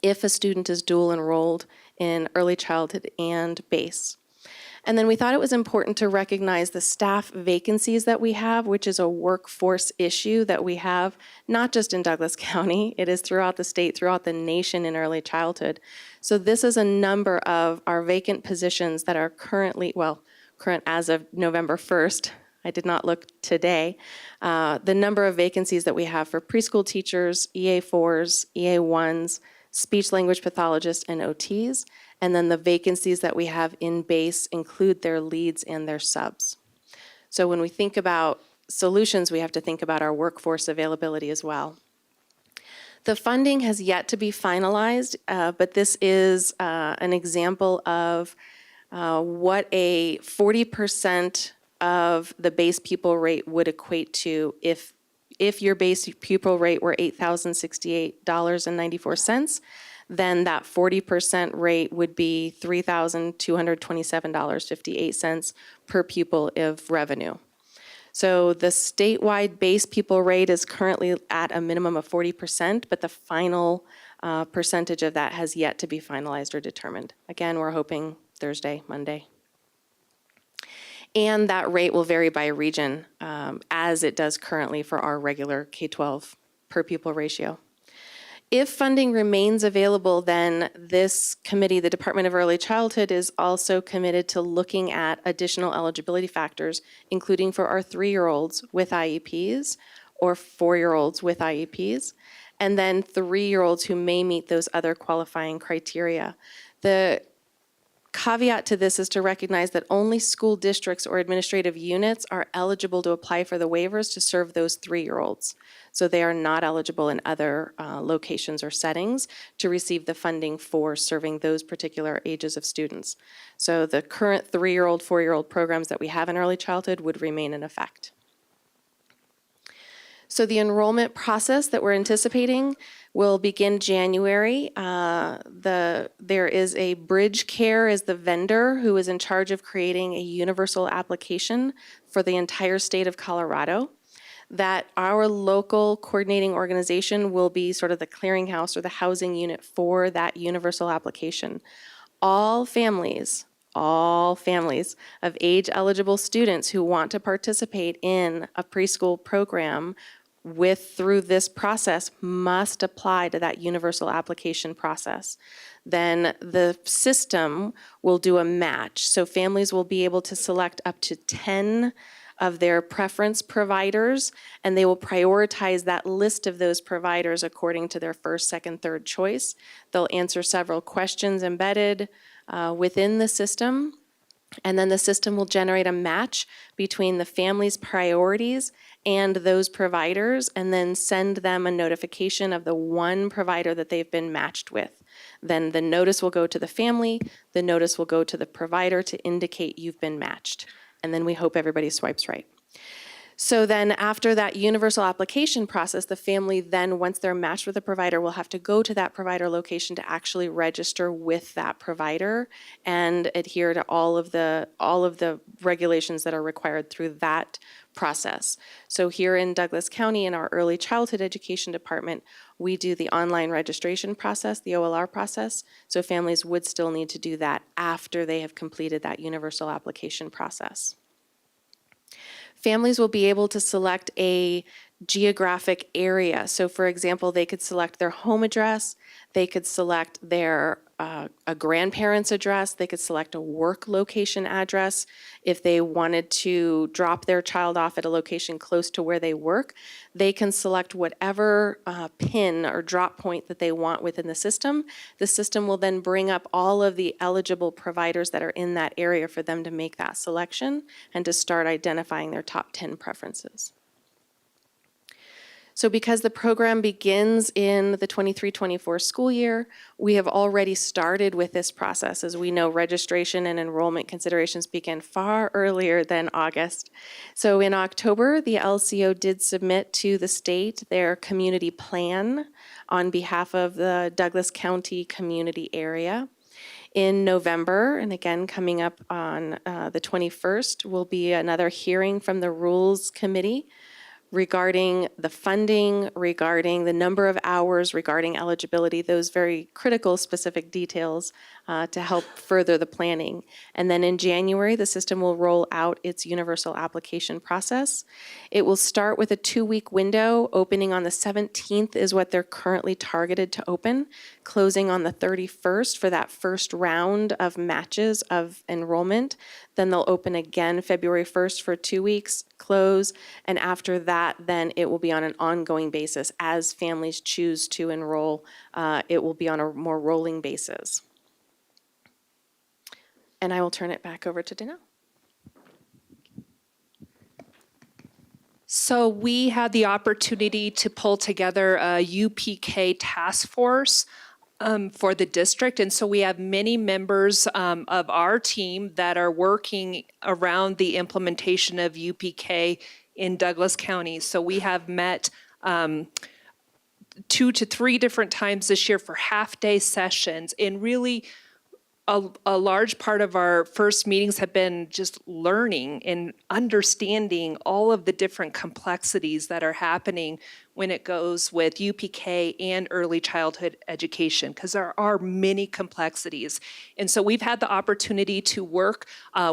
if a student is dual enrolled in early childhood and BASE. And then we thought it was important to recognize the staff vacancies that we have, which is a workforce issue that we have, not just in Douglas County, it is throughout the state, throughout the nation in early childhood. So this is a number of our vacant positions that are currently, current as of November 1st, I did not look today, the number of vacancies that we have for preschool teachers, EA4s, EA1s, speech language pathologists, and OTs. And then the vacancies that we have in BASE include their leads and their subs. So when we think about solutions, we have to think about our workforce availability as well. The funding has yet to be finalized, but this is an example of what a 40% of the base pupil rate would equate to if your base pupil rate were $8,068.94. Then that 40% rate would be $3,227.58 per pupil of revenue. So the statewide base pupil rate is currently at a minimum of 40%, but the final percentage of that has yet to be finalized or determined. Again, we're hoping Thursday, Monday. And that rate will vary by region, as it does currently for our regular K-12 per pupil ratio. If funding remains available, then this committee, the Department of Early Childhood, is also committed to looking at additional eligibility factors, including for our 3-year-olds with IEPs or 4-year-olds with IEPs, and then 3-year-olds who may meet those other qualifying criteria. The caveat to this is to recognize that only school districts or administrative units are eligible to apply for the waivers to serve those 3-year-olds. So they are not eligible in other locations or settings to receive the funding for serving those particular ages of students. So the current 3-year-old, 4-year-old programs that we have in early childhood would remain in effect. So the enrollment process that we're anticipating will begin January. There is a Bridge Care as the vendor who is in charge of creating a universal application for the entire state of Colorado. That our local coordinating organization will be sort of the clearinghouse or the housing unit for that universal application. All families of age-eligible students who want to participate in a preschool program through this process must apply to that universal application process. Then the system will do a match. So families will be able to select up to 10 of their preference providers, and they will prioritize that list of those providers according to their first, second, third choice. They'll answer several questions embedded within the system, and then the system will generate a match between the family's priorities and those providers, and then send them a notification of the one provider that they've been matched with. Then the notice will go to the family, the notice will go to the provider to indicate you've been matched. And then we hope everybody swipes right. So then after that universal application process, the family then, once they're matched with a provider, will have to go to that provider location to actually register with that provider and adhere to all of the regulations that are required through that process. So here in Douglas County, in our early childhood education department, we do the online registration process, the OLR process. So families would still need to do that after they have completed that universal application process. Families will be able to select a geographic area. So for example, they could select their home address, they could select their a grandparent's address, they could select a work location address. If they wanted to drop their child off at a location close to where they work, they can select whatever pin or drop point that they want within the system. The system will then bring up all of the eligible providers that are in that area for them to make that selection and to start identifying their top 10 preferences. So because the program begins in the 23-24 school year, we have already started with this process. As we know, registration and enrollment considerations begin far earlier than August. So in October, the LCO did submit to the state their community plan on behalf of the Douglas County community area. In November, and again coming up on the 21st, will be another hearing from the Rules Committee regarding the funding, regarding the number of hours, regarding eligibility, those very critical specific details to help further the planning. And then in January, the system will roll out its universal application process. It will start with a 2-week window. Opening on the 17th is what they're currently targeted to open, closing on the 31st for that first round of matches of enrollment. Then they'll open again February 1st for 2 weeks, close, and after that, then it will be on an ongoing basis. As families choose to enroll, it will be on a more rolling basis. And I will turn it back over to Danelle. So we had the opportunity to pull together a UPK task force for the district. And so we have many members of our team that are working around the implementation of UPK in Douglas County. So we have met 2 to 3 different times this year for half-day sessions, and really a large part of our first meetings have been just learning and understanding all of the different complexities that are happening when it goes with UPK and early childhood education, because there are many complexities. And so we've had the opportunity to work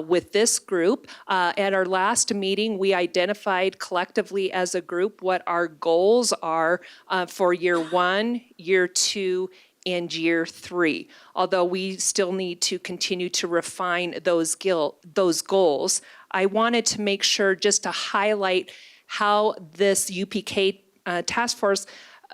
with this group. At our last meeting, we identified collectively as a group what our goals are for year 1, year 2, and year 3. Although we still need to continue to refine those goals, I wanted to make sure just to highlight how this UPK task force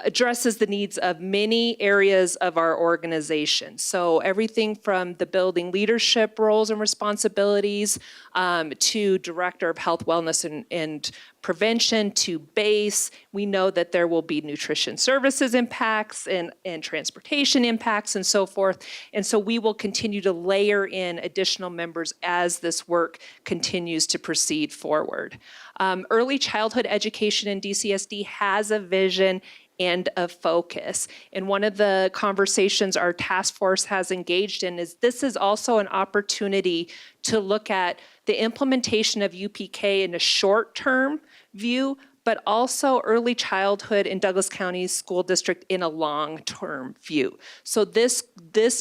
addresses the needs of many areas of our organization. So everything from the building leadership roles and responsibilities to director of health, wellness, and prevention to base. We know that there will be nutrition services impacts and transportation impacts and so forth. And so we will continue to layer in additional members as this work continues to proceed forward. Early childhood education in DCSD has a vision and a focus. And one of the conversations our task force has engaged in is this is also an opportunity to look at the implementation of UPK in a short-term view, but also early childhood in Douglas County School District in a long-term view. So this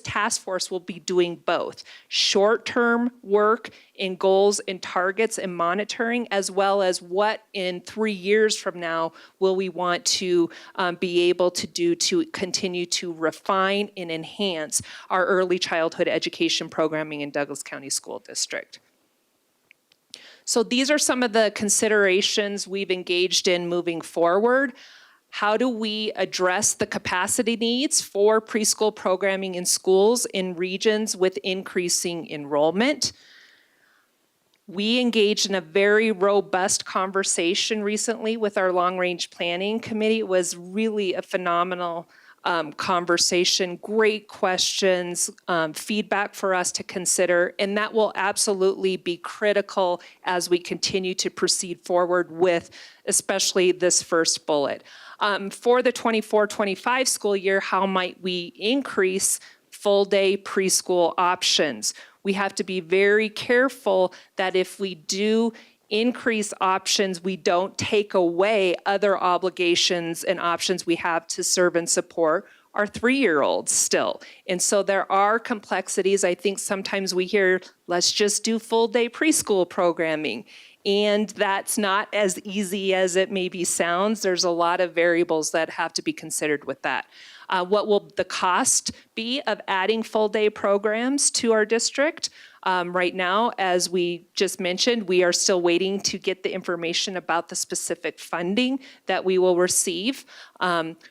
task force will be doing both short-term work in goals and targets and monitoring, as well as what in 3 years from now will we want to be able to do to continue to refine and enhance our early childhood education programming in Douglas County School District. So these are some of the considerations we've engaged in moving forward. How do we address the capacity needs for preschool programming in schools in regions with increasing enrollment? We engaged in a very robust conversation recently with our long-range planning committee. It was really a phenomenal conversation, great questions, feedback for us to consider, and that will absolutely be critical as we continue to proceed forward with especially this first bullet. For the 24-25 school year, how might we increase full-day preschool options? We have to be very careful that if we do increase options, we don't take away other obligations and options we have to serve and support our 3-year-olds still. And so there are complexities. I think sometimes we hear, let's just do full-day preschool programming. And that's not as easy as it maybe sounds. There's a lot of variables that have to be considered with that. What will the cost be of adding full-day programs to our district? Right now, as we just mentioned, we are still waiting to get the information about the specific funding that we will receive.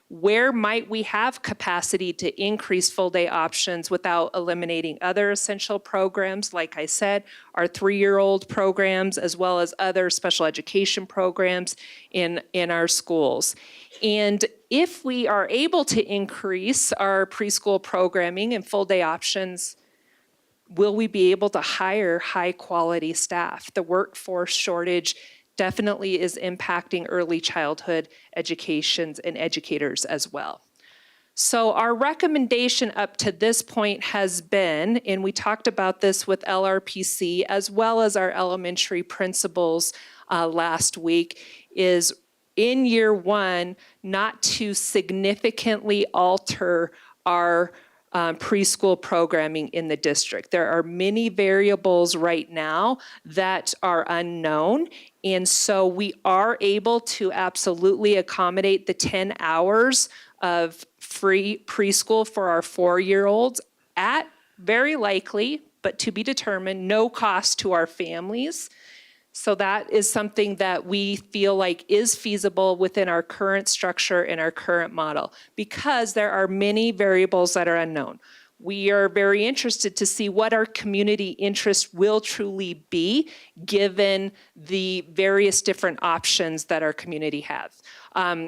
Where might we have capacity to increase full-day options without eliminating other essential programs? Like I said, our 3-year-old programs, as well as other special education programs in our schools. And if we are able to increase our preschool programming and full-day options, will we be able to hire high-quality staff? The workforce shortage definitely is impacting early childhood educations and educators as well. So our recommendation up to this point has been, and we talked about this with LRPC as well as our elementary principals last week, is in year one, not to significantly alter our preschool programming in the district. There are many variables right now that are unknown, and so we are able to absolutely accommodate the 10 hours of free preschool for our 4-year-olds at very likely, but to be determined, no cost to our families. So that is something that we feel like is feasible within our current structure and our current model, because there are many variables that are unknown. We are very interested to see what our community interest will truly be, given the various different options that our community has.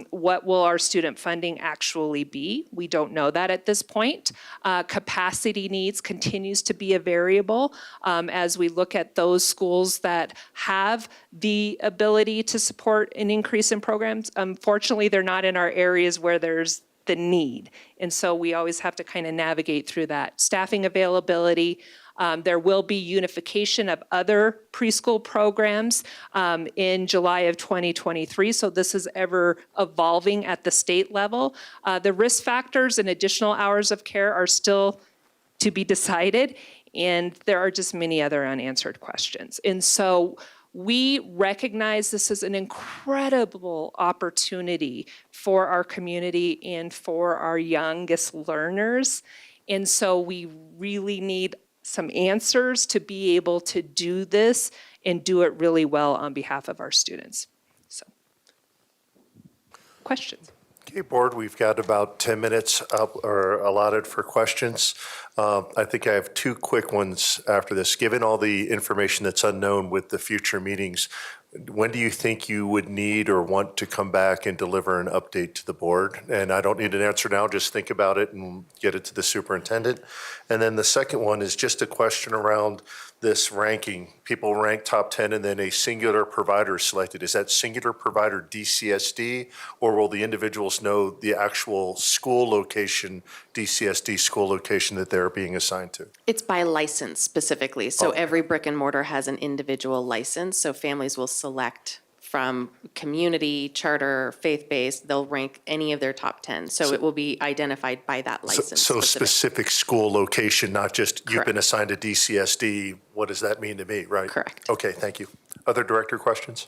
What will our student funding actually be? We don't know that at this point. Capacity needs continues to be a variable as we look at those schools that have the ability to support an increase in programs. Unfortunately, they're not in our areas where there's the need. And so we always have to kind of navigate through that. Staffing availability, there will be unification of other preschool programs in July of 2023. So this is ever evolving at the state level. The risk factors and additional hours of care are still to be decided. And there are just many other unanswered questions. And so we recognize this is an incredible opportunity for our community and for our youngest learners. And so we really need some answers to be able to do this and do it really well on behalf of our students. So, questions? Okay, board, we've got about 10 minutes up or allotted for questions. I think I have two quick ones after this. Given all the information that's unknown with the future meetings, when do you think you would need or want to come back and deliver an update to the board? And I don't need an answer now, just think about it and get it to the superintendent. And then the second one is just a question around this ranking. People rank top 10 and then a singular provider is selected. Is that singular provider DCSD, or will the individuals know the actual school location, DCSD school location that they're being assigned to? It's by license specifically. So Okay. every brick and mortar has an individual license. So families will select from community, charter, faith-based. They'll rank any of their top 10. So it will be identified by that license. So specific school location, not just you've been Correct. assigned to DCSD, what does that mean to me, right? Correct. Okay, thank you. Other director questions?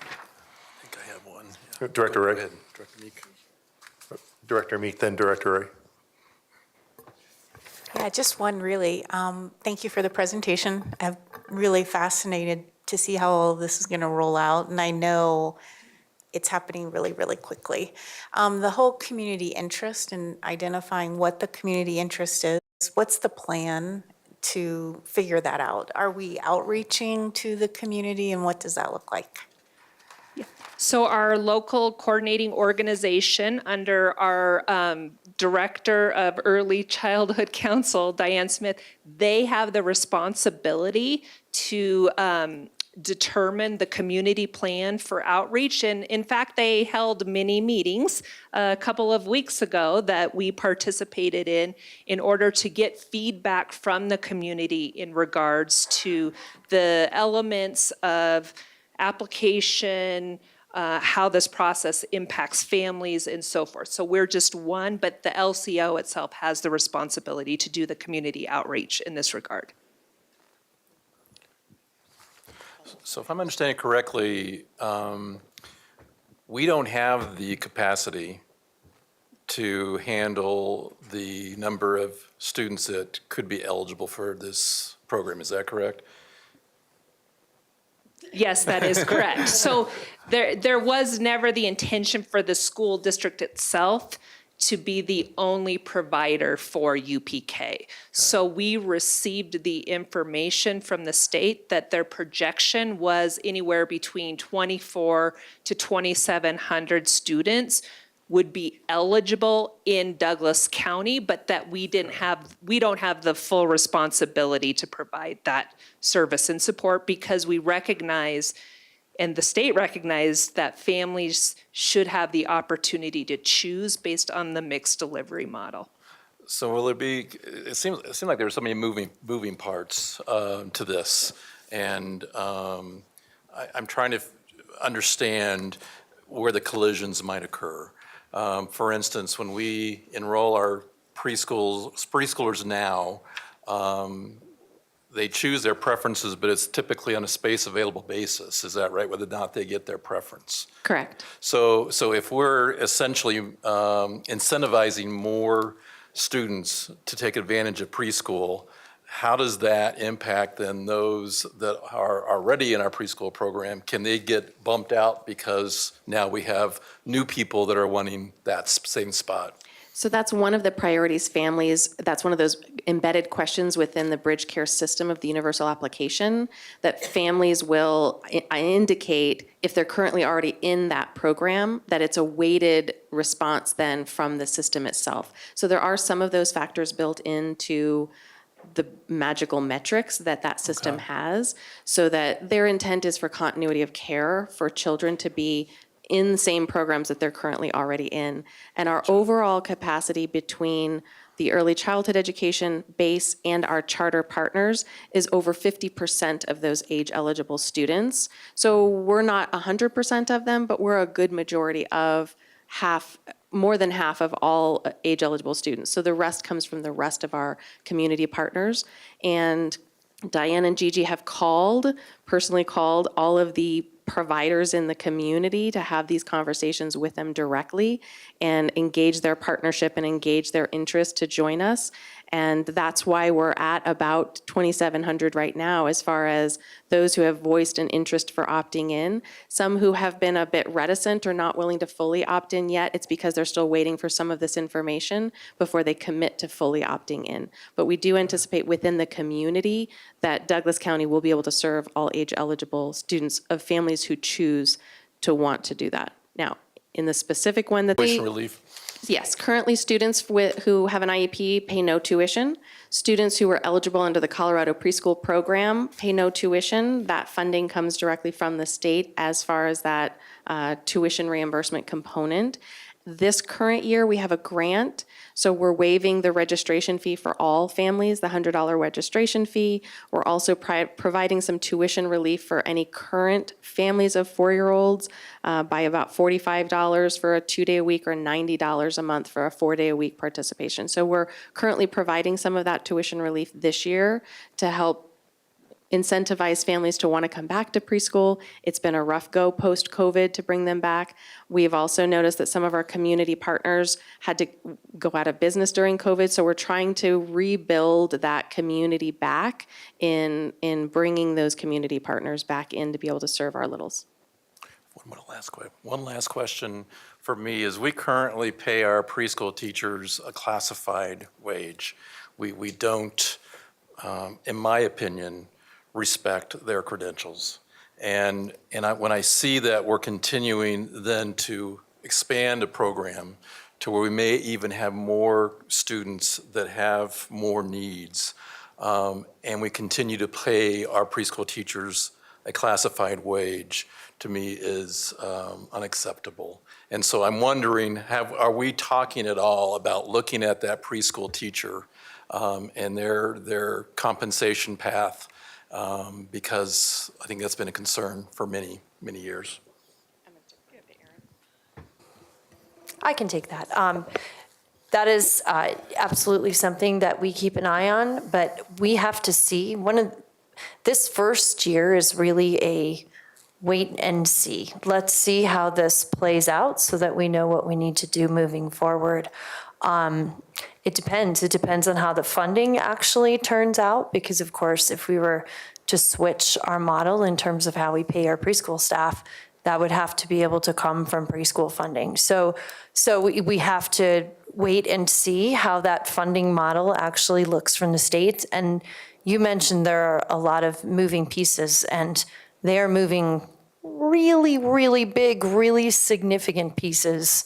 I think I have one. Director Ray? Go ahead, Director Meek. Director Meek, then Director Ray. Yeah, just one really. Thank you for the presentation. I'm really fascinated to see how all this is going to roll out, and I know it's happening really, really quickly. The whole community interest and identifying what the community interest is, what's the plan to figure that out? Are we outreaching to the community, and what does that look like? So our local coordinating organization under our Director of Early Childhood Council, Diane Smith, they have the responsibility to determine the community plan for outreach. And in fact, they held mini meetings a couple of weeks ago that we participated in order to get feedback from the community in regards to the elements of application, how this process impacts families and so forth. So we're just one, but the LCO itself has the responsibility to do the community outreach in this regard. So if I'm understanding correctly, we don't have the capacity to handle the number of students that could be eligible for this program. Is that correct? Yes, that is correct. So there was never the intention for the school district itself to be the only provider for UPK. So we received the information from the state that their projection was anywhere between 24 to 2,700 students would be eligible in Douglas County, but that we don't have the full responsibility to provide that service and support, because we recognize, and the state recognized, that families should have the opportunity to choose based on the mixed delivery model. So will it be, it seems like there's so many moving parts to this. And I'm trying to understand where the collisions might occur. For instance, when we enroll our preschoolers now, they choose their preferences, but it's typically on a space available basis. Is that right? Whether or not they get their preference. Correct. So if we're essentially incentivizing more students to take advantage of preschool, how does that impact then those that are already in our preschool program? Can they get bumped out because now we have new people that are wanting that same spot? So that's one of the priorities families, that's one of those embedded questions within the bridge care system of the universal application, that families will indicate if they're currently already in that program, that it's a weighted response then from the system itself. So there are some of those factors built into the magical metrics that system has, so that their intent is for continuity of care for children to be in the same programs that they're currently already in. And our overall capacity between the early childhood education base and our charter partners is over 50% of those age-eligible students. So we're not 100% of them, but we're a good majority of more than half of all age-eligible students. So the rest comes from the rest of our community partners. And Diane and Gigi have personally called all of the providers in the community to have these conversations with them directly and engage their partnership and engage their interest to join us. And that's why we're at about 2,700 right now as far as those who have voiced an interest for opting in. Some who have been a bit reticent or not willing to fully opt in yet, it's because they're still waiting for some of this information before they commit to fully opting in. But we do anticipate within the community that Douglas County will be able to serve all age eligible students of families who choose to want to do that. Now, in the specific one that Tuition relief. Yes, currently students who have an IEP pay no tuition. Students who are eligible under the Colorado preschool program pay no tuition. That funding comes directly from the state as far as that tuition reimbursement component. This current year, we have a grant, so we're waiving the registration fee for all families, the $100 registration fee. We're also providing some tuition relief for any current families of 4-year-olds by about $45 for a 2-day-a-week or $90 a month for a 4-day-a-week participation. So we're currently providing some of that tuition relief this year to help incentivize families to want to come back to preschool. It's been a rough go post-COVID to bring them back. We've also noticed that some of our community partners had to go out of business during COVID, so we're trying to rebuild that community back in bringing those community partners back in to be able to serve our littles. One last question for me is we currently pay our preschool teachers a classified wage. We don't, in my opinion, respect their credentials. And when I see that we're continuing then to expand a program to where we may even have more students that have more needs, and we continue to pay our preschool teachers a classified wage, to me is unacceptable. And so I'm wondering, are we talking at all about looking at that preschool teacher and their compensation path? Because I think that's been a concern for many, many years. I can take that. That is absolutely something that we keep an eye on, but we have to see. This first year is really a wait and see. Let's see how this plays out so that we know what we need to do moving forward. It depends. It depends on how the funding actually turns out, because of course, if we were to switch our model in terms of how we pay our preschool staff, that would have to be able to come from preschool funding. So we have to wait and see how that funding model actually looks from the state. And you mentioned there are a lot of moving pieces, and they are moving really, really big, really significant pieces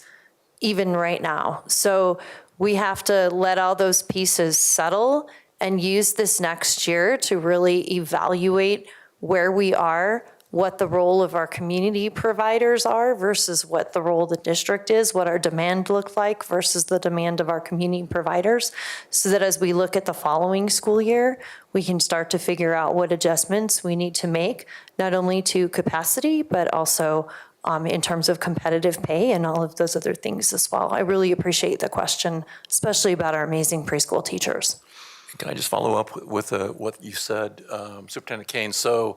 even right now. So we have to let all those pieces settle and use this next year to really evaluate where we are, what the role of our community providers are versus what the role of the district is, what our demand looks like versus the demand of our community providers, so that as we look at the following school year, we can start to figure out what adjustments we need to make, not only to capacity, but also in terms of competitive pay and all of those other things as well. I really appreciate the question, especially about our amazing preschool teachers. Can I just follow up with what you said, Superintendent Kane? So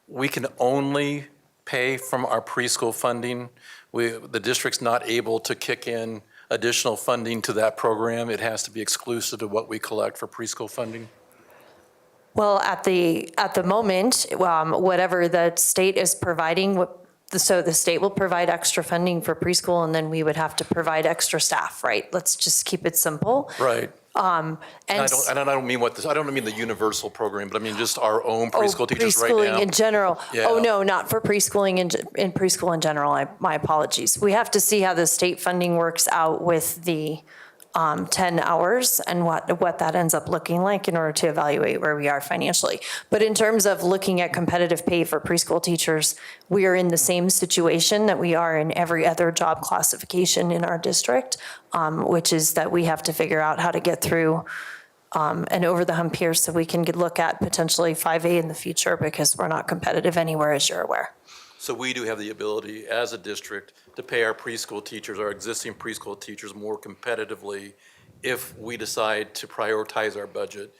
we can only pay from our preschool funding. The district's not able to kick in additional funding to that program. It has to be exclusive to what we collect for preschool funding. Well, at the moment, whatever the state is providing, so the state will provide extra funding for preschool, and then we would have to provide extra staff, right? Let's just keep it simple. Right. And I don't mean I don't mean the universal program, but I mean just our own preschool teachers right now. Preschooling in general. Yeah. Oh, no, not for preschooling in preschool in general. My apologies. We have to see how the state funding works out with the 10 hours and what that ends up looking like in order to evaluate where we are financially. But in terms of looking at competitive pay for preschool teachers, we are in the same situation that we are in every other job classification in our district, which is that we have to figure out how to get through and over the hump here so we can look at potentially 5A in the future, because we're not competitive anywhere, as you're aware. So we do have the ability as a district to pay our preschool teachers, our existing preschool teachers, more competitively if we decide to prioritize our budget.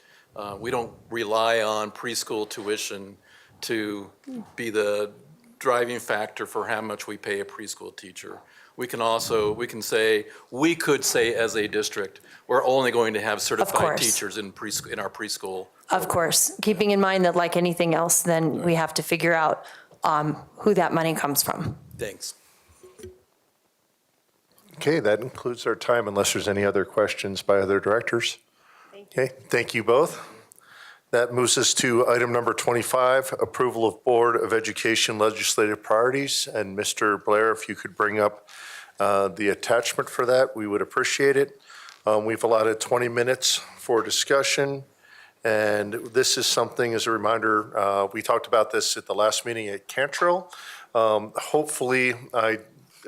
We don't rely on preschool tuition to be the driving factor for how much we pay a preschool teacher. we can say, we could say as a district, we're only going to have certified course. teachers in our preschool. Of course, keeping in mind that like anything else, then we have to figure out who that money comes from. Thanks. Okay, that includes our time unless there's any other questions by other directors. Okay, thank you both. That moves us to item number 25, approval of Board of Education legislative priorities. And Mr. Blair, if you could bring up the attachment for that, we would appreciate it. We've allotted 20 minutes for discussion. And this is something, as a reminder, we talked about this at the last meeting at Cantrell. Hopefully, I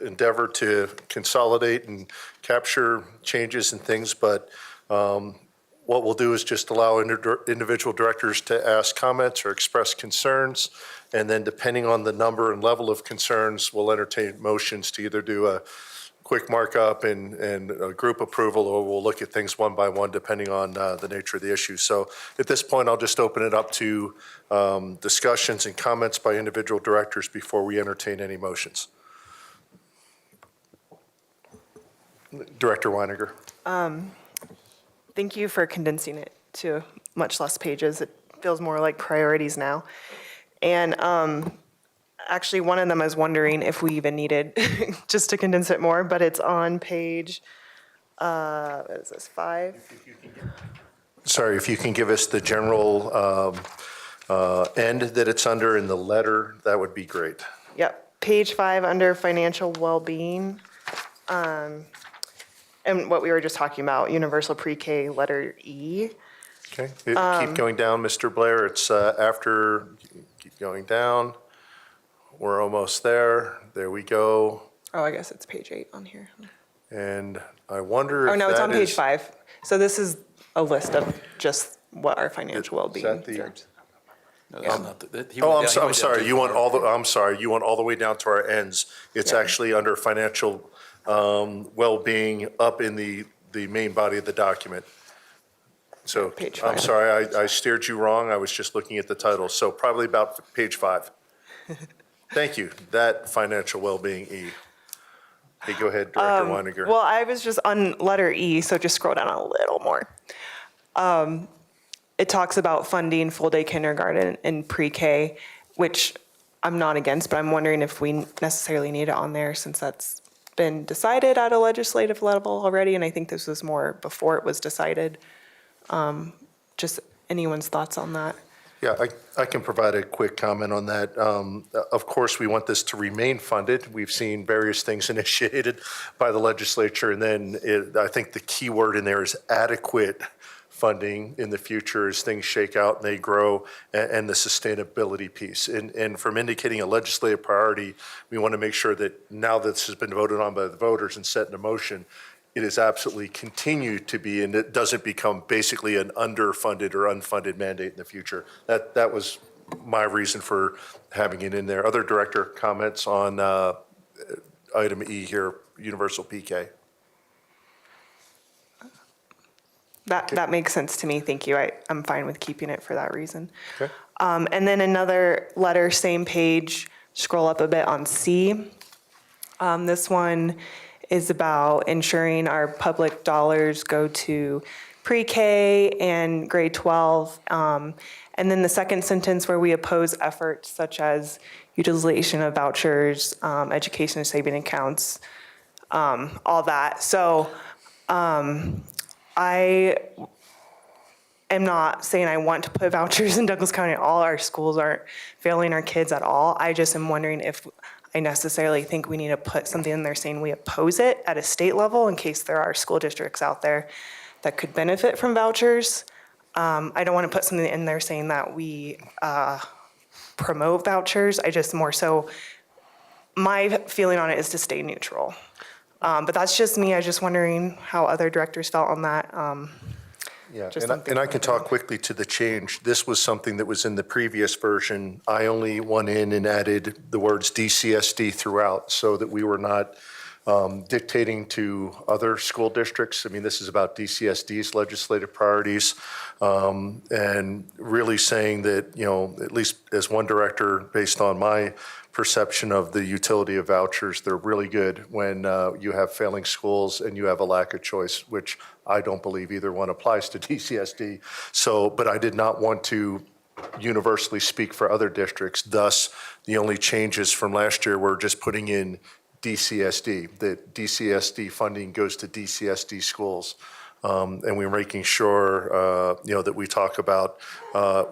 endeavor to consolidate and capture changes and things, but what we'll do is just allow individual directors to ask comments or express concerns, and then depending on the number and level of concerns, we'll entertain motions to either do a quick markup and a group approval, or we'll look at things one by one depending on the nature of the issue. So at this point, I'll just open it up to discussions and comments by individual directors before we entertain any motions. Director Weiniger. Thank you for condensing it to much less pages. It feels more like priorities now. And actually, one of them I was wondering if we even needed just to condense it more, but it's on page, what is this, 5? Sorry, if you can give us the general end that it's under in the letter, that would be great. Yep, page 5 under financial well-being. And what we were just talking about, universal pre-K, letter E. Okay, keep going down, Mr. Blair. It's after, keep going down. We're almost there. There we go. Oh, I guess it's page 8 on here. And I wonder if Oh, no, it's that on page is- 5. So this is a list of just what our financial well-being. Is that the- No, that's not I'm sorry. You want all the, I'm sorry. You want all the way down to our ends. It's actually under financial well-being up in the main body of the document. So Page I'm 5. sorry, I steered you wrong. I was just looking at the title. So probably about page 5. Thank you. That financial well-being E. Hey, go ahead, Director Weiniger. Well, I was just on letter E, so just scroll down a little more. It talks about funding full-day kindergarten and pre-K, which I'm not against, but I'm wondering if we necessarily need it on there since that's been decided at a legislative level already, and I think this was more before it was decided. Just anyone's thoughts on that? Yeah, I can provide a quick comment on that. Of course, we want this to remain funded. We've seen various things initiated by the legislature, and then I think the key word in there is adequate funding in the future as things shake out and they grow, and the sustainability piece. And from indicating a legislative priority, we want to make sure that now that this has been voted on by the voters and set into motion, it is absolutely continued to be, and it doesn't become basically an underfunded or unfunded mandate in the future. That was my reason for having it in there. Other director comments on item E here, universal PK. That makes sense to me, thank you. I'm fine with keeping it for that reason. Okay. And then another letter, same page, scroll up a bit on C. This one is about ensuring our public dollars go to pre-K and grade 12. And then the second sentence where we oppose efforts such as utilization of vouchers, education and saving accounts, all that. So I am not saying I want to put vouchers in Douglas County at all. Our schools aren't failing our kids at all. I just am wondering if I necessarily think we need to put something in there saying we oppose it at a state level in case there are school districts out there that could benefit from vouchers. I don't want to put something in there saying that we promote vouchers. I just more so, my feeling on it is to stay neutral. But that's just me. I was just wondering how other directors felt on that. Yeah, and I can talk quickly to the change. This was something that was in the previous version. I only went in and added the words DCSD throughout so that we were not dictating to other school districts. I mean, this is about DCSD's legislative priorities, and really saying that, you know, at least as one director, based on my perception of the utility of vouchers, they're really good when you have failing schools and you have a lack of choice, which I don't believe either one applies to DCSD. So, but I did not want to universally speak for other districts. Thus, the only changes from last year were just putting in DCSD, that DCSD funding goes to DCSD schools. And we're making sure, you know, that we talk about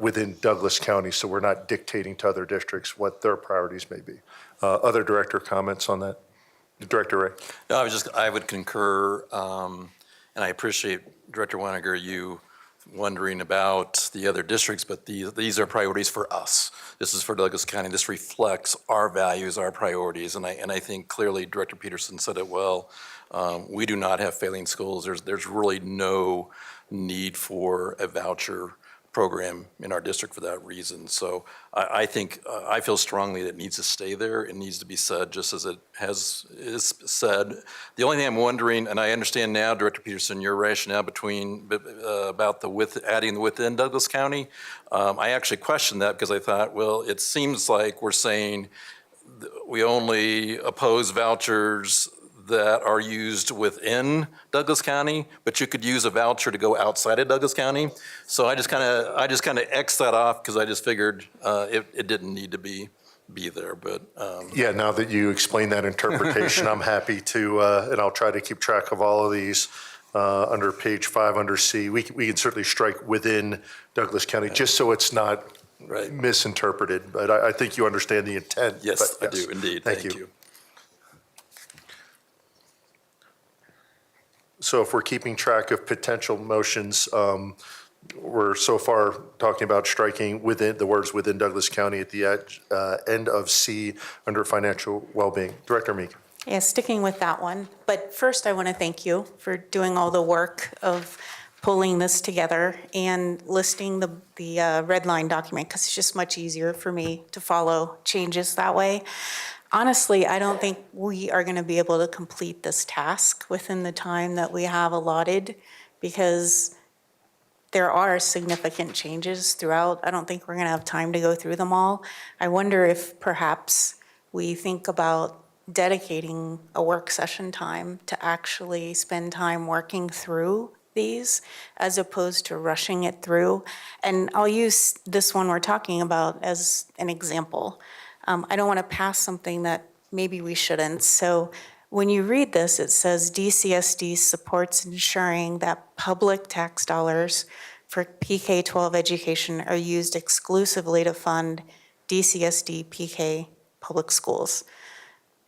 within Douglas County, so we're not dictating to other districts what their priorities may be. Other director comments on that? Director Ray? No, I would concur, and I appreciate, Director Weniger, you wondering about the other districts, but these are priorities for us. This is for Douglas County. This reflects our values, our priorities, and I think clearly Director Peterson said it well. We do not have failing schools. There's really no need for a voucher program in our district for that reason. So I think, I feel strongly that it needs to stay there. It needs to be said just as it is said. The only thing I'm wondering, and I understand now, Director Peterson, your rationale about adding the within Douglas County. I actually questioned that because I thought, well, it seems like we're saying we only oppose vouchers that are used within Douglas County, but you could use a voucher to go outside of Douglas County. So I just kind of X that off because I just figured it didn't need to be there. But yeah, now that you explain that interpretation, I'm happy to, and I'll try to keep track of all of these. Under page 5 under C, we can certainly strike within Douglas County, just so it's not misinterpreted. But I think you understand the intent. Yes, but I do indeed. Thank you. So if we're keeping track of potential motions, we're so far talking about striking within the words within Douglas County at the end of C under financial well-being. Director Meek. Yeah, sticking with that one. But first, I want to thank you for doing all the work of pulling this together and listing the red line document, because it's just much easier for me to follow changes that way. Honestly, I don't think we are going to be able to complete this task within the time that we have allotted, because there are significant changes throughout. I don't think we're going to have time to go through them all. I wonder if perhaps we think about dedicating a work session time to actually spend time working through these as opposed to rushing it through. And I'll use this one we're talking about as an example. I don't want to pass something that maybe we shouldn't. So when you read this, it says DCSD supports ensuring that public tax dollars for PK-12 education are used exclusively to fund DCSD PK public schools,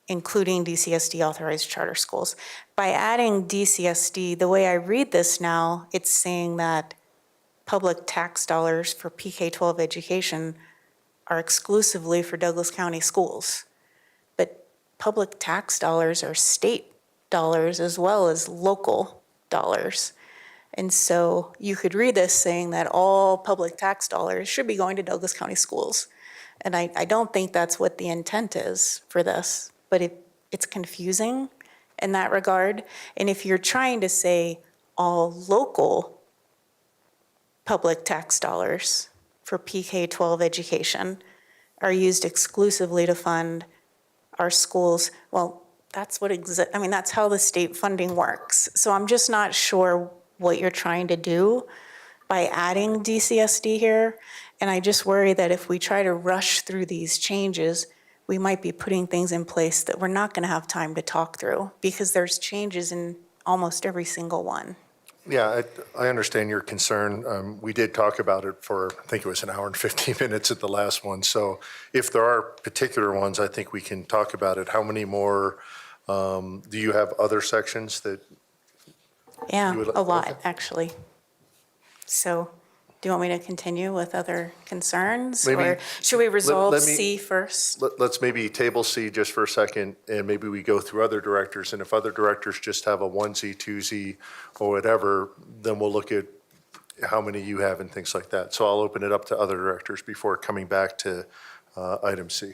including DCSD authorized charter schools. By adding DCSD, the way I read this now, it's saying that public tax dollars for PK-12 education are exclusively for Douglas County schools. But public tax dollars are state dollars as well as local dollars. And so you could read this saying that all public tax dollars should be going to Douglas County schools. And I don't think that's what the intent is for this, but it's confusing in that regard. And if you're trying to say all local public tax dollars for PK-12 education are used exclusively to fund our schools, well, that's that's how the state funding works. So I'm just not sure what you're trying to do by adding DCSD here. And I just worry that if we try to rush through these changes, we might be putting things in place that we're not going to have time to talk through, because there's changes in almost every single one. Yeah, I understand your concern. We did talk about it for, I think it was an hour and 15 minutes at the last one. So if there are particular ones, I think we can talk about it. How many more, do you have other sections that? Yeah, you would, a lot, okay. actually. So do you want me to continue with other concerns? Maybe, or should we resolve let me, C first? Let's maybe table C just for a second, and maybe we go through other directors. And if other directors just have a 1Z, 2Z, or whatever, then we'll look at how many you have and things like that. So I'll open it up to other directors before coming back to item C.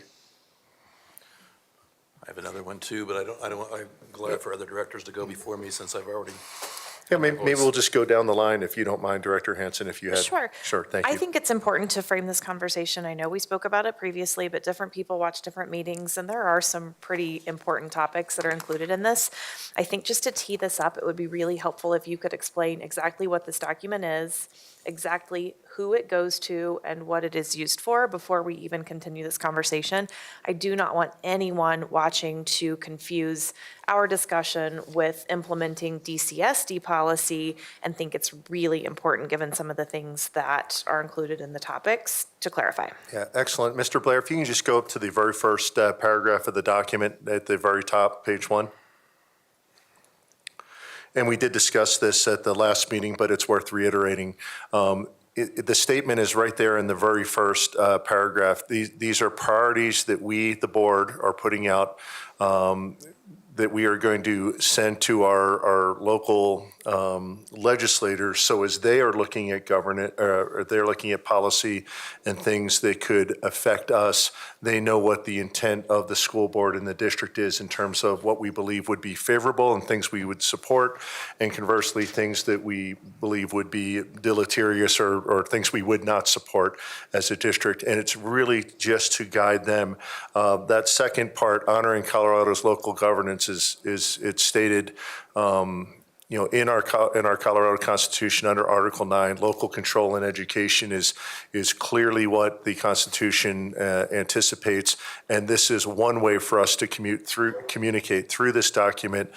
I have another one too, but I'm glad for other directors to go before me since I've already. Yeah, maybe we'll just go down the line if you don't mind, Director Hansen, if you had. Sure. Sure, thank you. I think it's important to frame this conversation. I know we spoke about it previously, but different people watch different meetings, and there are some pretty important topics that are included in this. I think just to tee this up, it would be really helpful if you could explain exactly what this document is, exactly who it goes to, and what it is used for before we even continue this conversation. I do not want anyone watching to confuse our discussion with implementing DCSD policy and think it's really important given some of the things that are included in the topics to clarify. Yeah, excellent. Mr. Blair, if you can just go up to the very first paragraph of the document at the very top, page 1. And we did discuss this at the last meeting, but it's worth reiterating. The statement is right there in the very first paragraph. These are priorities that we, the board, are putting out that we are going to send to our local legislators. So as they are looking at governance, or they're looking at policy and things that could affect us, they know what the intent of the school board and the district is in terms of what we believe would be favorable and things we would support, and conversely, things that we believe would be deleterious or things we would not support as a district. And it's really just to guide them. That second part, honoring Colorado's local governance, is it's stated in our Colorado Constitution under Article 9, local control in education is clearly what the Constitution anticipates, and this is one way for us to communicate through this document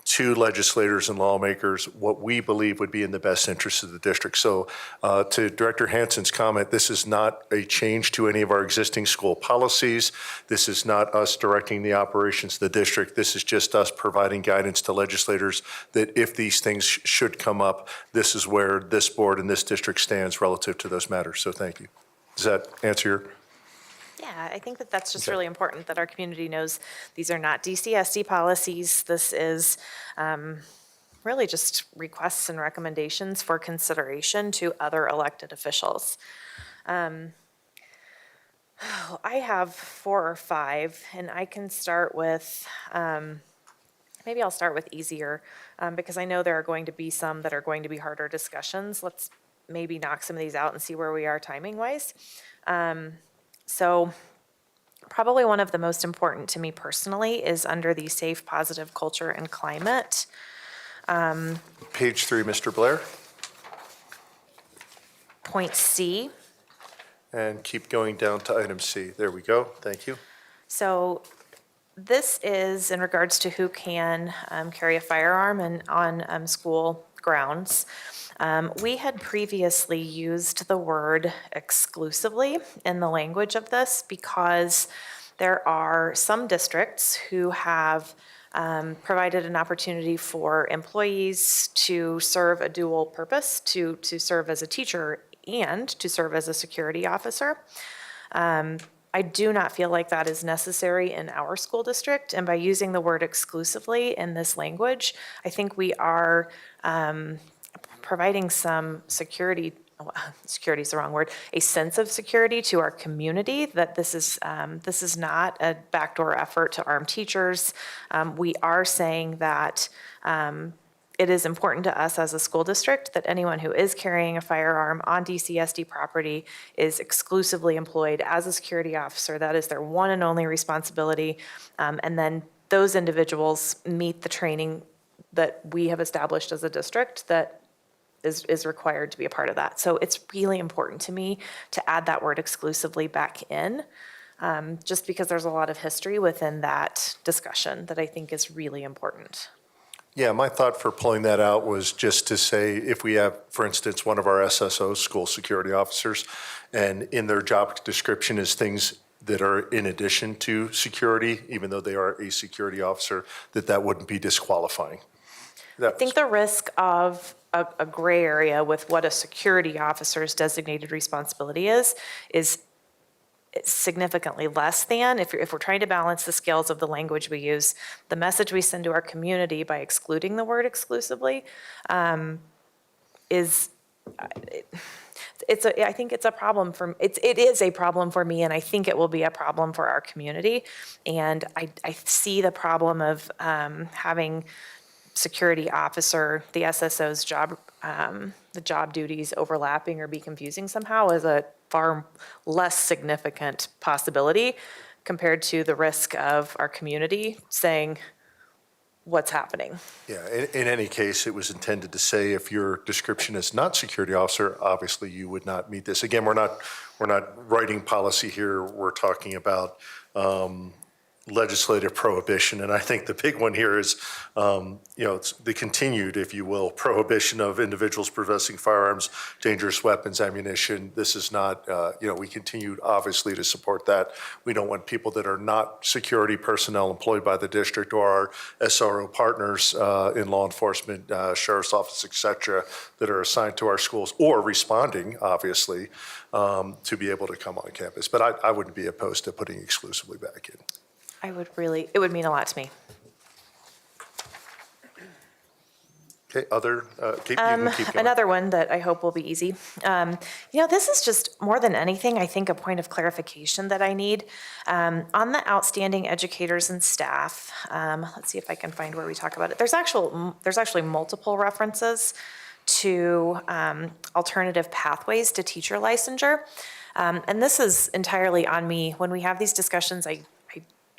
to legislators and lawmakers what we believe would be in the best interest of the district. So to Director Hansen's comment, this is not a change to any of our existing school policies. This is not us directing the operations of the district. This is just us providing guidance to legislators that if these things should come up, this is where this board and this district stands relative to those matters. So thank you. Does that answer your? Yeah, I think that that's just really important that our community knows these are not DCSD policies. This is really just requests and recommendations for consideration to other elected officials. I have 4 or 5, and I can start with, maybe I'll start with easier because I know there are going to be some that are going to be harder discussions. Let's maybe knock some of these out and see where we are timing-wise. So probably one of the most important to me personally is under the safe, positive culture and climate. Page 3, Mr. Blair. Point C. And keep going down to item C. There we go. Thank you. So this is in regards to who can carry a firearm on school grounds. We had previously used the word exclusively in the language of this because there are some districts who have provided an opportunity for employees to serve a dual purpose, to serve as a teacher and to serve as a security officer. I do not feel like that is necessary in our school district, and by using the word exclusively in this language, I think we are providing some security is the wrong word, a sense of security to our community, that this is not a backdoor effort to arm teachers. We are saying that it is important to us as a school district that anyone who is carrying a firearm on DCSD property is exclusively employed as a security officer. That is their one and only responsibility. And then those individuals meet the training that we have established as a district that is required to be a part of that. So it's really important to me to add that word exclusively back in, just because there's a lot of history within that discussion that I think is really important. Yeah, my thought for pulling that out was just to say if we have, for instance, one of our SSOs, school security officers, and in their job description is things that are in addition to security, even though they are a security officer, that wouldn't be disqualifying. I think the risk of a gray area with what a security officer's designated responsibility is significantly less than, if we're trying to balance the scales of the language we use, the message we send to our community by excluding the word exclusively is I think it's a problem it is a problem for me, and I think it will be a problem for our community. And I see the problem of having security officer, the SSO's job, the job duties overlapping or be confusing somehow as a far less significant possibility compared to the risk of our community saying what's happening. Yeah, in any case, it was intended to say if your description is not security officer, obviously you would not meet this. Again, we're not writing policy here. We're talking about legislative prohibition. And I think the big one here is, it's the continued, if you will, prohibition of individuals possessing firearms, dangerous weapons, ammunition. This is not, we continue obviously to support that. We don't want people that are not security personnel employed by the district or our SRO partners in law enforcement, sheriff's office, et cetera, that are assigned to our schools or responding, obviously, to be able to come on campus. But I wouldn't be opposed to putting exclusively back in. It would mean a lot to me. Okay, you can keep going. Another one that I hope will be easy. This is just more than anything, I think, a point of clarification that I need. On the outstanding educators and staff, let's see if I can find where we talk about it. There's actually multiple references to alternative pathways to teacher licensure. And this is entirely on me. When we have these discussions, I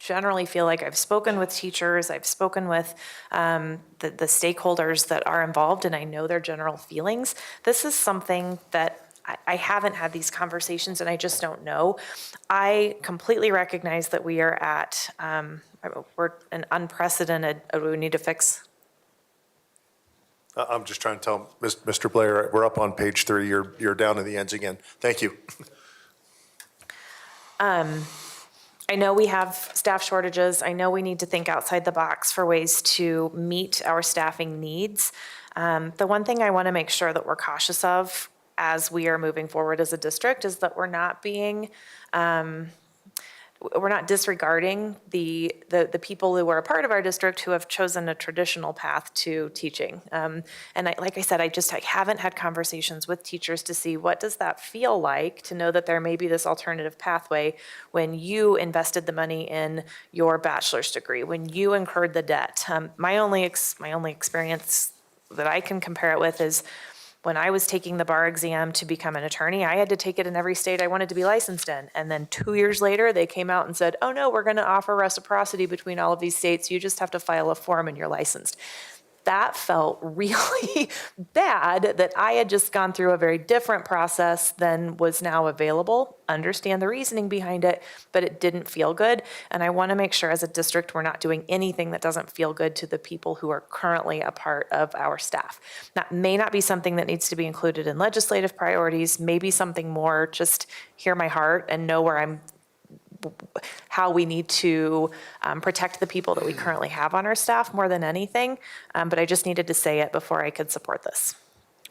generally feel like I've spoken with teachers, I've spoken with the stakeholders that are involved, and I know their general feelings. This is something that I haven't had these conversations, and I just don't know. I completely recognize that we are at, we're an unprecedented, we need to fix. I'm just trying to tell Mr. Blair, we're up on page 3. You're down to the ends again. Thank you. I know we have staff shortages. I know we need to think outside the box for ways to meet our staffing needs. The one thing I want to make sure that we're cautious of as we are moving forward as a district is that we're not disregarding the people who are a part of our district who have chosen a traditional path to teaching. And like I said, I haven't had conversations with teachers to see what does that feel like to know that there may be this alternative pathway when you invested the money in your bachelor's degree, when you incurred the debt. My only experience that I can compare it with is when I was taking the bar exam to become an attorney, I had to take it in every state I wanted to be licensed in. And then 2 years later, they came out and said, oh no, we're gonna offer reciprocity between all of these states. You just have to file a form and you're licensed. That felt really bad that I had just gone through a very different process than was now available. Understand the reasoning behind it, but it didn't feel good. And I want to make sure as a district we're not doing anything that doesn't feel good to the people who are currently a part of our staff. That may not be something that needs to be included in legislative priorities, maybe something more just hear my heart and know how we need to protect the people that we currently have on our staff more than anything. But I just needed to say it before I could support this.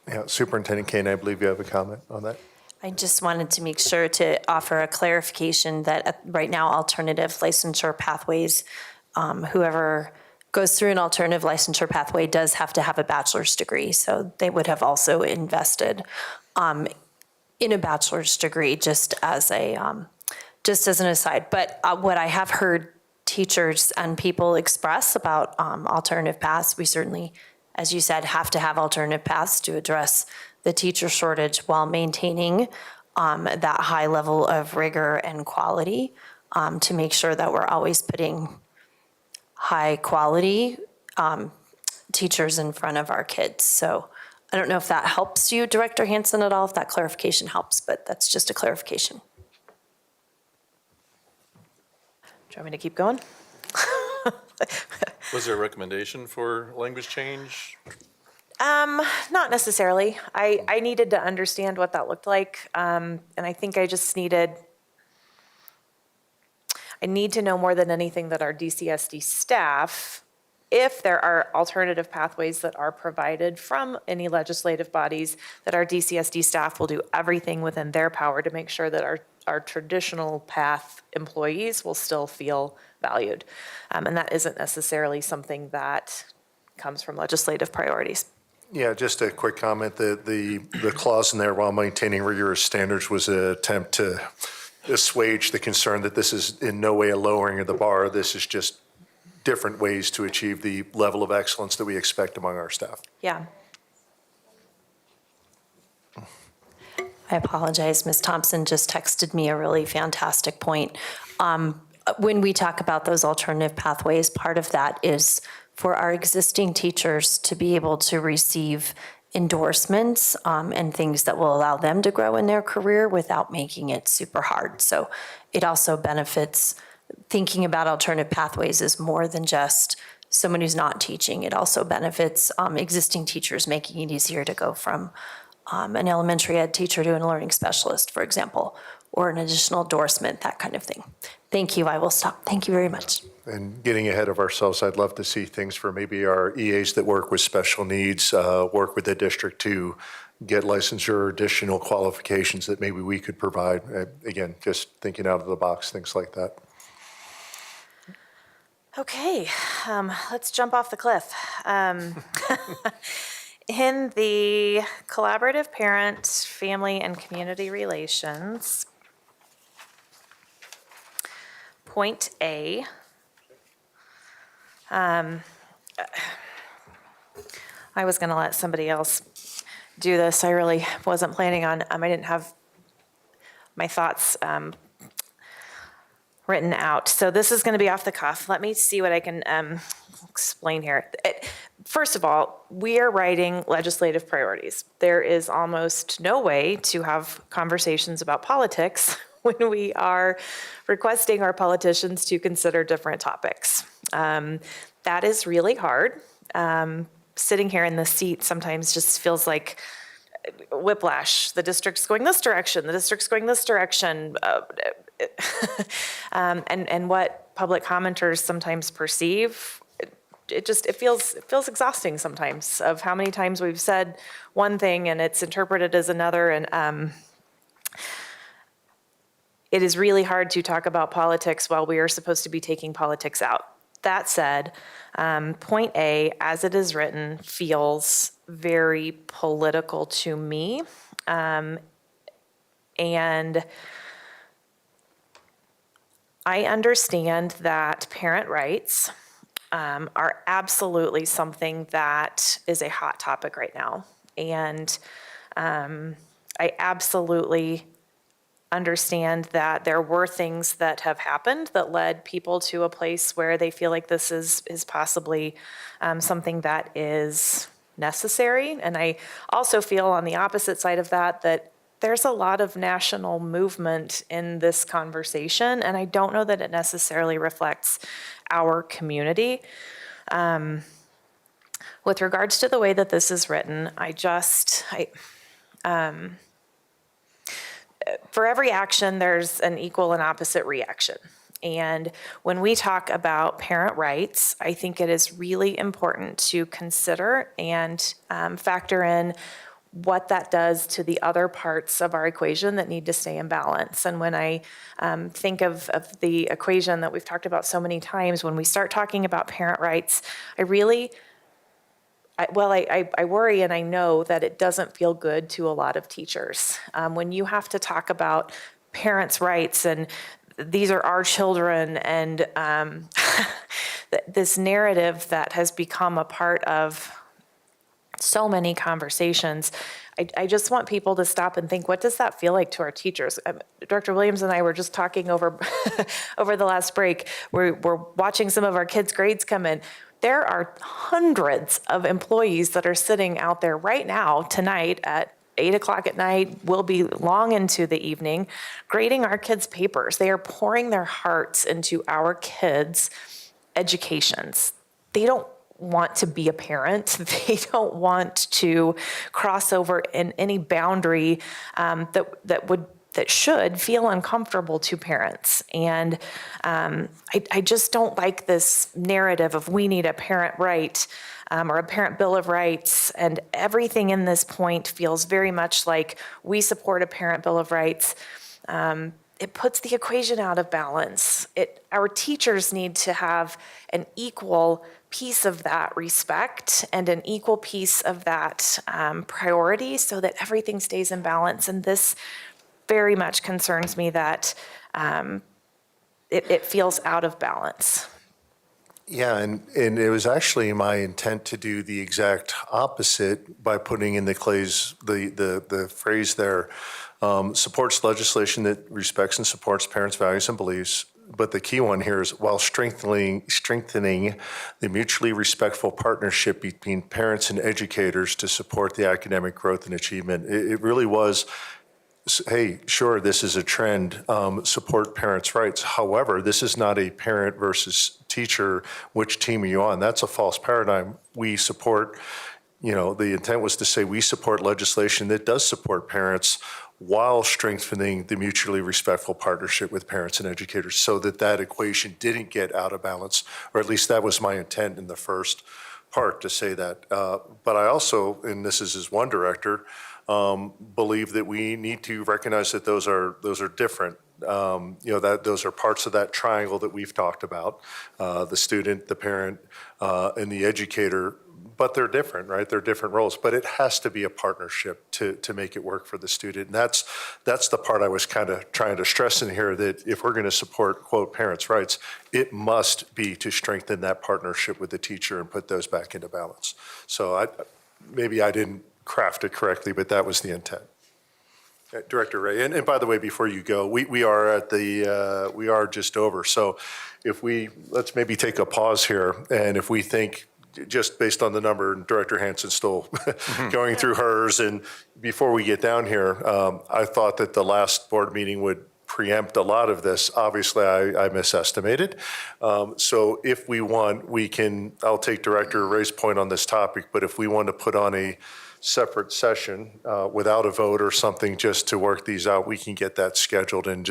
Yeah, Superintendent Kane, I believe you have a comment on that. I just wanted to make sure to offer a clarification that right now alternative licensure pathways, whoever goes through an alternative licensure pathway does have to have a bachelor's degree. So they would have also invested in a bachelor's degree just as an aside. But what I have heard teachers and people express about alternative paths, we certainly, as you said, have to have alternative paths to address the teacher shortage while maintaining that high level of rigor and quality to make sure that we're always putting high quality teachers in front of our kids. So I don't know if that helps you, Director Hansen, at all, if that clarification helps, but that's just a clarification. Do you want me to keep going? Was there a recommendation for language change? Not necessarily. I needed to understand what that looked like. And I think I need to know more than anything that our DCSD staff, if there are alternative pathways that are provided from any legislative bodies, that our DCSD staff will do everything within their power to make sure that our traditional path employees will still feel valued. And that isn't necessarily something that comes from legislative priorities. Yeah, just a quick comment. The clause in there, while maintaining rigorous standards, was an attempt to assuage the concern that this is in no way a lowering of the bar. This is just different ways to achieve the level of excellence that we expect among our staff. Yeah. I apologize. Ms. Thompson just texted me a really fantastic point. When we talk about those alternative pathways, part of that is for our existing teachers to be able to receive endorsements and things that will allow them to grow in their career without making it super hard. So it also benefits thinking about alternative pathways is more than just someone who's not teaching. It also benefits existing teachers, making it easier to go from an elementary ed teacher to a learning specialist, for example, or an additional endorsement, that kind of thing. Thank you. I will stop. Thank you very much. And getting ahead of ourselves, I'd love to see things for maybe our EAs that work with special needs, work with the district to get licensure or additional qualifications that maybe we could provide. Again, just thinking out of the box, things like that. Okay, let's jump off the cliff. In the collaborative parent, family, and community relations, point A, I was going to let somebody else do this. I really wasn't planning on, I didn't have my thoughts written out. So this is going to be off the cuff. Let me see what I can explain here. First of all, we are writing legislative priorities. There is almost no way to have conversations about politics when we are requesting our politicians to consider different topics. That is really hard. Sitting here in the seat sometimes just feels like whiplash. The district's going this direction, the district's going this direction. And what public commenters sometimes perceive, it feels exhausting sometimes of how many times we've said one thing and it's interpreted as another, and it is really hard to talk about politics while we are supposed to be taking politics out. That said, point A, as it is written, feels very political to me, and I understand that parent rights are absolutely something that is a hot topic right now. And I absolutely understand that there were things that have happened that led people to a place where they feel like this is possibly something that is necessary. And I also feel on the opposite side of that, that there's a lot of national movement in this conversation, and I don't know that it necessarily reflects our community. With regards to the way that this is written, for every action, there's an equal and opposite reaction. And when we talk about parent rights, I think it is really important to consider and factor in what that does to the other parts of our equation that need to stay in balance. And when I think of the equation that we've talked about so many times, when we start talking about parent rights, I worry, and I know that it doesn't feel good to a lot of teachers. When you have to talk about parents' rights and these are our children, and this narrative that has become a part of so many conversations, I just want people to stop and think, what does that feel like to our teachers? Dr. Williams and I were just talking over the last break. We're watching some of our kids' grades come in. There are hundreds of employees that are sitting out there right now, tonight at 8 o'clock at night, will be long into the evening, grading our kids' papers. They are pouring their hearts into our kids' educations. They don't want to be a parent. They don't want to cross over in any boundary that should feel uncomfortable to parents. And I just don't like this narrative of we need a parent right or a parent bill of rights, and everything in this point feels very much like we support a parent bill of rights. it puts the equation out of balance. Our teachers need to have an equal piece of that respect and an equal piece of that priority so that everything stays in balance. And this very much concerns me that it feels out of balance. Yeah, and it was actually my intent to do the exact opposite by putting in the phrase there, supports legislation that respects and supports parents' values and beliefs. But the key one here is while strengthening the mutually respectful partnership between parents and educators to support the academic growth and achievement. It really was, hey, sure, this is a trend, support parents' rights. However, this is not a parent versus teacher, which team are you on? That's a false paradigm. We support, the intent was to say we support legislation that does support parents while strengthening the mutually respectful partnership with parents and educators so that equation didn't get out of balance, or at least that was my intent in the first part to say that. But I also, and this is as one director, believe that we need to recognize that those are different. That those are parts of that triangle that we've talked about, the student, the parent, and the educator, but they're different, right? They're different roles, but it has to be a partnership to make it work for the student. And that's the part I was kind of trying to stress in here, that if we're going to support, quote, parents' rights, it must be to strengthen that partnership with the teacher and put those back into balance. So maybe I didn't craft it correctly, but that was the intent. Director Ray, and by the way, before you go, we are just over. So let's maybe take a pause here, and if we think, just based on the number, and Director Hansen's still going through hers, and before we get down here, I thought that the last board meeting would preempt a lot of this. Obviously, I misestimated. So if we want, I'll take Director Ray's point on this topic, but if we want to put on a separate session without a vote or something just to work these out, we can get that scheduled, and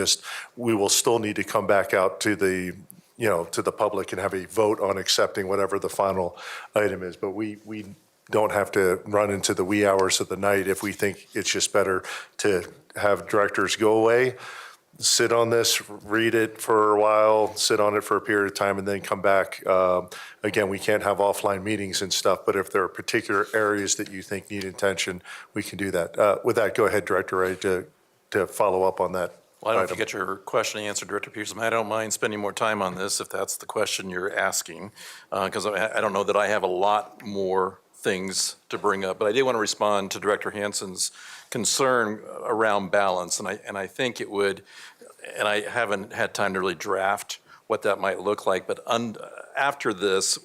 we will still need to come back out to the public and have a vote on accepting whatever the final item is. But we don't have to run into the wee hours of the night if we think it's just better to have directors go away, sit on this, read it for a while, sit on it for a period of time, and then come back. Again, we can't have offline meetings and stuff, but if there are particular areas that you think need attention, we can do that. With that, go ahead, Director Ray, to follow up on that. Well, I don't know if you get your question answered, Director Pearson. I don't mind spending more time on this if that's the question you're asking, because I don't know that I have a lot more things to bring up. But I did want to respond to Director Hansen's concern around balance, and I think it would, and I haven't had time to really draft what that might look like, but after this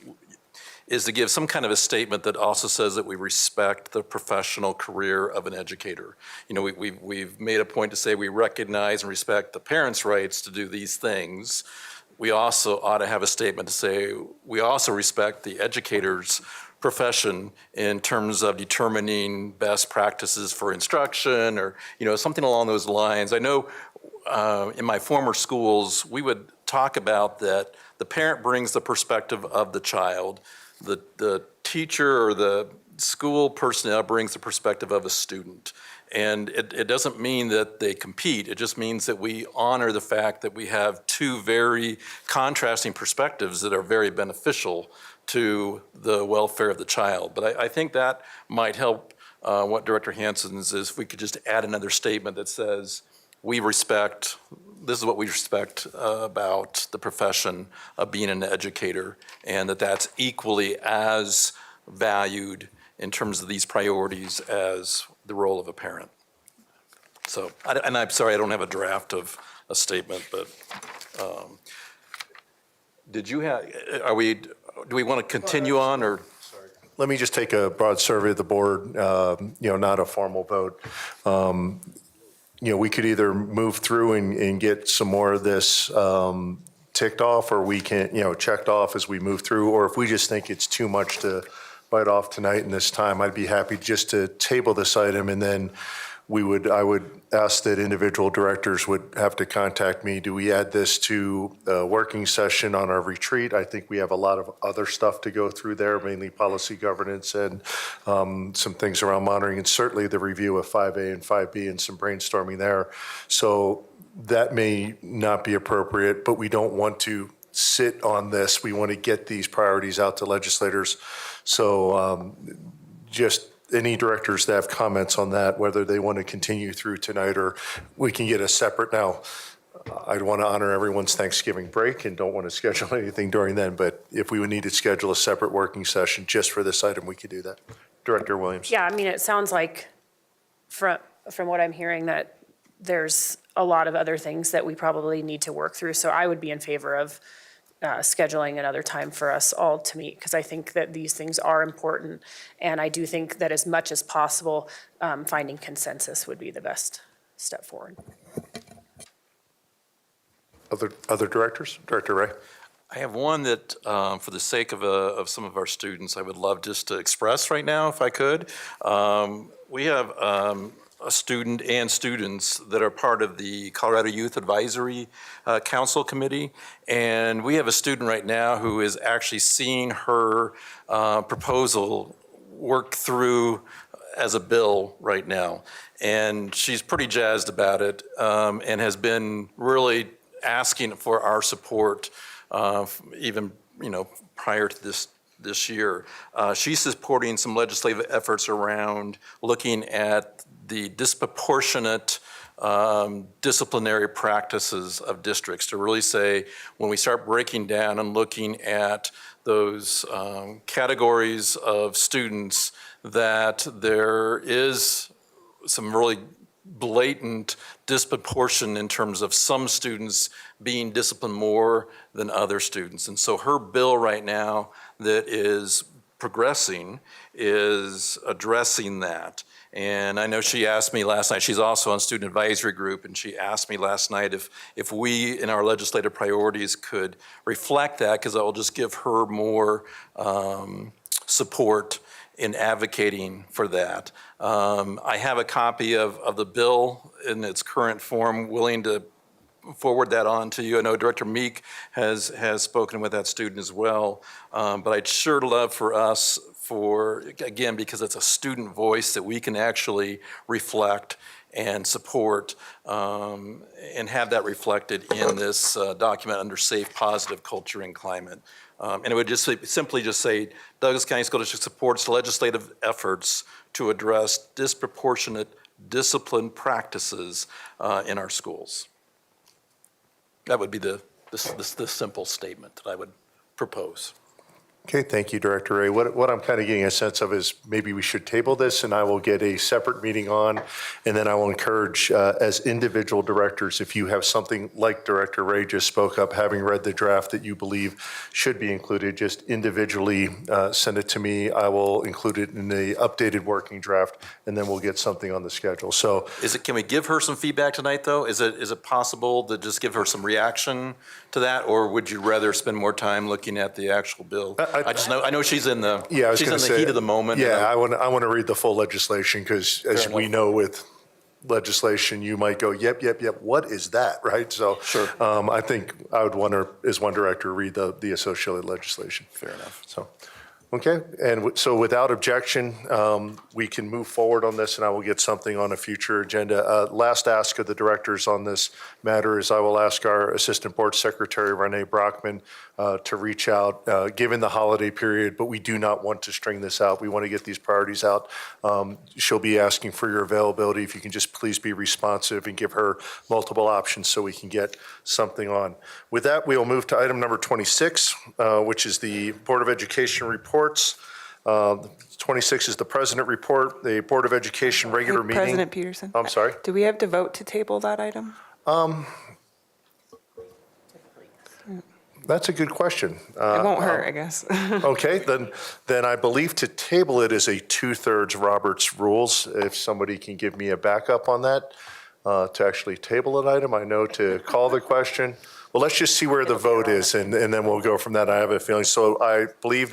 is to give some kind of a statement that also says that we respect the professional career of an educator. We've made a point to say we recognize and respect the parents' rights to do these things. We also ought to have a statement to say we also respect the educator's profession in terms of determining best practices for instruction, or something along those lines. I know in my former schools, we would talk about that the parent brings the perspective of the child, the teacher or the school personnel brings the perspective of a student. And it doesn't mean that they compete. It just means that we honor the fact that we have two very contrasting perspectives that are very beneficial to the welfare of the child. But I think that might help what Director Hansen's is, if we could just add another statement that says, this is what we respect about the profession of being an educator, and that's equally as valued in terms of these priorities as the role of a parent. So, and I'm sorry, I don't have a draft of a statement, but do we want to continue on, or? Let me just take a broad survey of the board, not a formal vote. We could either move through and get some more of this ticked off, or we can, checked off as we move through, or if we just think it's too much to bite off tonight in this time, I'd be happy just to table this item, and then I would ask that individual directors would have to contact me. Do we add this to a working session on our retreat? I think we have a lot of other stuff to go through there, mainly policy governance and some things around monitoring, and certainly the review of 5A and 5B and some brainstorming there. So that may not be appropriate, but we don't want to sit on this. We want to get these priorities out to legislators. So just any directors that have comments on that, whether they want to continue through tonight or we can get a separate. Now, I'd want to honor everyone's Thanksgiving break and don't want to schedule anything during then, but if we would need to schedule a separate working session just for this item, we could do that. Director Williams. Yeah, I mean, it sounds like from what I'm hearing that there's a lot of other things that we probably need to work through. So I would be in favor of scheduling another time for us all to meet, because I think that these things are important. And I do think that as much as possible, finding consensus would be the best step forward. Other directors? Director Ray? I have one that, for the sake of some of our students, I would love just to express right now, if I could. We have a student and students that are part of the Colorado Youth Advisory Council Committee, and we have a student right now who is actually seeing her proposal work through as a bill right now, and she's pretty jazzed about it, and has been really asking for our support, even prior to this year. She's supporting some legislative efforts around looking at the disproportionate disciplinary practices of districts, to really say, when we start breaking down and looking at those categories of students, that there is some really blatant disproportion in terms of some students being disciplined more than other students. And so her bill right now that is progressing is addressing that. And I know she asked me last night, she's also on student advisory group, and she asked me last night if we in our legislative priorities could reflect that, because I will just give her more support in advocating for that. I have a copy of the bill in its current form, willing to forward that on to you. I know Director Meek has spoken with that student as well, but I'd sure love for us, again, because it's a student voice that we can actually reflect and support, and have that reflected in this document under safe, positive culture and climate. And it would just simply say, Douglas County School District supports legislative efforts to address disproportionate discipline practices in our schools. That would be the simple statement that I would propose. Okay, thank you, Director Ray. What I'm kind of getting a sense of is maybe we should table this and I will get a separate meeting on, and then I will encourage as individual directors, if you have something like Director Ray just spoke up, having read the draft that you believe should be included, just individually send it to me. I will include it in the updated working draft, and then we'll get something on the schedule. So Can we give her some feedback tonight, though? Is it possible to just give her some reaction to that, or would you rather spend more time looking at the actual bill? I know she's in the heat of the moment. Yeah, I want to read the full legislation, because as we know with legislation, you might go, yep, what is that, right? So sure. I think I would want to, as one director, read the associated legislation. Fair enough. So, okay, and so without objection, we can move forward on this, and I will get something on a future agenda. Last ask of the directors on this matter is I will ask our Assistant Board Secretary, Renee Brockman, to reach out, given the holiday period, but we do not want to string this out. We want to get these priorities out. She'll be asking for your availability. If you can just please be responsive and give her multiple options so we can get something on. With that, we'll move to item number 26, which is the Board of Education reports. 26 is the President report, the Board of Education regular meeting. President Peterson. I'm sorry? Do we have to vote to table that item? That's a good question. It won't hurt, I guess. Okay, then I believe to table it is a 2/3 Robert's rules. If somebody can give me a backup on that, to actually table an item, I know to call the question. Well, let's just see where the vote is, and then we'll go from that. I have a feeling. So I believe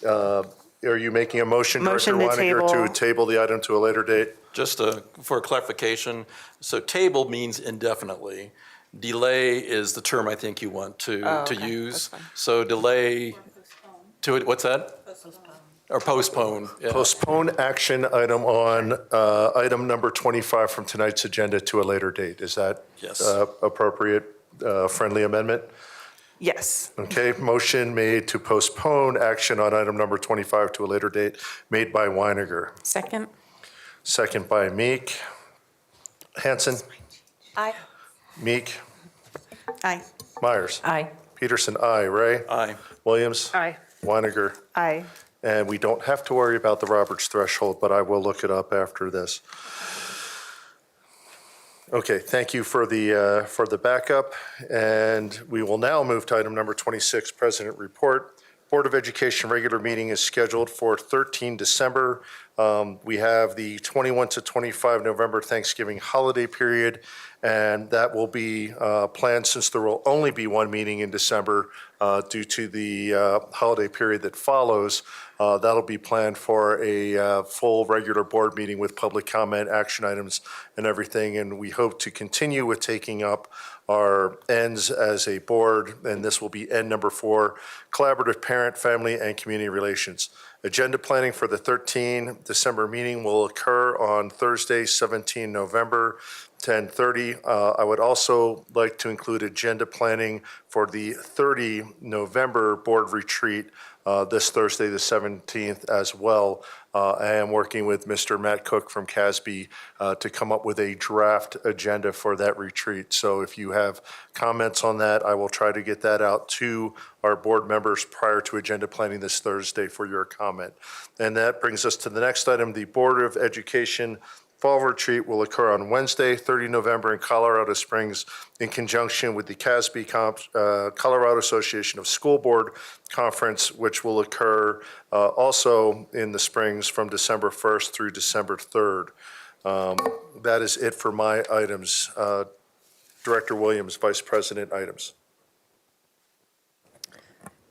are you making a motion, Director Weininger, to table the item to a later date? Just for clarification, so table means indefinitely. Delay is the term I think you want to use. So delay to it, what's that? Or postpone. Yeah. Postpone action item on item number 25 from tonight's agenda to a later date. Is that Yes. appropriate, friendly amendment? Yes. Okay, motion made to postpone action on item number 25 to a later date, made by Weiniger. Second? Second by Meek. Hanson? Aye. Meek? Aye. Myers? Aye. Peterson, aye. Ray? Aye. Williams? Aye. Weiniger? Aye. And we don't have to worry about the Roberts threshold, but I will look it up after this. Okay, thank you for the backup. And we will now move to item number 26, President Report. Board of Education regular meeting is scheduled for 13 December. We have the 21 to 25 November Thanksgiving holiday period, and that will be planned since there will only be one meeting in December due to the holiday period that follows. That'll be planned for a full regular board meeting with public comment, action items, and everything. And we hope to continue with taking up our ends as a board, and this will be end number 4, collaborative parent, family, and community relations. Agenda planning for the 13 December meeting will occur on Thursday, 17 November, 10:30. I would also like to include agenda planning for the 30 November board retreat this Thursday, the 17th, as well. I am working with Mr. Matt Cook from CASB to come up with a draft agenda for that retreat. So if you have comments on that, I will try to get that out to our board members prior to agenda planning this Thursday for your comment. And that brings us to the next item. The Board of Education Fall Retreat will occur on Wednesday, 30 November in Colorado Springs in conjunction with the CASB Colorado Association of School Board Conference, which will occur also in the Springs from December 1st through December 3rd. That is it for my items. Director Williams, Vice President, items.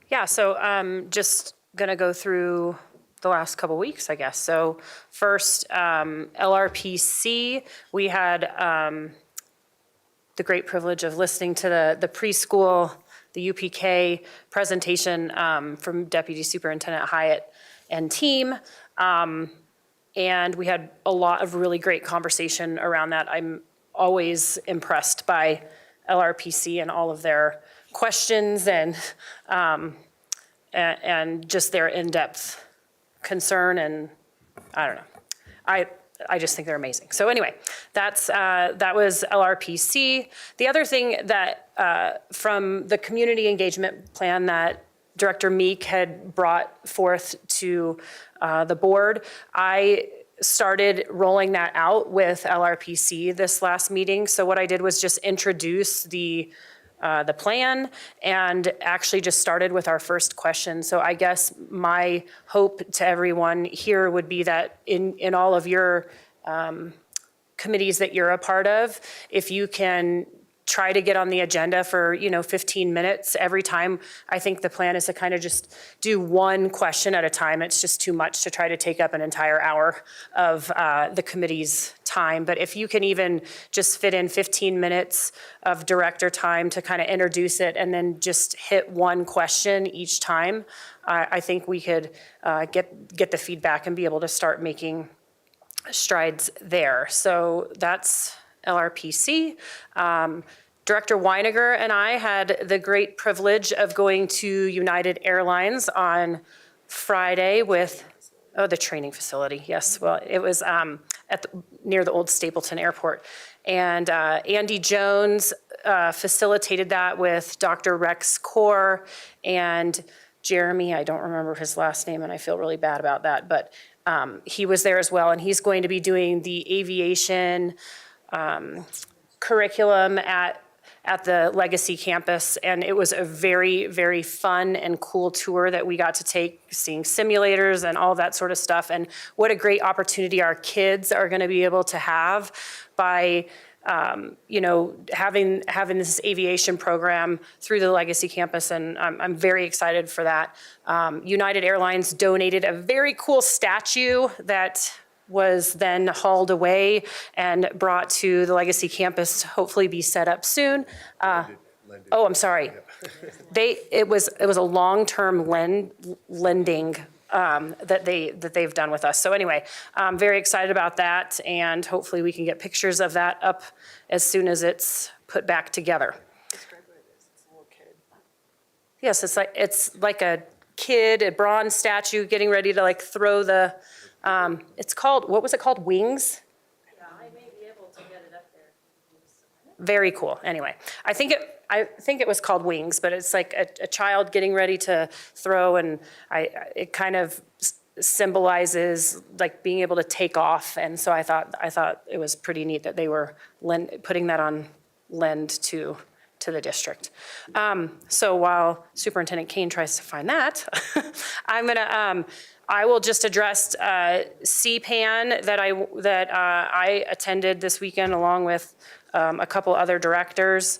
Yeah, so just going to go through the last couple weeks, I guess. So first, LRPC, we had the great privilege of listening to the preschool, the UPK presentation from Deputy Superintendent Hyatt and team. And we had a lot of really great conversation around that. I'm always impressed by LRPC and all of their questions and just their in-depth concern, and I don't know. I just think they're amazing. So anyway, that was LRPC. The other thing that from the community engagement plan that Director Meek had brought forth to the board, I started rolling that out with LRPC this last meeting. So what I did was just introduce the plan and actually just started with our first question. So I guess my hope to everyone here would be that in all of your committees that you're a part of, if you can try to get on the agenda for 15 minutes every time. I think the plan is to kind of just do one question at a time. It's just too much to try to take up an entire hour of the committee's time. But if you can even just fit in 15 minutes of director time to kind of introduce it and then just hit one question each time, I think we could get the feedback and be able to start making strides there. So that's LRPC. Director Weiniger and I had the great privilege of going to United Airlines on Friday with, the training facility, yes. Well, it was near the old Stapleton Airport. And Andy Jones facilitated that with Dr. Rex Kaur and Jeremy, I don't remember his last name and I feel really bad about that, but he was there as well. And he's going to be doing the aviation curriculum at the Legacy campus. And it was a very, very fun and cool tour that we got to take, seeing simulators and all that sort of stuff. And what a great opportunity our kids are going to be able to have by having this aviation program through the Legacy campus, and I'm very excited for that. United Airlines donated a very cool statue that was then hauled away and brought to the Legacy campus, hopefully be set up soon. Oh, I'm sorry. It was a long-term lending that they've done with us. So anyway, I'm very excited about that, and hopefully we can get pictures of that up as soon as it's put back together. Yes, it's like a kid, a bronze statue getting ready to like throw the, it's called, what was it called? Wings? Yeah, I may be able to get it up there. Very cool. Anyway, I think it was called Wings, but it's like a child getting ready to throw, and it kind of symbolizes like being able to take off. And so I thought it was pretty neat that they were putting that on lend to the district. So while Superintendent Kane tries to find that, I will just address CPAN that I attended this weekend along with a couple other directors.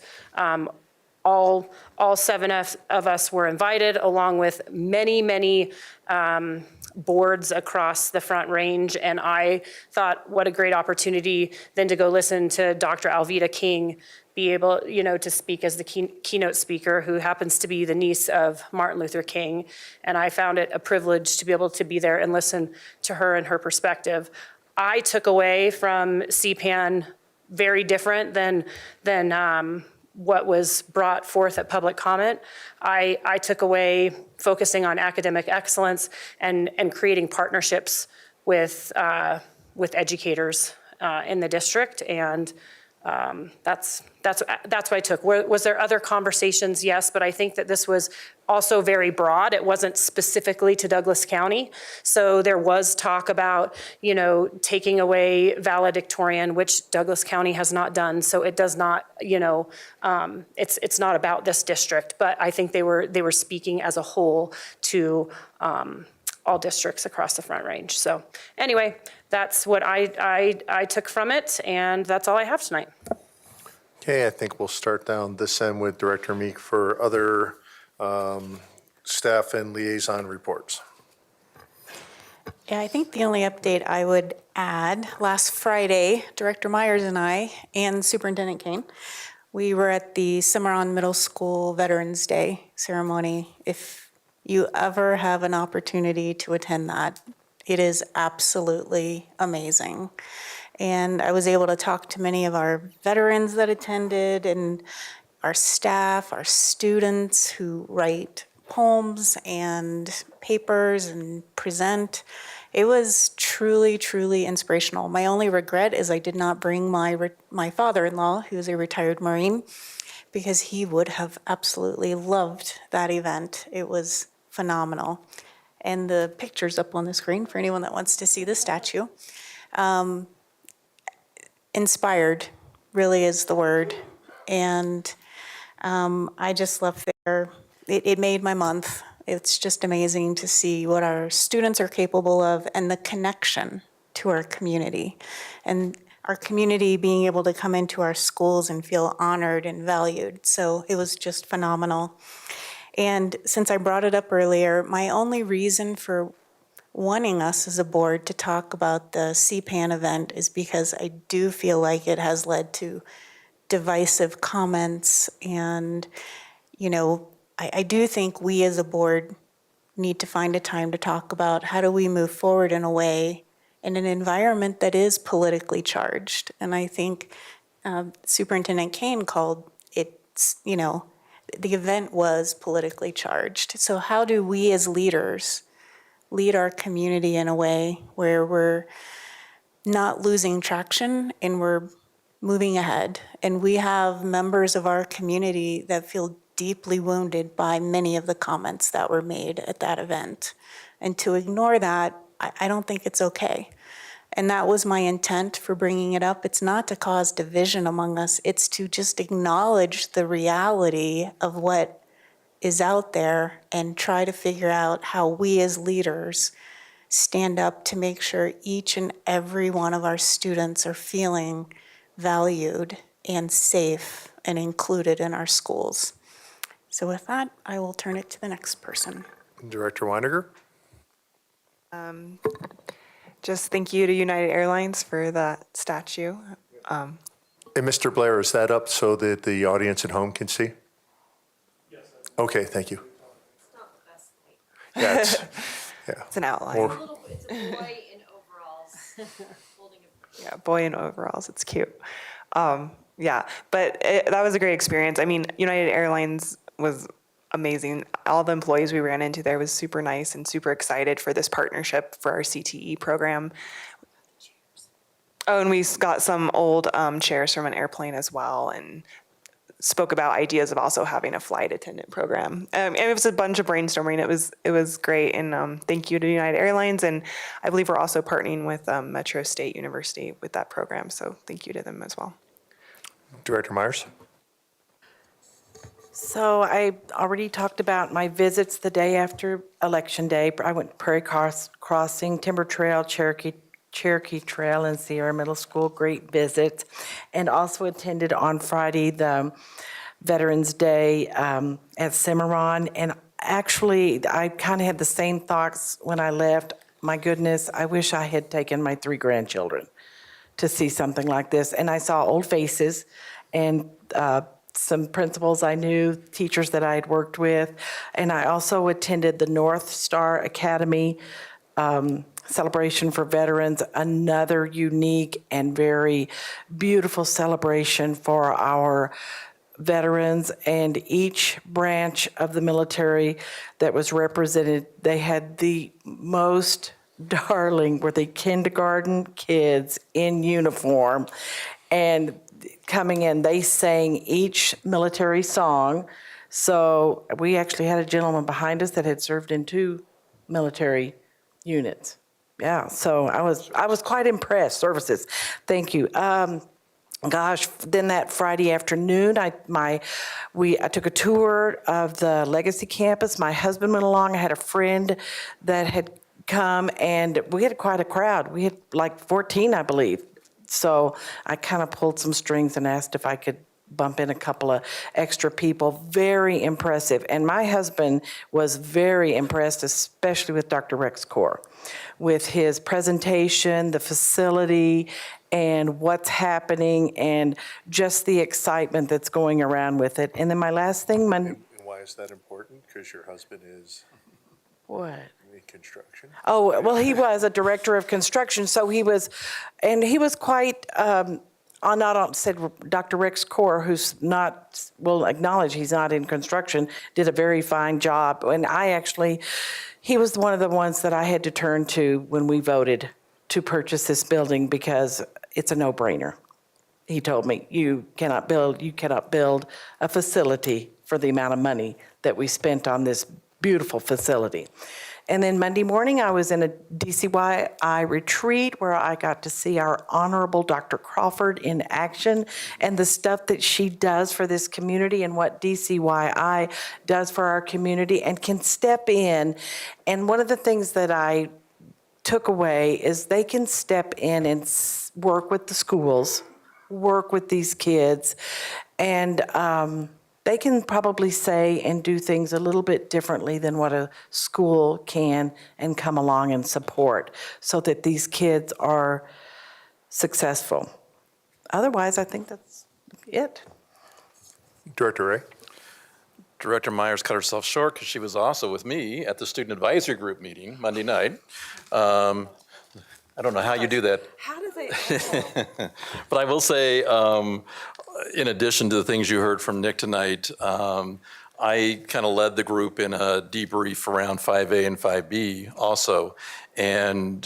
All 7 of us were invited, along with many boards across the Front Range, and I thought what a great opportunity then to go listen to Dr. Alveda King be able, to speak as the keynote speaker, who happens to be the niece of Martin Luther King. And I found it a privilege to be able to be there and listen to her and her perspective. I took away from CPAN very different than what was brought forth at public comment. I took away focusing on academic excellence and creating partnerships with educators in the district, and that's what I took. Was there other conversations? Yes, but I think that this was also very broad. It wasn't specifically to Douglas County. So there was talk about, taking away valedictorian, which Douglas County has not done. So it does not, it's not about this district, but I think they were speaking as a whole to all districts across the Front Range. So anyway, that's what I took from it, and that's all I have tonight. Okay, I think we'll start down this end with Director Meek for other staff and liaison reports. Yeah, I think the only update I would add, last Friday, Director Myers and I, and Superintendent Kane, we were at the Cimarron Middle School Veterans Day ceremony. If you ever have an opportunity to attend that, it is absolutely amazing. And I was able to talk to many of our veterans that attended, and our staff, our students who write poems and papers and present. It was truly, truly inspirational. My only regret is I did not bring my father-in-law, who's a retired Marine, because he would have absolutely loved that event. It was phenomenal. And the picture's up on the screen for anyone that wants to see the statue. Inspired really is the word. And I just left there. It made my month. It's just amazing to see what our students are capable of and the connection to our community. And our community being able to come into our schools and feel honored and valued. So it was just phenomenal. And since I brought it up earlier, my only reason for wanting us as a board to talk about the CPAN event is because I do feel like it has led to divisive comments. And, I do think we as a board need to find a time to talk about how do we move forward in a way in an environment that is politically charged. And I think Superintendent Kane called it, the event was politically charged. So how do we as leaders lead our community in a way where we're not losing traction and we're moving ahead? And we have members of our community that feel deeply wounded by many of the comments that were made at that event. And to ignore that, I don't think it's okay. And that was my intent for bringing it up. It's not to cause division among us. It's to just acknowledge the reality of what is out there and try to figure out how we as leaders stand up to make sure each and every one of our students are feeling valued and safe and included in our schools. So with that, I will turn it to the next person. Director Weiniger. Just thank you to United Airlines for that statue. And Mr. Blair, is that up so that the audience at home can see? Yes. Okay, thank you. Yeah, It's an outline. Or- It's a boy in overalls. Yeah, boy in overalls. It's cute. Yeah, but that was a great experience. I mean, United Airlines was amazing. All the employees we ran into there was super nice and super excited for this partnership for our CTE program. Oh, and we got some old chairs from an airplane as well, and spoke about ideas of also having a flight attendant program. And it was a bunch of brainstorming. It was great, and thank you to United Airlines, and I believe we're also partnering with Metro State University with that program. So thank you to them as well. Director Myers? So I already talked about my visits the day after Election Day. I went Prairie Crossing, Timber Trail, Cherokee Trail, and Sierra Middle School. Great visit. And also attended on Friday the Veterans Day at Cimarron. And actually, I kind of had the same thoughts when I left. My goodness, I wish I had taken my 3 grandchildren to see something like this. And I saw old faces and some principals I knew, teachers that I had worked with. And I also attended the North Star Academy celebration for veterans, another unique and very beautiful celebration for our veterans. And each branch of the military that was represented, they had the most darling, were the kindergarten kids in uniform. And coming in, they sang each military song. So we actually had a gentleman behind us that had served in 2 military units. Yeah, so I was quite impressed. Services, thank you. Gosh, then that Friday afternoon, I took a tour of the Legacy campus. My husband went along. I had a friend that had come, and we had quite a crowd. We had like 14, I believe. So I kind of pulled some strings and asked if I could bump in a couple of extra people. Very impressive. And my husband was very impressed, especially with Dr. Rex Core, with his presentation, the facility, and what's happening, and just the excitement that's going around with it. And then my last thing, And why is that important? Because your husband is what? in construction? Oh, well, he was a director of construction, so he was quite, said Dr. Rex Core, who's not, will acknowledge he's not in construction, did a very fine job. And he was one of the ones that I had to turn to when we voted to purchase this building, because it's a no-brainer. He told me, you cannot build a facility for the amount of money that we spent on this beautiful facility. And then Monday morning, I was in a DCYI retreat where I got to see our Honorable Dr. Crawford in action, and the stuff that she does for this community and what DCYI does for our community and can step in. And one of the things that I took away is they can step in and work with the schools, work with these kids, and they can probably say and do things a little bit differently than what a school can, and come along and support so that these kids are successful. Otherwise, I think that's it. Director Ray? Director Myers cut herself short because she was also with me at the student advisory group meeting Monday night. I don't know how you do that. How do they? But I will say, in addition to the things you heard from Nick tonight, I kind of led the group in a debrief around 5A and 5B also. And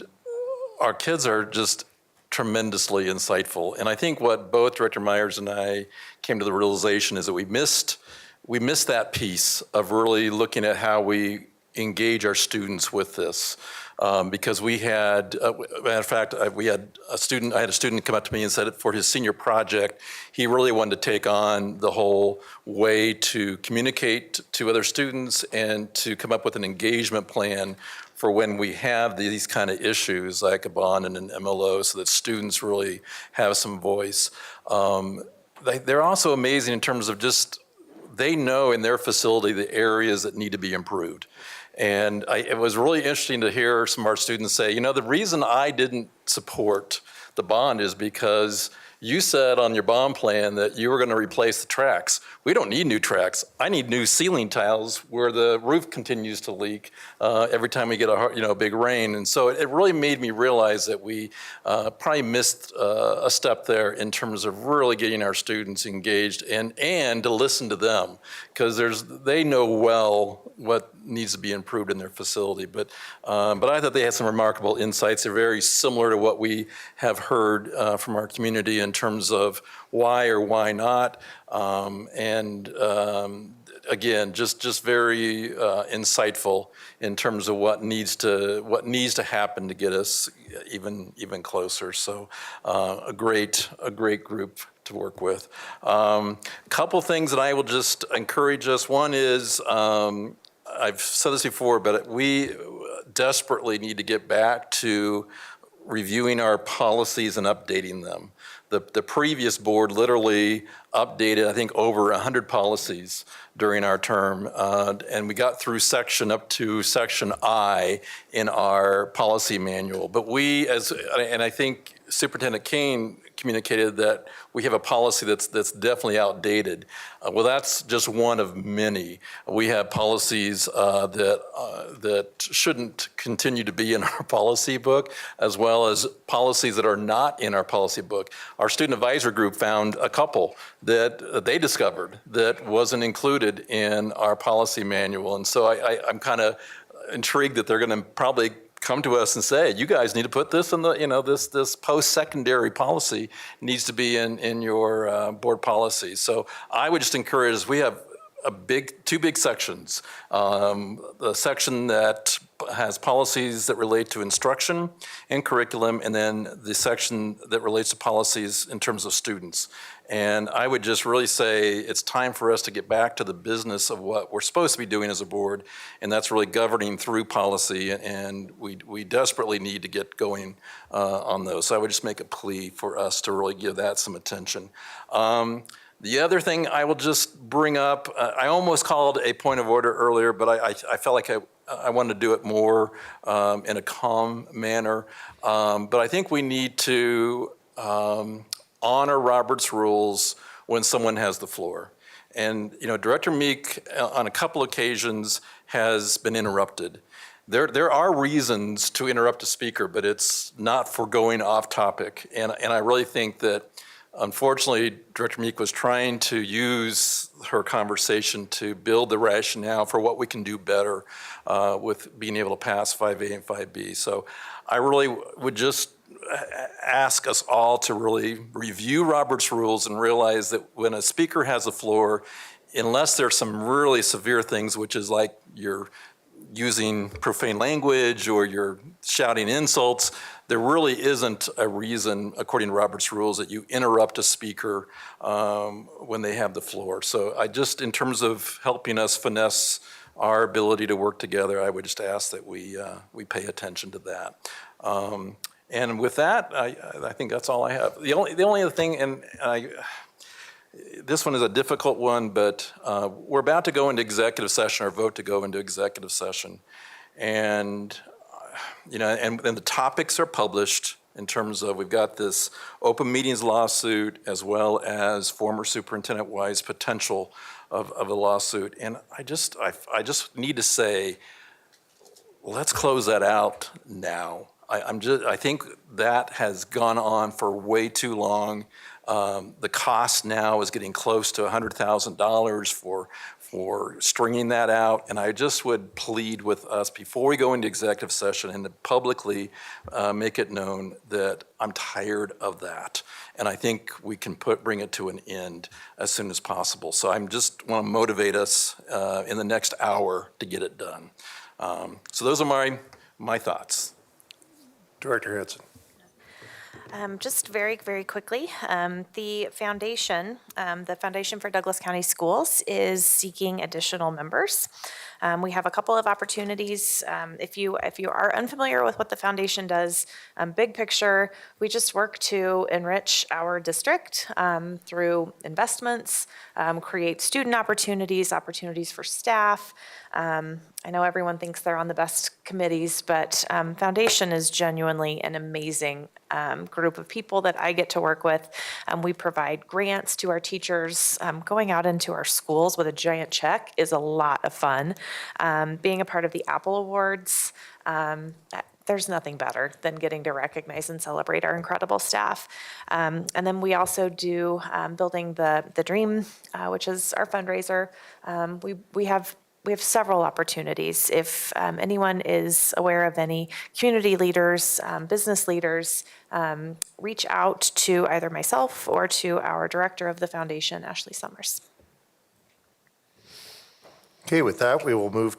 our kids are just tremendously insightful. And I think what both Director Myers and I came to the realization is that we missed that piece of really looking at how we engage our students with this. Because we had, matter of fact, I had a student come up to me and said that for his senior project, he really wanted to take on the whole way to communicate to other students and to come up with an engagement plan for when we have these kind of issues like a bond and an MLO, so that students really have some voice. They're also amazing in terms of just, they know in their facility the areas that need to be improved. And it was really interesting to hear some of our students say, the reason I didn't support the bond is because You said on your bond plan that you were going to replace the tracks. We don't need new tracks. I need new ceiling tiles where the roof continues to leak every time we get a big rain. And so it really made me realize that we probably missed a step there in terms of really getting our students engaged and to listen to them, because they know well what needs to be improved in their facility. But I thought they had some remarkable insights. They're very similar to what we have heard from our community in terms of why or why not. Again, just very insightful in terms of what needs to happen to get us even closer. So a great group to work with. Couple things that I will just encourage us. One is, I've said this before, but we desperately need to get back to reviewing our policies and updating them. The previous board literally updated, I think, over 100 policies during our term, and we got through up to section I in our policy manual. But and I think Superintendent Kane communicated that we have a policy that's definitely outdated. Well, that's just one of many. We have policies that shouldn't continue to be in our policy book, as well as policies that are not in our policy book. Our student advisor group found a couple that they discovered that wasn't included in our policy manual. And so I'm kind of intrigued that they're going to probably come to us and say, you guys need to put this in this post-secondary policy needs to be in your board policy. So I would just encourage, we have two big sections. The section that has policies that relate to instruction and curriculum, and then the section that relates to policies in terms of students. And I would just really say it's time for us to get back to the business of what we're supposed to be doing as a board, and that's really governing through policy, and we desperately need to get going on those. So I would just make a plea for us to really give that some attention. The other thing I will just bring up, I almost called a point of order earlier, but I felt like I wanted to do it more in a calm manner. But I think we need to honor Robert's rules when someone has the floor. And Director Meek, on a couple occasions, has been interrupted. There are reasons to interrupt a speaker, but it's not for going off topic. And I really think that, unfortunately, Director Meek was trying to use her conversation to build the rationale for what we can do better with being able to pass 5A and 5B. So I really would just ask us all to really review Robert's rules and realize that when a speaker has the floor, unless there's some really severe things, which is like you're using profane language or you're shouting insults, there really isn't a reason, according to Robert's rules, that you interrupt a speaker when they have the floor. So I just, in terms of helping us finesse our ability to work together, I would just ask that we pay attention to that. And with that, I think that's all I have. The only other thing, and this one is a difficult one, but we're about to go into executive session, or vote to go into executive session. And and the topics are published in terms of, we've got this open meetings lawsuit as well as former Superintendent Wise potential of a lawsuit. And I just need to say, let's close that out now. I think that has gone on for way too long. The cost now is getting close to $100,000 for stringing that out. And I just would plead with us, before we go into executive session, and to publicly make it known that I'm tired of that. And I think we can bring it to an end as soon as possible. So I'm just want to motivate us in the next hour to get it done. So those are my thoughts. Director Hanson. Just very, very quickly, the Foundation for Douglas County Schools is seeking additional members. We have a couple of opportunities. If you are unfamiliar with what the foundation does, big picture, we just work to enrich our district through investments, create student opportunities for staff. I know everyone thinks they're on the best committees, but Foundation is genuinely an amazing group group of people that I get to work with. We provide grants to our teachers. Going out into our schools with a giant check is a lot of fun. Being a part of the Apple Awards, there's nothing better than getting to recognize and celebrate our incredible staff. And then we also do Building the Dream, which is our fundraiser. We have several opportunities. If anyone is aware of any community leaders, business leaders, reach out to either myself or to our director of the foundation, Ashley Summers. Okay, with that, we will move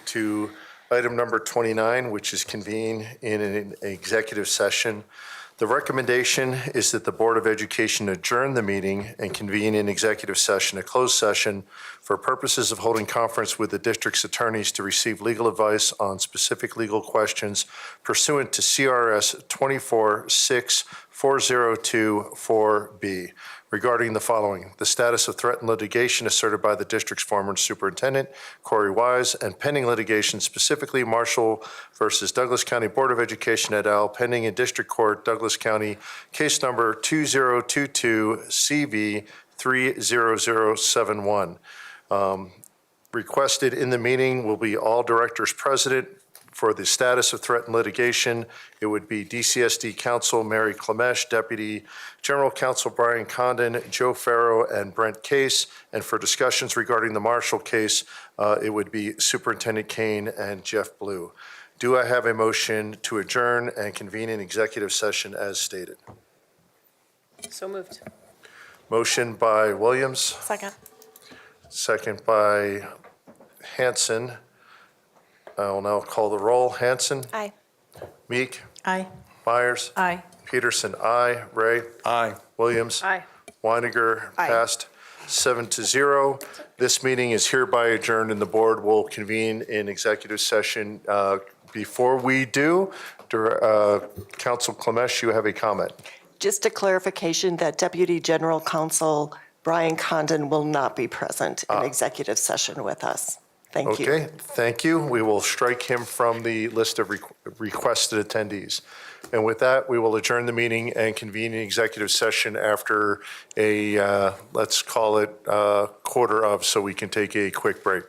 to item number 29, which is convene in an executive session. The recommendation is that the Board of Education adjourn the meeting and convene in executive session, a closed session, for purposes of holding conference with the district's attorneys to receive legal advice on specific legal questions pursuant to CRS 24-6-4024B regarding the following: the status of threatened litigation asserted by the district's former superintendent, Corey Wise, and pending litigation, specifically Marshall versus Douglas County Board of Education et al., pending in District Court, Douglas County, case number 2022-CV30071. Requested in the meeting will be all directors present. For the status of threatened litigation, it would be DCSD Counsel Mary Klemesh, Deputy General Counsel Brian Condon, Joe Farrow, and Brent Case. And for discussions regarding the Marshall case, it would be Superintendent Kane and Jeff Blue. Do I have a motion to adjourn and convene an executive session as stated? So moved. Motion by Williams. Second. Second by Hanson. I will now call the roll. Hanson? Aye. Meek? Aye. Myers? Aye. Peterson, aye. Ray? Aye. Williams? Aye. Weiniger? Aye. Passed 7-0. This meeting is hereby adjourned, and the board will convene in executive session. Before we do, Counsel Klemesh, you have a comment. Just a clarification that Deputy General Counsel Brian Condon will not be present in executive session with us. Thank you. Okay, thank you. We will strike him from the list of requested attendees. And with that, we will adjourn the meeting and convene an executive session after a, let's call it quarter of, so we can take a quick break.